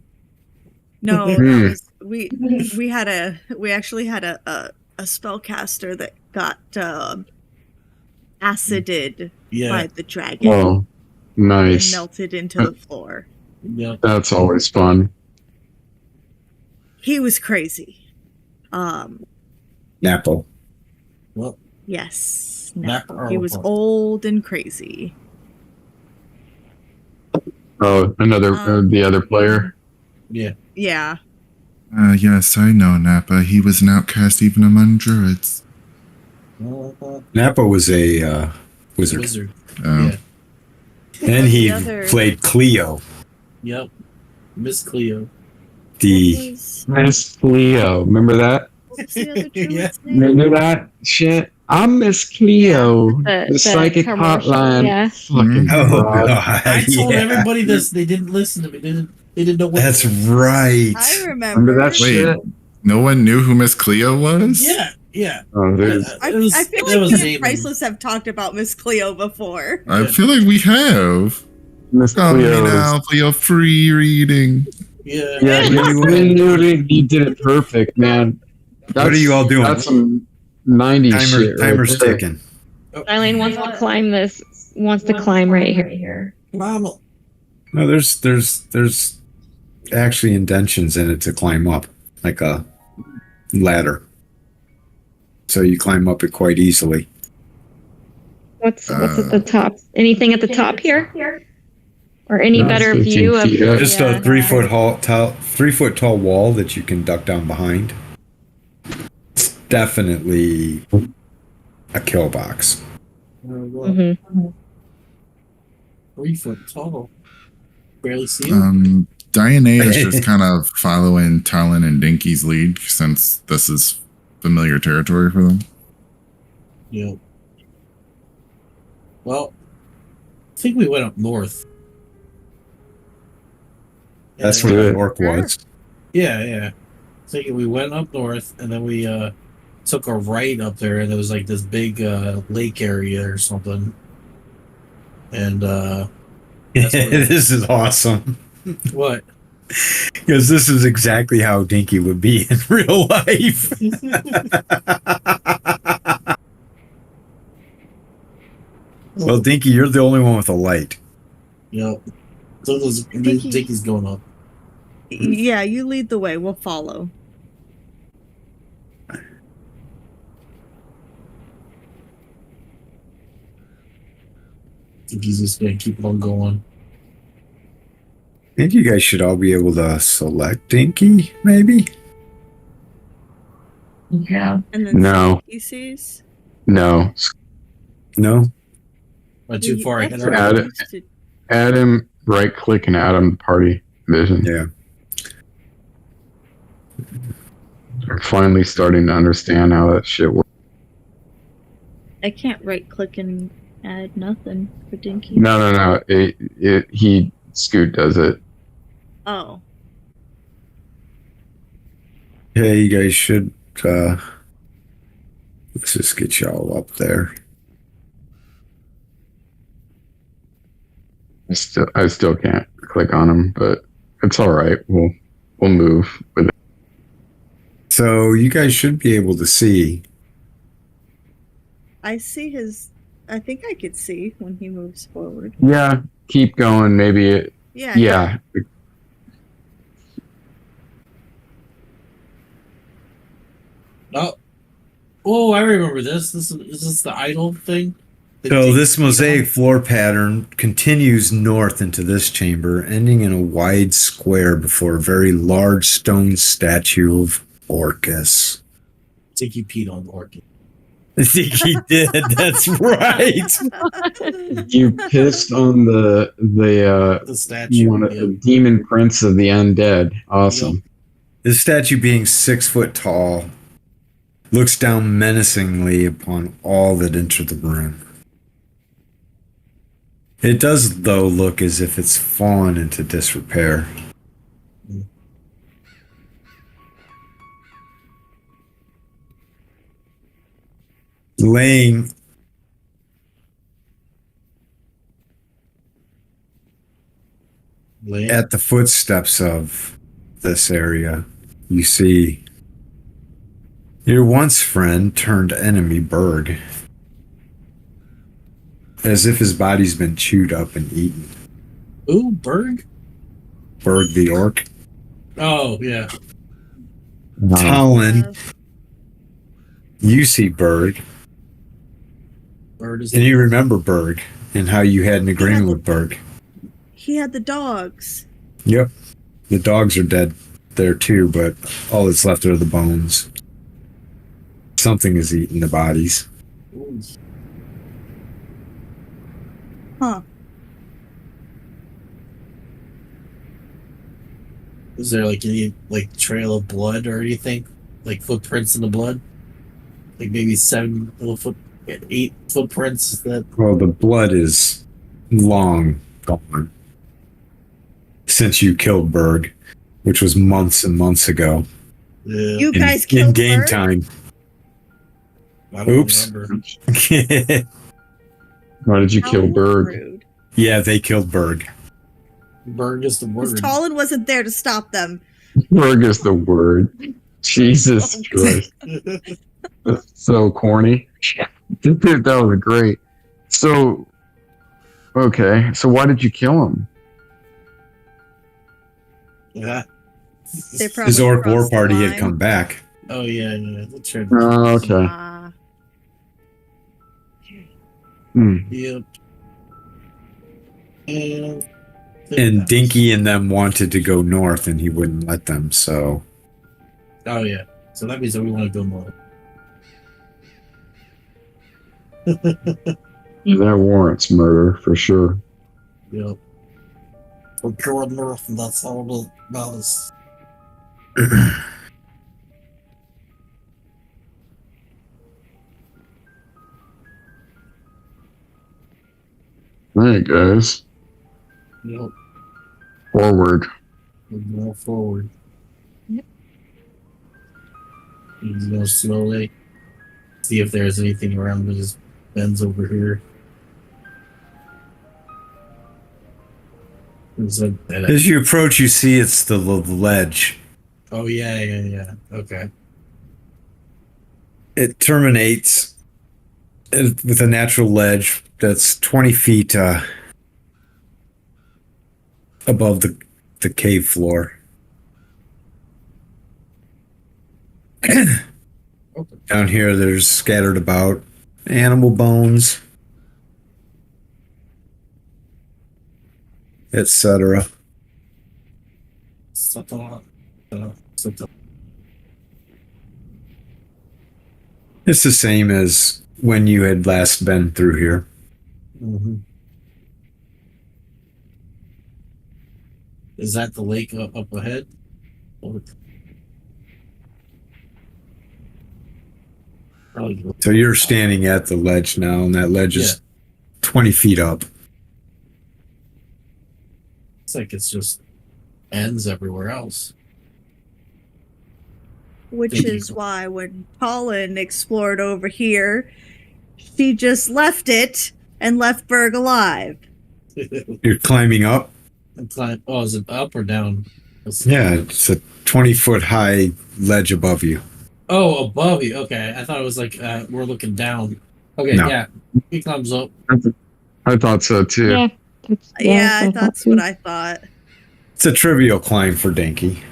No, Hmm. that was, we actually had a spellcaster that got acided Yeah. by the dragon Oh, and nice. melted into the floor. Yeah. That's always fun. He was crazy. Napo. Well, Yes. Nap- He was old and crazy. Oh, another the other player. yeah. Yeah. Yes, I know Nappa. He was an outcast even among druids. Napo was a wizard. Wizard. Oh. Yeah. And he The other- played Cleo. Yep. Miss Cleo. The Miss Cleo. Remember that? What was the other druid's Yeah. name? Remember that shit? I'm Miss Cleo. The psychic commercial, hotline. yeah. Fucking oh fraud. god, I told yeah. everybody this. They didn't listen to me. They didn't know what. That's right. I remember. Remember that Wait. shit? No one knew who Miss Cleo was? Yeah. Yeah. Oh, dude. I It was- feel it like was you and Damon. Priceless have talked about Miss Cleo before. I feel like we have. Miss Come Cleo. now, Cleo free reading. Yeah. Yeah, you did it perfect, man. What are you all doing? That's some 90s shit. Timer's right there. ticking. Eileen wants to climb this. Wants to climb right here. Mama. No, there's actually indentions in it to climb up, like a ladder. So you climb up it quite easily. What's at the top? Anything at the top here? Or any No, it's better 15 view of feet up. Just yeah. a 3 foot tall wall that you can duck down behind. It's definitely a kill box. Mhm. 3 foot tall. barely see him. Diane is just kind of following Talon and Dinky's lead since this is familiar territory for them. Yeah. Well, I think we went up north. That's And where then the orc was. yeah. Thinking we went up north, and then we took a right up there, and there was like this big lake area or something. And that's where, This is awesome. what? Because this is exactly how Dinky would be in real life. Well, Dinky, you're the only one with a light. Yep. So those Dinky. Dinky's going up. Yeah, you lead the way. We'll follow. Dinky's just gonna keep on going. I think you guys should all be able to select Dinky, maybe? Yeah. And then No. he sees. No. No? Went too far ahead. That's of what Add I it. used to- Add him, right click and add him to party vision. Yeah. I'm finally starting to understand how that shit works. I can't right click and add nothing for Dinky. No. Scoot does it. Oh. Yeah, you guys should, let's just get y'all up there. I still can't click on him, but it's all right. We'll move with it. So you guys should be able to see. I see his. I think I could see when he moves forward. Yeah, keep going. Maybe Yeah. yeah. Oh, I remember this. Is this the idol thing? So this mosaic floor pattern continues north into this chamber, ending in a wide square before a very large stone statue of Orcus. Dinky peed on the orchid. I think he did. That's right. You pissed on the The statue. one of the demon prince of the undead. Awesome. This statue, being 6 foot tall, looks down menacingly upon all that enter the room. It does, though, look as if it's fallen into disrepair. Laying Lane. at the footsteps of this area, you see your once friend turned enemy Berg. As if his body's been chewed up and eaten. Ooh, Berg? Berg the orc. Oh, yeah. Talon, you see Berg, Bird is and you remember Berg and how you had an agreement with Berg. He had the dogs. Yep. The dogs are dead there too, but all that's left are the bones. Something is eating the bodies. Ooh. Huh. Is there like any like trail of blood or anything? Like footprints in the blood? Like maybe 8 footprints that Well, the blood is long gone since you killed Berg, which was months and months ago. You In, guys in killed game Bert? time. I don't Oops. remember. Why did you kill How Berg? rude. Yeah, they killed Berg. Berg is the Because word. Talon wasn't there to stop them. Berg is the word. Jesus Christ. That's so corny. Dude, that was great. So, okay. So why did you kill him? Yeah. They probably His orc war crossed the party had line. come back. Oh yeah. That's right. Oh, okay. Ah. Hmm. Yep. And Dinky and them wanted to go north, and he wouldn't let them, so... Oh yeah. So that means that we want to go more. That warrants murder for sure. Yep. We're going north, and that's all that matters. Alright, guys. Yep. Forward. We're going forward. Yep. You go slowly. See if there's anything around that just bends over here. As you approach, you see it's the ledge. Oh, yeah. Okay. It terminates with a natural ledge that's 20 feet above the cave floor. Down here, there's scattered about animal bones, etc. It's the same as when you had last been through here. Mm-hmm. Is that the lake up ahead? So you're standing at the ledge now, and that ledge is 20 feet up. It's like it's just ends everywhere else. Which is why when Colin explored over here, she just left it and left Berg alive. You're climbing up? Oh, is it up or down? Yeah, it's a 20-foot high ledge above you. Oh, above you. Okay, I thought it was like we're looking down. Okay, No. yeah. He climbs up. I thought so too. Yeah, that's what I thought. It's a trivial climb for Dinky.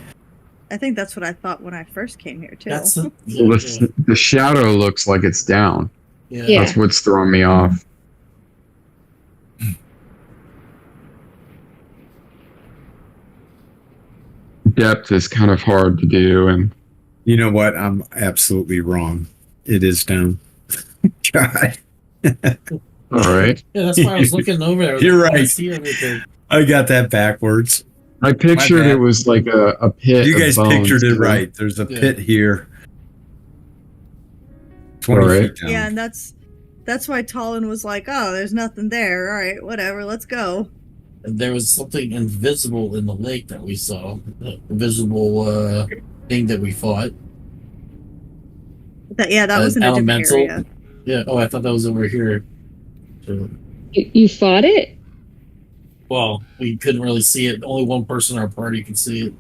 I think that's what I thought when I first came here too. That's Well, the shadow looks like it's down. Yeah. That's what's throwing me off. Depth is kind of hard to do, and you know what? I'm absolutely wrong. It is down. God. All right. Yeah, that's why I was looking over there. You're I right. see everything. I got that backwards. I pictured it was like a pit. You guys of bones, pictured it too. right. There's a pit here. 20 20 right. feet down. Yeah, and that's why Talon was like, "Oh, there's nothing there. All right, whatever, let's go." And there was something invisible in the lake that we saw. The invisible thing that we fought. That was in a different elemental. area. Yeah. Oh, I thought that was over here. So, You fought it? well, we couldn't really see it. Only one person in our party could see it.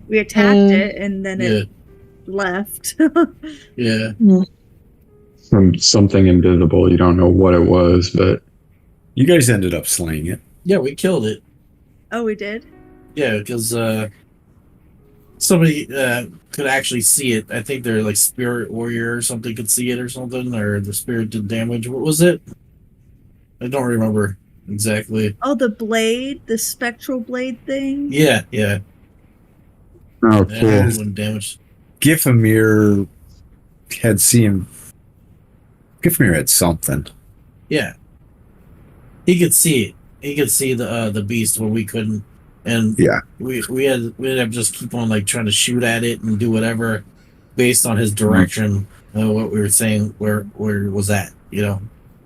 We attacked it, and then Yeah. it left. Yeah. From something invisible. You don't know what it was, but You guys ended up slaying it. Yeah, we killed it. Oh, we did? Yeah, because somebody could actually see it. I think their like spirit warrior or something could see it or something, or the spirit did damage. What was it? I don't remember exactly. Oh, the blade, the spectral blade thing? Yeah. oh, Yeah, cool. it wouldn't damage. Gifamir had seen. Gifamir had something. Yeah, he could see it. He could see the beast when we couldn't, and Yeah. we had to just keep on like trying to shoot at it and do whatever based on his direction. What we were saying, where it was at, you know.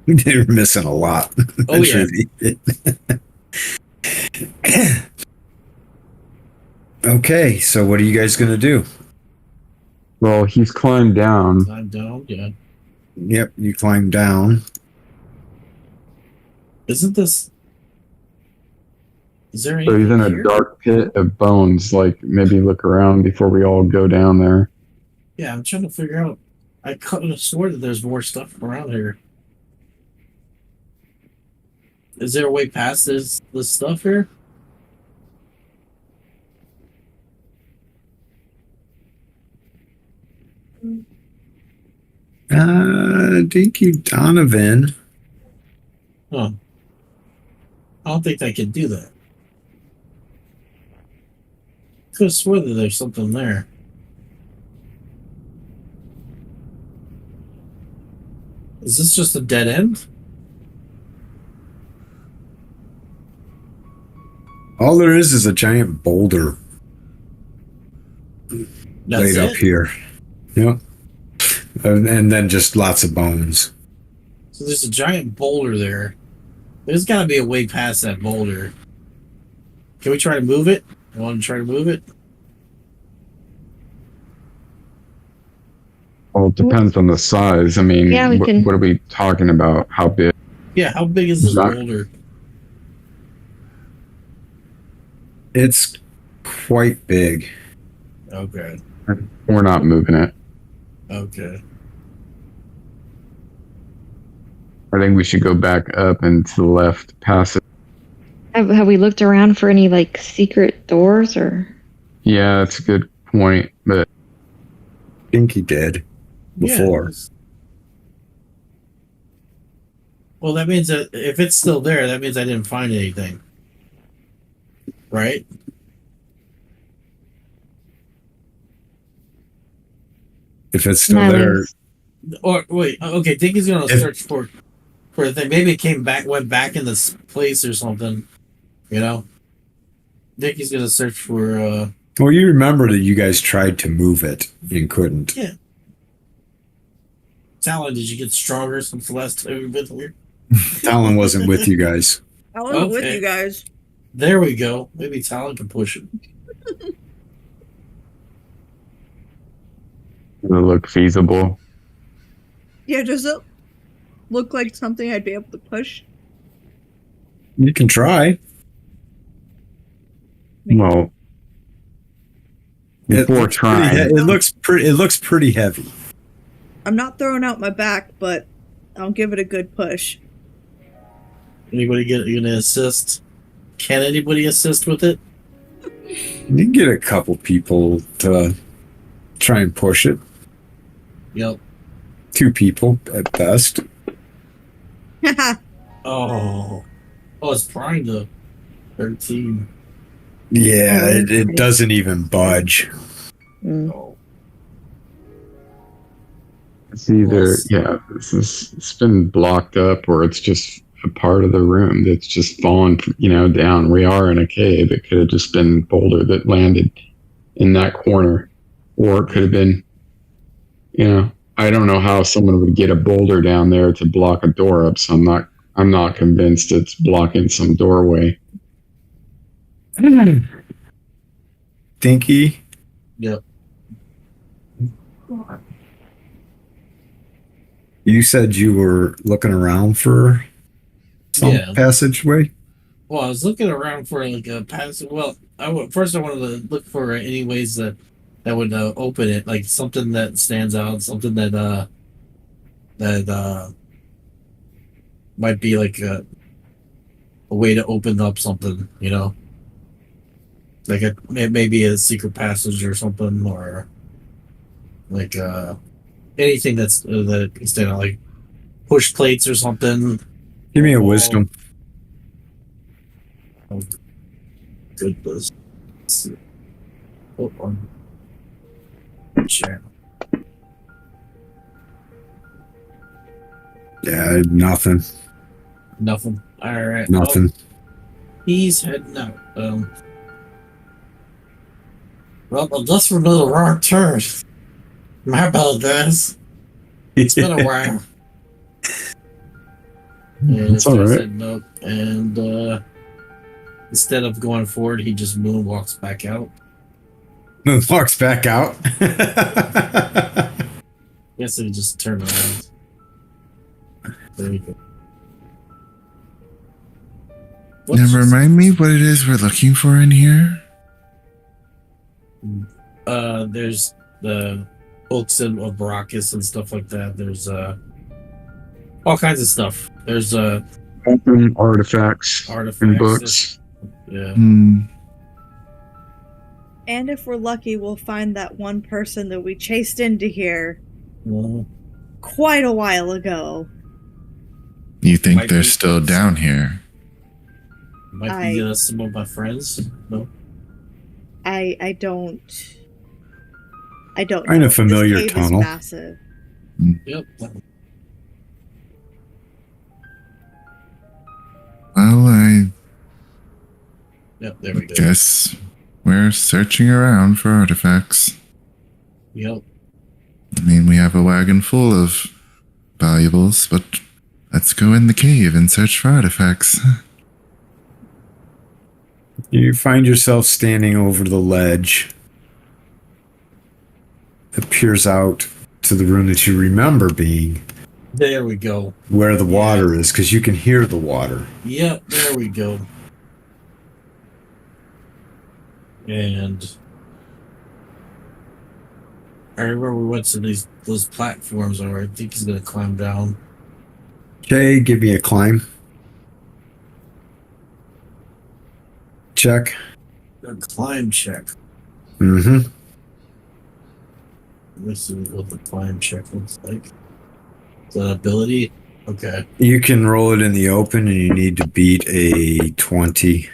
They were missing a lot. Oh, yeah. Okay, so what are you guys going to do? Well, he's climbed down. I'm down. Yeah. Yep, you climb down. Isn't this? Is there So he's in anything a here? dark pit of bones. Like, maybe look around before we all go down there. Yeah, I'm trying to figure out. I could have swore that there's more stuff around here. Is there a way past this stuff here? Dinky Donovan. Huh. I don't think I could do that. Could have swore that there's something there. Is this just a dead end? All there is a giant boulder That's laid up it? here. Yep. And then just lots of bones. So there's a giant boulder there. There's got to be a way past that boulder. Can we try to move it? You want to try to move it? Well, it depends on the size. I mean, Yeah, we can- what are we talking about? How big? Yeah, how big is this Not- boulder? It's quite big. Okay. We're not moving it. Okay. I think we should go back up and to the left, past it. Have we looked around for any like secret doors or? Yeah, that's a good point. But I think he did before. Yeah. Well, that means that if it's still there, that means I didn't find anything. Right? If it's still No, there, it's- Or wait, okay, think he's gonna If- search for the thing. Maybe it went back in this place or something. You know? Think he's gonna search for well, you remember that you guys tried to move it and couldn't. Yeah. Talon, did you get stronger since the last time we've been here? Talon wasn't with you guys. I wasn't with Okay. you guys. There we go. Maybe Talon can push it. does it look feasible? Yeah, does it look like something I'd be able to push? You can try. Well, before looks pretty trying, it looks pretty heavy. I'm not throwing out my back, but I'll give it a good push. Anybody gonna assist? Can anybody assist with it? You can get a couple people to try and push it. Yep. 2 people at best. Oh, it's primed to 13. Yeah, Oh, it doesn't even budge. Mm. Oh, it's either Well, it's been blocked up, or it's just a part of the room that's just fallen, down. We are in a cave. It could have just been boulder that landed in that corner, or it could have been, I don't know how someone would get a boulder down there to block a door up. So I'm not convinced it's blocking some doorway. Dinky, yep. you said you were looking around for some Yeah. passageway. Well, I was looking around for like a passive. Well, first I wanted to look for any ways that would open it, like something that stands out, something that might be like a way to open up something, like maybe a secret passage or something, or like anything that can stand out, like push plates or something. Give me a wisdom. Goodness. Let's see. Hold on. Sure. Yeah, nothing. Nothing. All right. Nothing. He's heading out. Well, unless we're another wrong turn. My bad, guys. It's been a while. And It's all right. No, and instead of going forward, he just moonwalks back out. Walks back out. Guess he just turned around. There you go. Now remind me what it is we're looking for in here. There's the books of Baracus and stuff like that. There's all kinds of stuff. There's Open artifacts artifacts and books. Yeah. And if we're lucky, we'll find that one person that we chased into here Well, quite a while ago. You think Might they're be- still down here? might be some of my friends. No. I don't Find know. a familiar This cave tunnel. is massive. Yep. Well, Yep, there we go. Guess we're searching around for artifacts. Yep. I mean, we have a wagon full of valuables, but let's go in the cave and search for artifacts. You find yourself standing over the ledge that peers out to the room that you remember being There we go. where the water is, because you can hear the water. Yep, there we go. And I remember we went to those platforms, or I think he's gonna climb down. Okay, give me a climb check. A climb check. Mm-hmm. Let's see what the climb check looks like. Is that ability? Okay. You can roll it in the open, and you need to beat a 20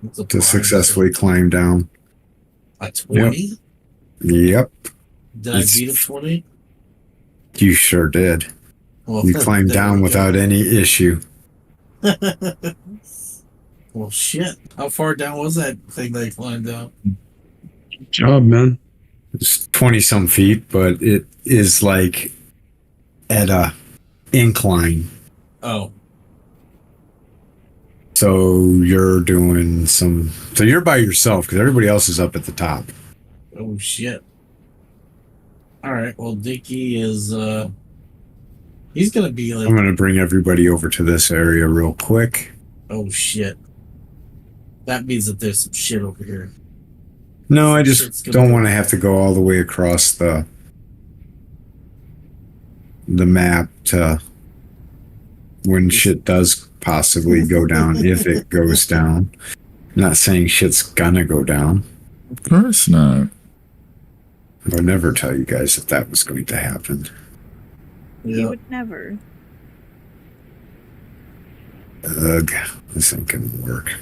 What's a to climb successfully check? climb down. A 20? Yep, Did I beat a 20? you sure did. Well, You climbed there down we without any issue. go. Well, shit. How far down was that thing they climbed down? Good job, man. It's 20 some feet, but it is like at a incline. Oh. So you're doing some. So you're by yourself because everybody else is up at the top. Oh, shit. Alright, well, Dickie is, he's gonna be like, I'm going to bring everybody over to this area real quick. oh, shit. That means that there's some shit over here. No, I Shit's just gonna don't be- want to have to go all the way across the map to when shit does possibly go down, if it goes down. I'm not saying shit's gonna go down. Of course not. I would never tell you guys if that was going to happen. You Yeah. would never. Ugh, this ain't gonna work.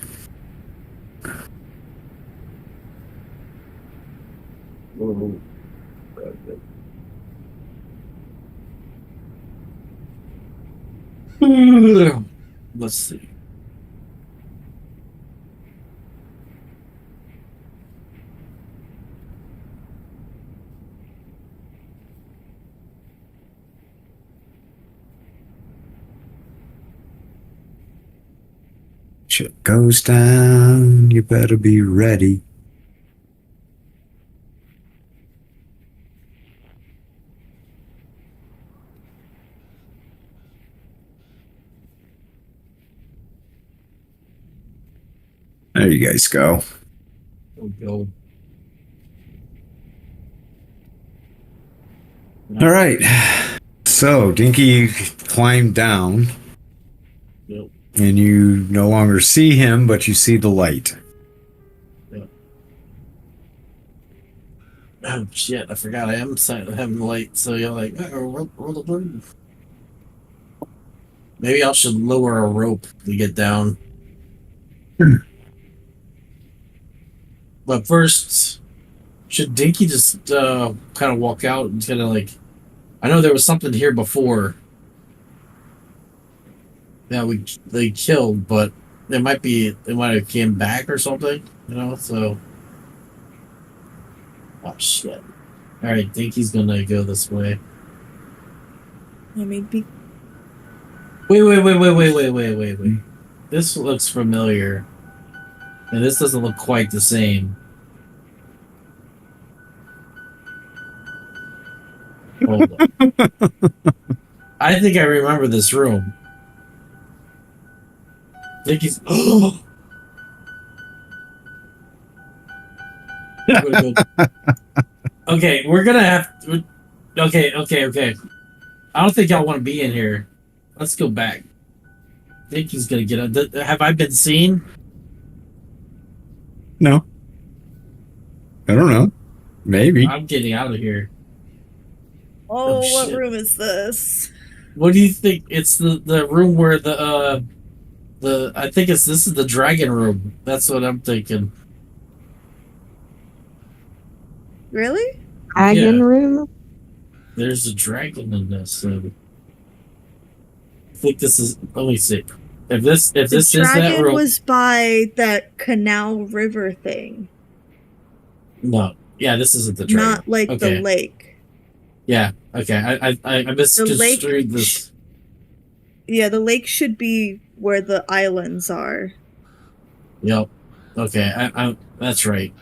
Let's see. Shit goes down, you better be ready. There you guys go. There we go. All right. So Dinky climbed down, Yep. and you no longer see him, but you see the light. Oh shit! I forgot I am having light. So you're like, roll the bird. Maybe I should lower a rope to get down. But first, should Dinky just kind of walk out and kind of like? I know there was something here before that they killed, but it might have came back or something. You know, so. Oh shit! All right, Dinky's gonna go this way. I mean, be Wait. This looks familiar. And this doesn't look quite the same. Hold on. I think I remember this room. Dicky's. Okay, we're gonna have to. Okay. I don't think y'all want to be in here. Let's go back. Dicky's gonna get up. Have I been seen? No. I don't know. Maybe. I'm getting out of here. oh, what shit. room is this? What do you think? It's the room where I think this is the dragon room. That's what I'm thinking. Really? Dragon Yeah. room? There's a dragon in this. So I think this is. Let me see. If this The is that dragon rope, was by that canal river thing, no, yeah, this isn't the dragon. not like Okay. the lake. Yeah, okay. I misconstrued this. Yeah, the lake should be where the islands are. Yep. Okay, I that's right.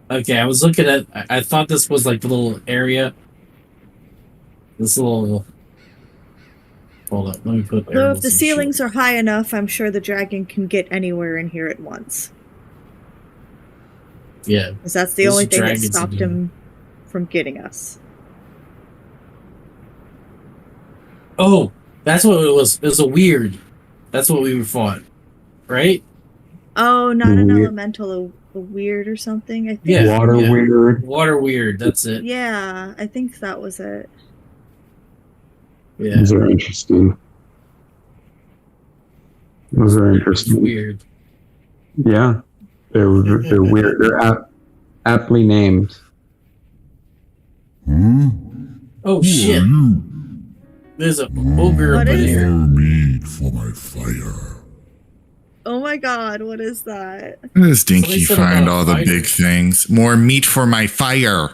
Okay, I was looking at. I thought this was like the little area. This little. Hold up, let me put. Though if arrows the and ceilings shit. are high enough, I'm sure the dragon can get anywhere in here at once. Yeah. Because that's the There's only thing that dragons in stopped here. him from getting us. Oh, that's what it was. It was a weird. That's what we fought, right? Oh, not an Weird. elemental, a weird or something, I think. Yeah. Water yeah. weird. Water weird. That's it. Yeah, I think that was it. Yeah. Those are interesting. Those are It's interesting. weird. Yeah, they're weird. They're aptly named. Oh shit! There's a ogre What up in is here. made for my fire. Oh my god, what is that? How does Dinky Somebody said find about all the fire. big things? More meat for my fire.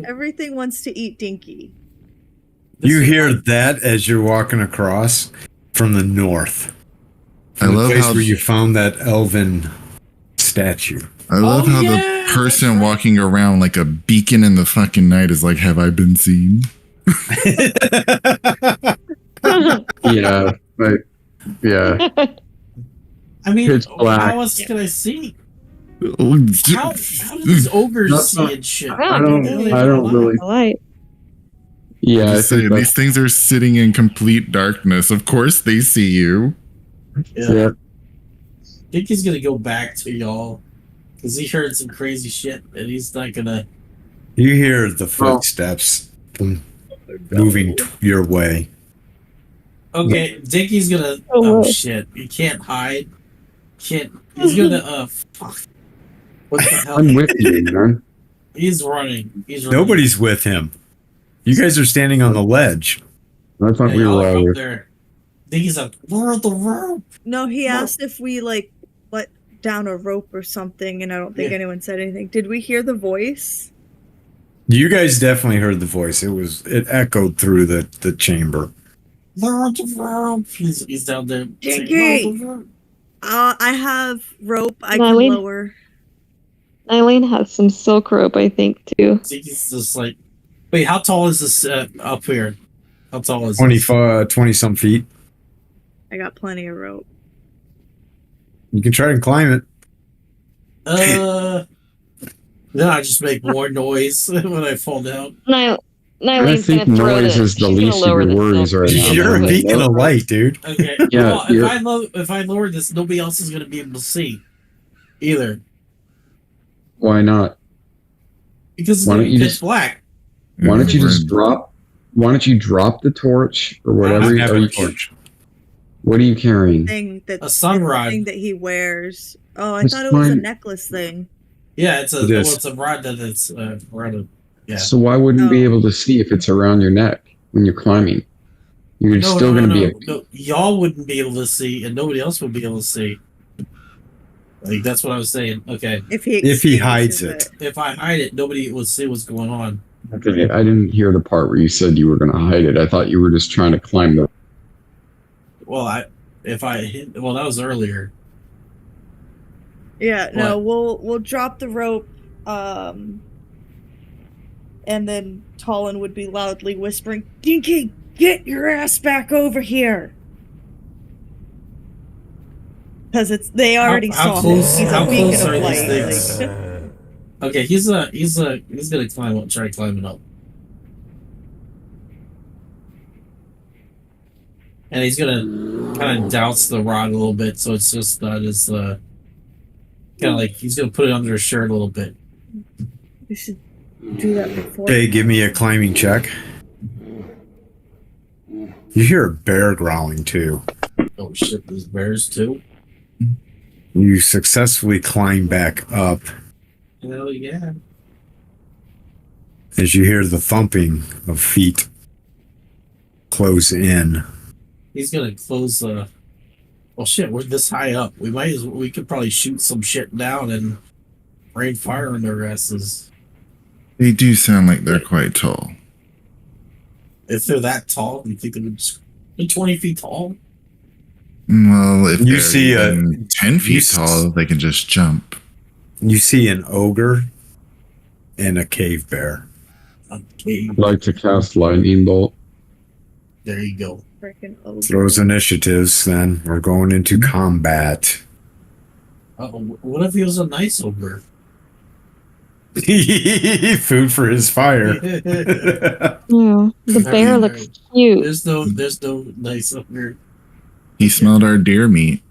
Everything wants to eat Dinky. You This is hear like- that as you're walking across from the north. I From the love place how where you found that elven statue. I love how yeah, the person that's right. walking around like a beacon in the fucking night is like, "Have I been seen?" Yeah, but yeah. I mean, Pitch black. how else can I see? Oh, How do these ogres That's see not- and shit? I don't really. Light. Yeah, I Just saying, think these things are sitting in complete darkness. Of course, they see you. Yeah. yeah. I think he's gonna go back to y'all because he heard some crazy shit, and he's not gonna. You hear the footsteps moving your way. Okay, Dinky's gonna. Oh, Oh what? shit! He can't hide. Can't. He's gonna. Fuck. What the hell? I'm with you, man. He's running. He's running. Nobody's with him. You guys are standing on the ledge. I thought Yeah, we y'all were are all up there. Dinky's like, "Where the rope?" No, he No. asked if we like let down a rope or something, and I don't think Yeah. anyone said anything. Did we hear the voice? You guys definitely heard the voice. It echoed through the chamber. Where the rope? He's down there. saying, Dinky! "Where the rope?" I have rope I can Eileen? lower. Eileen has some silk rope, I think, too. Dinky's just like, wait, how tall is this up here? How tall is 20 some feet. I got plenty of rope. You can try and climb it. Then I just make more noise when I fall down. I Eileen's think gonna throw noise is the she's gonna least of lower your the worries silk right rope. now. You're a man. beacon of light, dude. Okay. Yeah, well, you're- if I lower this, nobody else is gonna be able to see either Why not? because it's Why gonna don't be you pitch just- black. Why don't you just drop? Why don't you drop the torch or I whatever? have Are a you, torch. what are you carrying? Thing that A sun rod. thing that he wears. Oh, I It's thought it was a fine. necklace thing. Yeah, it's a It is. well, it's a rod that it's around a yeah. So why wouldn't you be Oh. able to see if it's around your neck when you're climbing? You're No, still no, going to no, be. no. Y'all wouldn't be able to see, and nobody else would be able to see. Like that's what I was saying. Okay, If he If he hides extinguishes it. if I hide it, nobody would see what's going on. Okay, I didn't hear the part where you said you were going to hide it. I thought you were just trying to climb the. Well, if I hit, well, that was earlier. Yeah, no, we'll drop the rope, and then Talon would be loudly whispering, "Dinky, get your ass back over here!" Because they already How saw close- him. He's how a beacon close of are these light. things? like- Okay, he's gonna climb up, try climbing up, and he's gonna kind of douse the rod a little bit, so it's just not as kind of like he's gonna put it under his shirt a little bit. we should do that before. Okay, give me a climbing check. You hear a bear growling too. Oh shit, there's bears too. You successfully climb back up Hell yeah! as you hear the thumping of feet close in. He's gonna close Well, shit, we're this high up. We could probably shoot some shit down and rain fire on their asses. They do sound like they're quite tall. If they're that tall, you think they're 20 feet tall? Well, if You they're see a- even 10 you feet s- tall, they can just jump. You see an ogre and a cave bear. Okay, I'd like to cast lightning bolt. there you go. Freaking ogre. Throws initiatives, then we're going into combat. What if he was a nice ogre? Food for his fire. Yeah, the bear mean, looks cute. There's no nice ogre. He smelled our deer meat.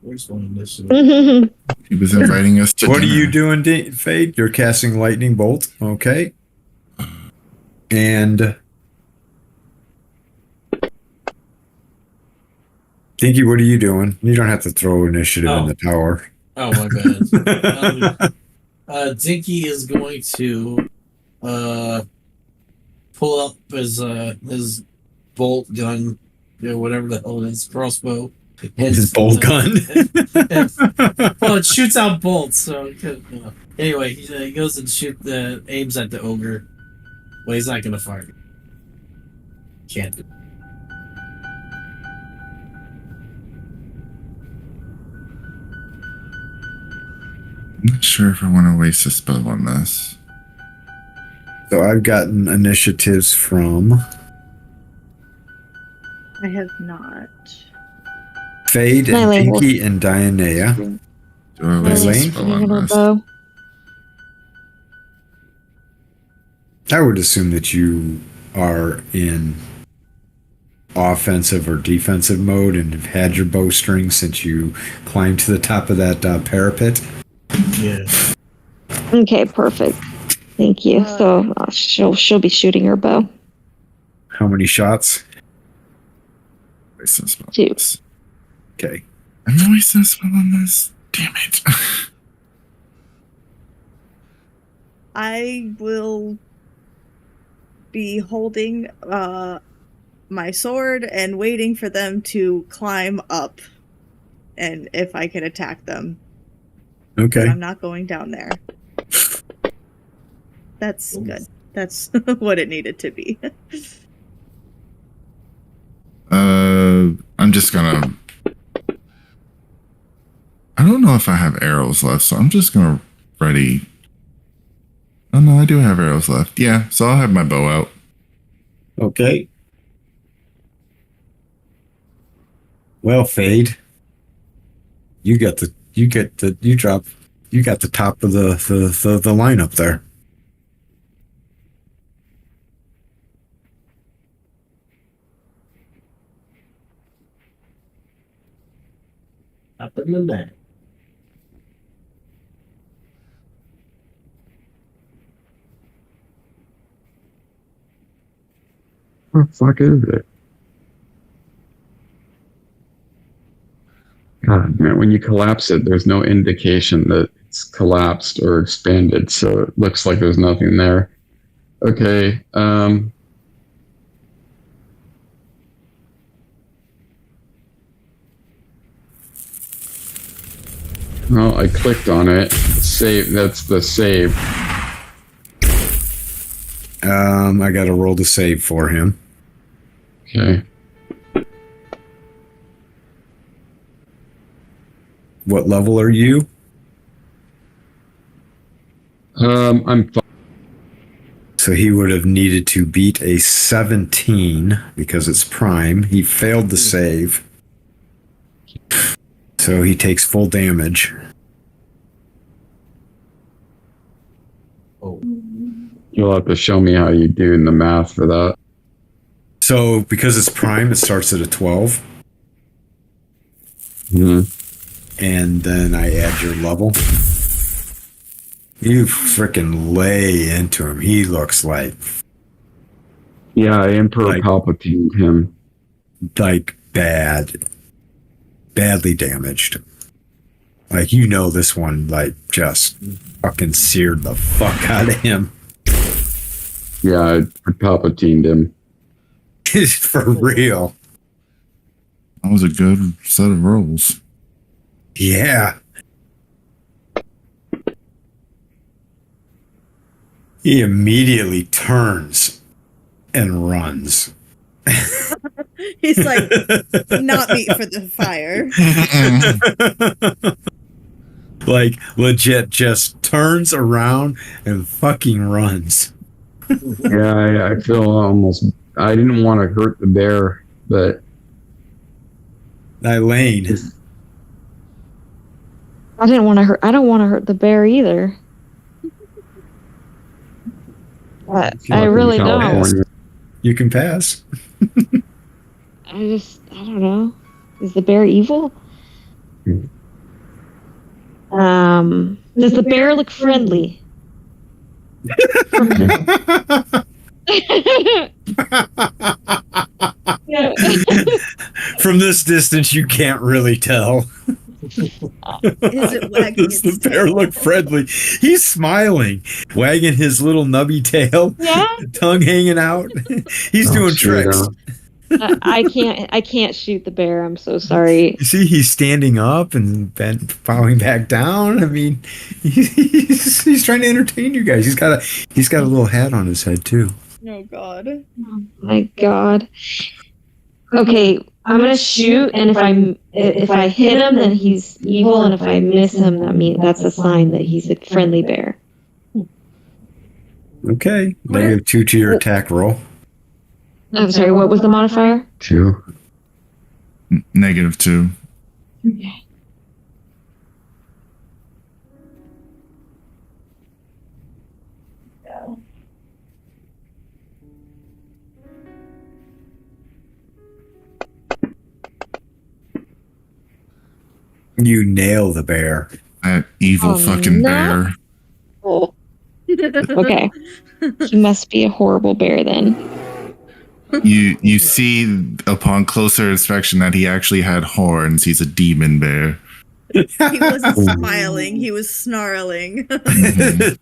Where's one of this? He was inviting us to What are dinner. you doing, Fade? You're casting lightning bolt. Okay. And Dinky, what are you doing? You don't have to throw initiative in the tower. Oh my bad. Dinky is going to pull up his bolt gun, whatever the hell it is, crossbow. His bolt gun. Well, it shoots out bolts, so anyway, he goes and aims at the ogre. Well, he's not gonna fire. Can't do. I'm not sure if I want to waste a spell on this. So I've gotten initiatives from I have not. Fade and Lily will- Dinky and Dianea. Do I waste a Elaine? spell on this? Bow. I would assume that you are in offensive or defensive mode and have had your bowstring since you climbed to the top of that parapet. Yeah. Okay, perfect. Thank you. So she'll be shooting her bow. How many shots? Waste a spell on Two. this. Okay. I'm not wasting a spell on this. Damn it. I will be holding my sword and waiting for them to climb up, and if I can attack them. Okay. But I'm not going down there. That's good. That's what it needed to be. I'm just gonna. I don't know if I have arrows left, so I'm just gonna ready. Oh no, I do have arrows left. Yeah, so I'll have my bow out. Okay. Well, Fade, you got the top of the lineup there. Up in the back. What the fuck is it? God, man, when you collapse it, there's no indication that it's collapsed or expanded, so it looks like there's nothing there. Okay, well, I clicked on it. Save, that's the save. I got to roll the save for him. Okay. What level are you? I'm fine. So he would have needed to beat a 17 because it's prime. He failed the save. So he takes full damage. Oh. You'll have to show me how you do in the math for that. So because it's prime, it starts at a 12. And then I add your level. You freaking lay into him. He looks like Yeah, Emperor Like- Palpatine him. badly damaged. Like, you know, this one like just fucking seared the fuck out of him. Yeah, I Palpatined him. For real. That was a good set of rolls. Yeah. He immediately turns and runs. He's like, not meat for the fire. Like, legit just turns around and fucking runs. Yeah, I feel almost. I didn't want to hurt the bear, but Eileen. I didn't want to hurt. I don't want to hurt the bear either. I really don't. You can pass. I don't know. Is the bear evil? Does the bear look friendly? From this distance, you can't really tell. Is it wagging Does the bear look friendly? He's smiling, wagging his little nubby tail, Yeah. tongue hanging out. He's doing tricks. I can't shoot the bear. I'm so sorry. You see, he's standing up and bowing back down. I mean, he's trying to entertain you guys. He's got a little hat on his head too. Oh God. Oh my God. Okay, I'm gonna shoot, and if I hit him, then he's evil, and if I miss him, that's a sign that he's a friendly bear. Okay, -2 to your attack roll. I'm sorry. What was the modifier? 2. -2. Okay. You nail the bear. That evil fucking bear. Oh. Okay. He must be a horrible bear then. You see upon closer inspection that he actually had horns. He's a demon bear. He wasn't smiling. He was snarling. Go ahead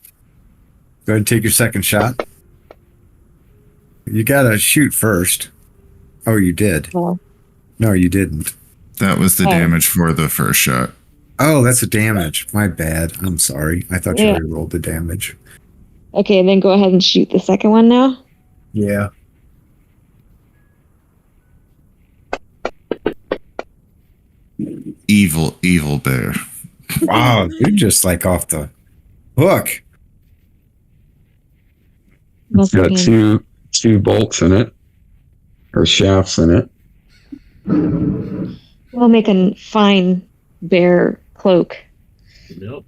and take your second shot. You gotta shoot first. Oh, you did. Oh. No, you didn't. That was the damage for the first shot. Oh, that's a damage. My bad. I'm sorry. I thought you already rolled the damage. Okay, then go ahead and shoot the second one now. Yeah. Evil bear. Wow, you're just like off the hook. It's got two bolts in it, or shafts in it. We'll make a fine bear cloak. Yep.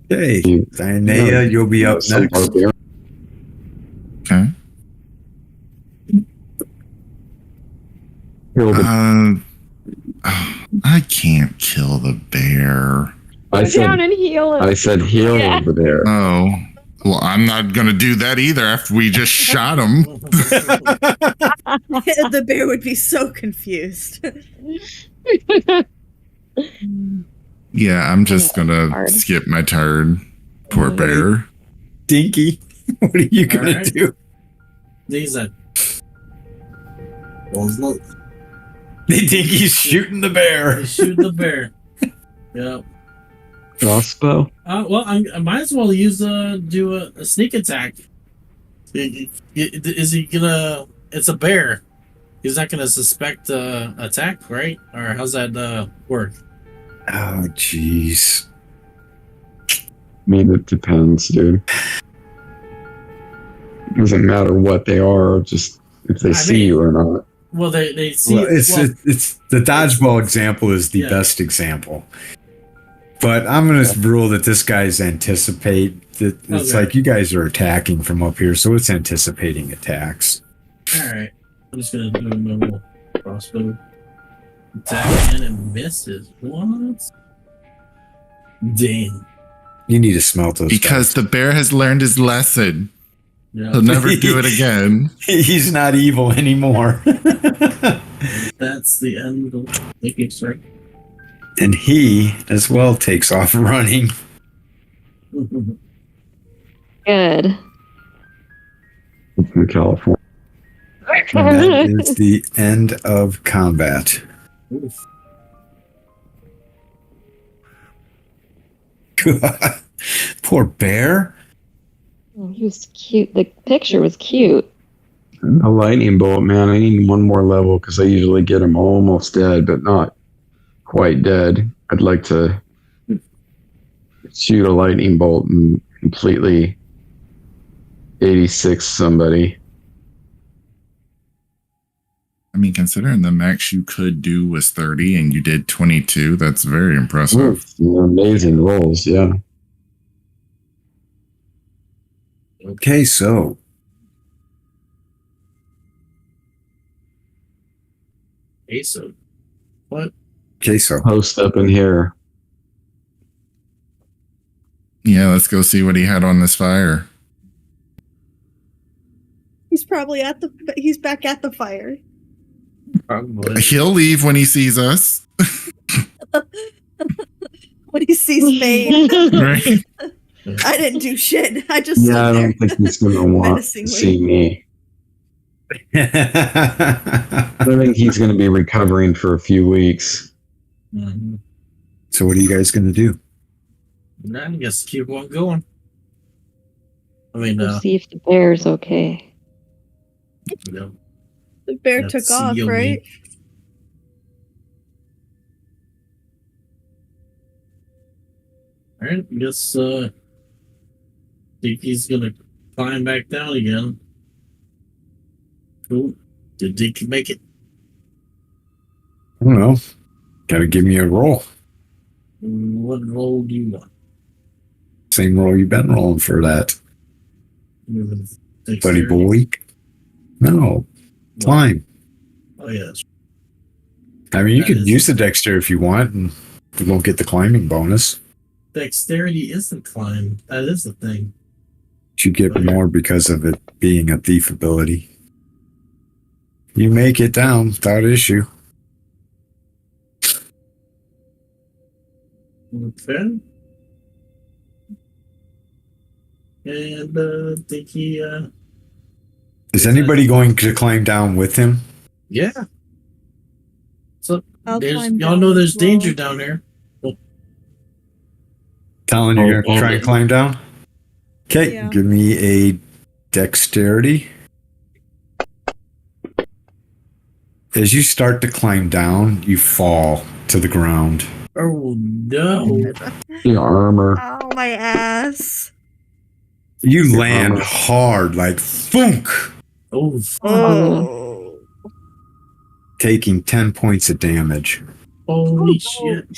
Hey, Dianea, you'll be up next. Okay. I can't kill the bear. I said, down and heal him. I said heal over there. Oh. Well, I'm not going to do that either after we just shot him. The bear would be so confused. Yeah, I'm just going to skip my turn. Poor bear. Dinky, what are you going Alright. to do? These are. Well, look, They think he's shooting the bear. they shoot the bear. Yep. Crossbow? Well, I might as well do a sneak attack. Is he gonna? It's a bear. He's not gonna suspect attack, right? Or how's that work? Oh, jeez. I mean, it depends, dude. It doesn't matter what they are, just if they see you or not. Well, they see. Well, it's the dodgeball example is the Yeah. best example. But I'm going to rule that this guy's anticipate. That it's Okay. like you guys are attacking from up here, so it's anticipating attacks. All right. I'm just gonna do a normal crossbow attack, and it misses. What? Dang. You need to smelt those. Because the bear has learned his lesson. Yeah. He'll never do it again. He's not evil anymore. That's the end of the making strike. And he, as well, takes off running. Good. From California. And that is the end of combat. Oof. Poor bear. Oh, he was cute. The picture was cute. A lightning bolt, man. I need one more level because I usually get him almost dead, but not quite dead. I'd like to shoot a lightning bolt and completely 86 somebody. I mean, considering the max you could do was 30 and you did 22, that's very impressive. Amazing rolls, yeah. Okay, so Okay, so what? Post up in here. Yeah, let's go see what he had on this fire. He's probably he's back at the fire. Probably. He'll leave when he sees us. When he sees Bane. Right? I didn't do shit. I just Yeah, I stood don't there. think he's going to want to see me. I think he's going to be recovering for a few weeks. Mm-hmm. So what are you guys going to do? I guess keep on going. I mean, We'll see if the bear's okay. you know, The bear that's took off, COD. right? All right, I guess think he's gonna climb back down again. Cool. Did Dick make it? I don't know. Got to give me a roll. What role do you want? Same roll you've been rolling for that, buddy Dexterity? boy. No, climb. Oh yes. I mean, you That could is- use the dexter if you want, and you won't get the climbing bonus. Dexterity isn't climb. That is the thing. You get more because of it being a thief ability. You make it down without issue. Okay. And think he Is anybody going to climb down with him? yeah. So I'll there's climb y'all down know as there's well. danger down there. Talon, you're going to try and climb down? Okay, Yeah. give me a dexterity. As you start to climb down, you fall to the ground. Oh no. The armor. Oh, my ass. You land hard, like thunk, Oh, Oh. taking 10 points of damage. holy shit.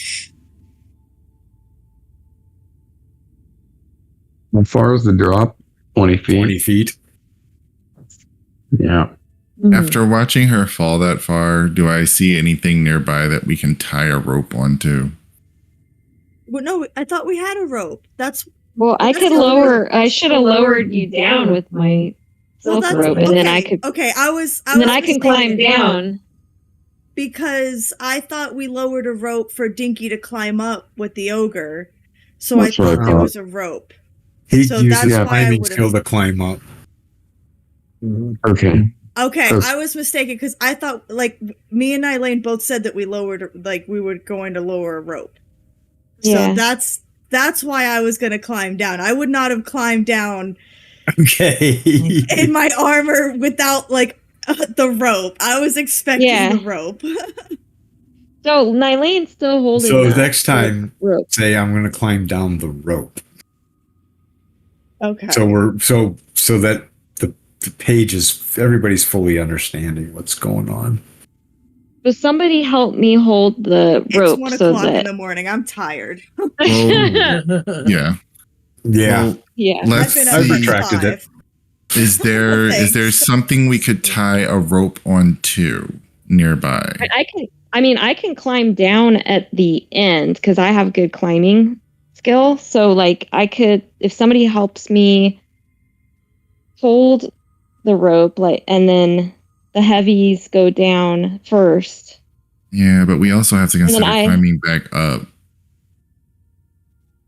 How far is the drop? 20 feet. 20 feet. Yeah. After watching her fall that far, do I see anything nearby that we can tie a rope onto? Well, no, I thought we had a rope. That's Well, I could lower. I should have lowered you down with my silk rope, and then I could. Okay, I was And then I mistaken can climb down. because I thought we lowered a rope for Dinky to climb up with the ogre. So That's I what I thought there thought. was a rope. He So uses that's why I climbing would've- skill to climb up. Okay. Okay, Cause- I was mistaken because I thought like me and Eileen both said that we lowered like we were going to lower a rope. Yeah. So that's why I was gonna climb down. I would not have climbed down Okay. in my armor without like the rope. I was expecting Yeah. the rope. So Nylane's still holding. So the next time, rope. say I'm going to climb down the rope. Okay. So we're so that the page is everybody's fully understanding what's going on. So somebody help me hold the It's rope 1 so o'clock in that. the morning. I'm tired. Oh, yeah. Yeah. Yeah. Let's I've been I've up since retracted 5. it. Is there Thanks. something we could tie a rope onto nearby? I can climb down at the end because I have good climbing skill. So like I could, if somebody helps me hold the rope, like, and then the heavies go down first. Yeah, but we also have to then consider I- climbing back up.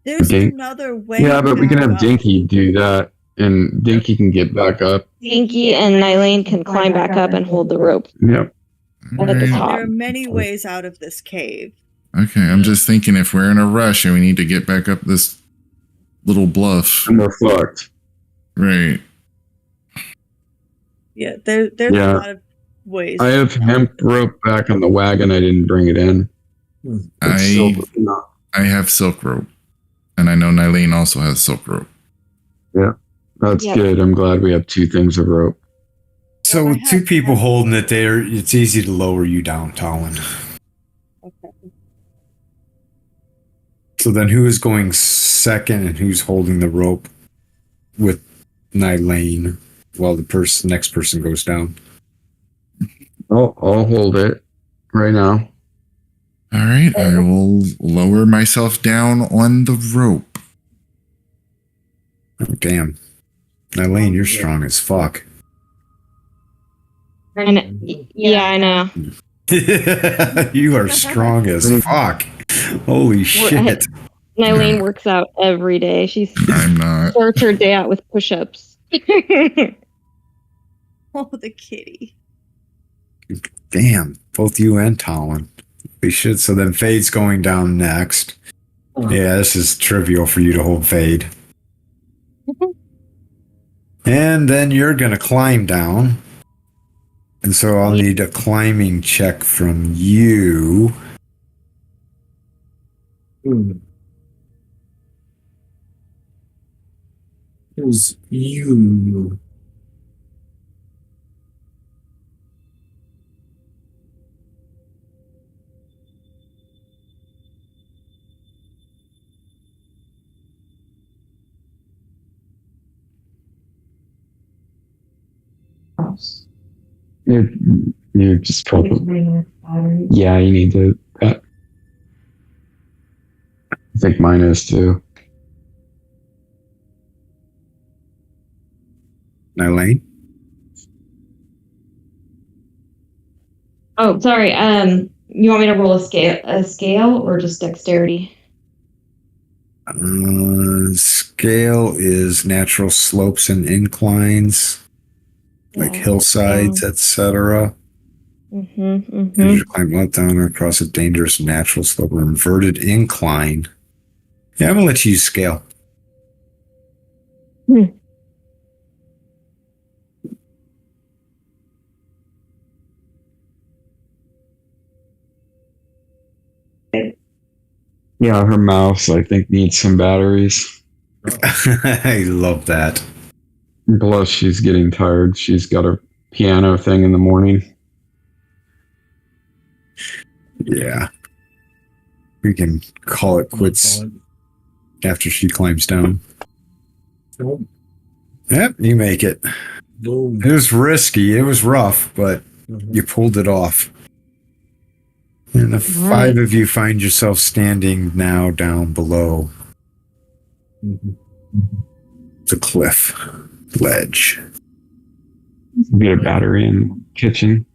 There's Okay. another way. Yeah, but we can back have up. Dinky do that, and Dinky can get back up. Dinky and Nylane can climb back up and hold the rope. Yep. At the Alright. top. There are many ways out of this cave. Okay, I'm just thinking if we're in a rush and we need to get back up this little bluff. And we're fucked. Right. Yeah, there's Yeah. a lot of ways. I have hemp rope back on the wagon. I didn't bring it in. It's still not. I have silk rope. And I know Nylene also has silk rope. That's Yep. good. I'm glad we have 2 things of rope. So Well, I with 2 have- people holding it there, it's easy to lower you down, Talon. Okay. So then who is going second and who's holding the rope with Nylane while the next person goes down? I'll hold it right now. All right, I will lower myself down on the rope. Oh, damn. Nylane, you're strong as fuck. And yeah, I know. You are strong as fuck. Holy shit. Nylene works out every day. She I'm not. starts her day out with push-ups. Oh, the kitty. Damn, both you and Talon. We should. So then Fade's going down next. Yeah, this is trivial for you to hold Fade. And then you're going to climb down. And so I'll need a climbing check from you. Who's you? You just probably. Yeah, you need to. I think mine is too. Nylane? Oh, sorry. You want me to roll a scale or just dexterity? Scale is natural slopes and inclines, like Yeah, hillsides, etc. Mm-hmm. You climb up, down, or across a dangerous natural slope or inverted incline. Yeah, I'm gonna let you use scale. Yeah, her mouse, I think, needs some batteries. I love that. Plus, she's getting tired. She's got her piano thing in the morning. Yeah. We can call it quits after she climbs down. Yep, you make it. Boom. It was risky. It was rough, but you pulled it off. And the 5 of you find yourself standing now down below the cliff ledge. Get a battery in the kitchen.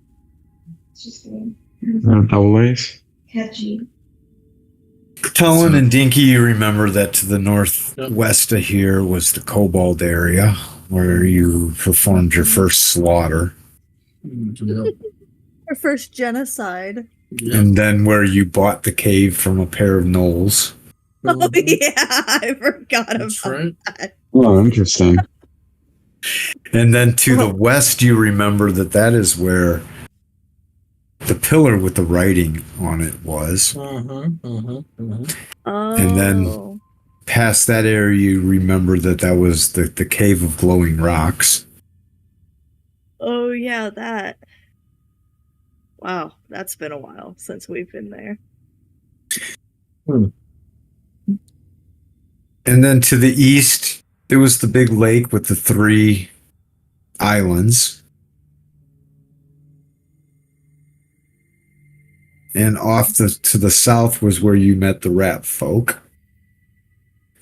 Double A's. Catchy. Talon and Dinky, you remember that to the northwest of here was the Cobalt area where you performed your first slaughter. Our first genocide. And then where you bought the cave from a pair of gnolls. Oh, yeah. I forgot That's about right. that. Oh, interesting. And then to the west, you remember that is where the pillar with the writing on it was. Oh. And then past that area, you remember that was the cave of glowing rocks. Oh, yeah, that. Wow, that's been a while since we've been there. And then to the east, there was the big lake with the 3 islands. And off to the south was where you met the rat folk.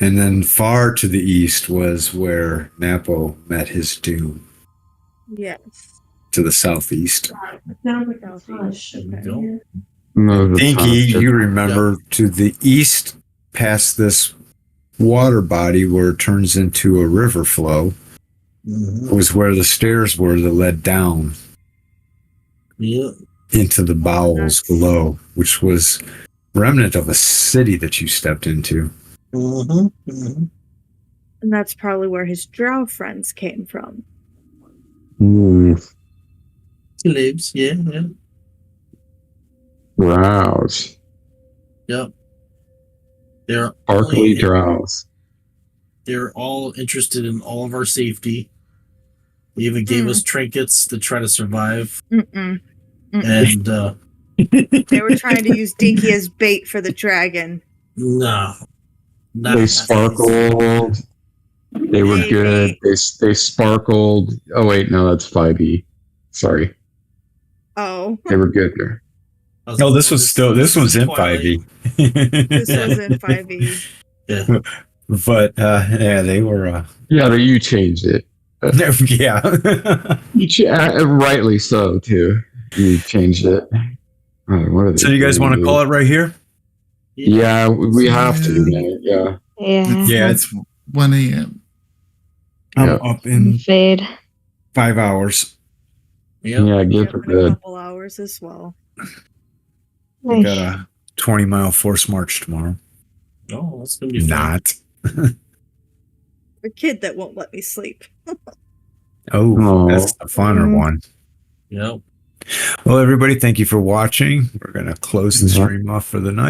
And then far to the east was where Napo met his doom. Yes. To the southeast. Sounds like a slush. Go. No, the Dinky, tunnel. you remember to the east past this water body where it turns into a river flow was where the stairs were that led down. Yeah. into the bowels that's- below, which was remnant of a city that you stepped into. And that's probably where his drow friends came from. Slaves, yeah. Drows. Yep. They're Sparkly drows. They're all interested in all of our safety. They even gave us trinkets to try to survive. Mm-mm. And They were trying to use Dinky as bait for the dragon. no. They sparkled. They were Maybe. good. They sparkled. Oh wait, no, that's 5e. Sorry. Oh, They were good there. No, this was in Twilight. 5e. this was in 5e. Yeah. But yeah, they were. Yeah, but you changed it. Yeah. Rightly so too. You changed it. What are they So you guys want to doing? call it right here? Yeah, we have to. Man. Yeah. Yeah. Yeah, It's 1 a.m. I'm Yep. up in Fade. 5 hours. Yep. Yeah, Yep, get for in a bed. couple hours as well. We got a 20-mile force march tomorrow. Oh, that's gonna be fun. Not. The kid that won't let me sleep. Oh, that's the funner one. Yep. Well, everybody, thank you for watching. We're going to close the stream off for the night.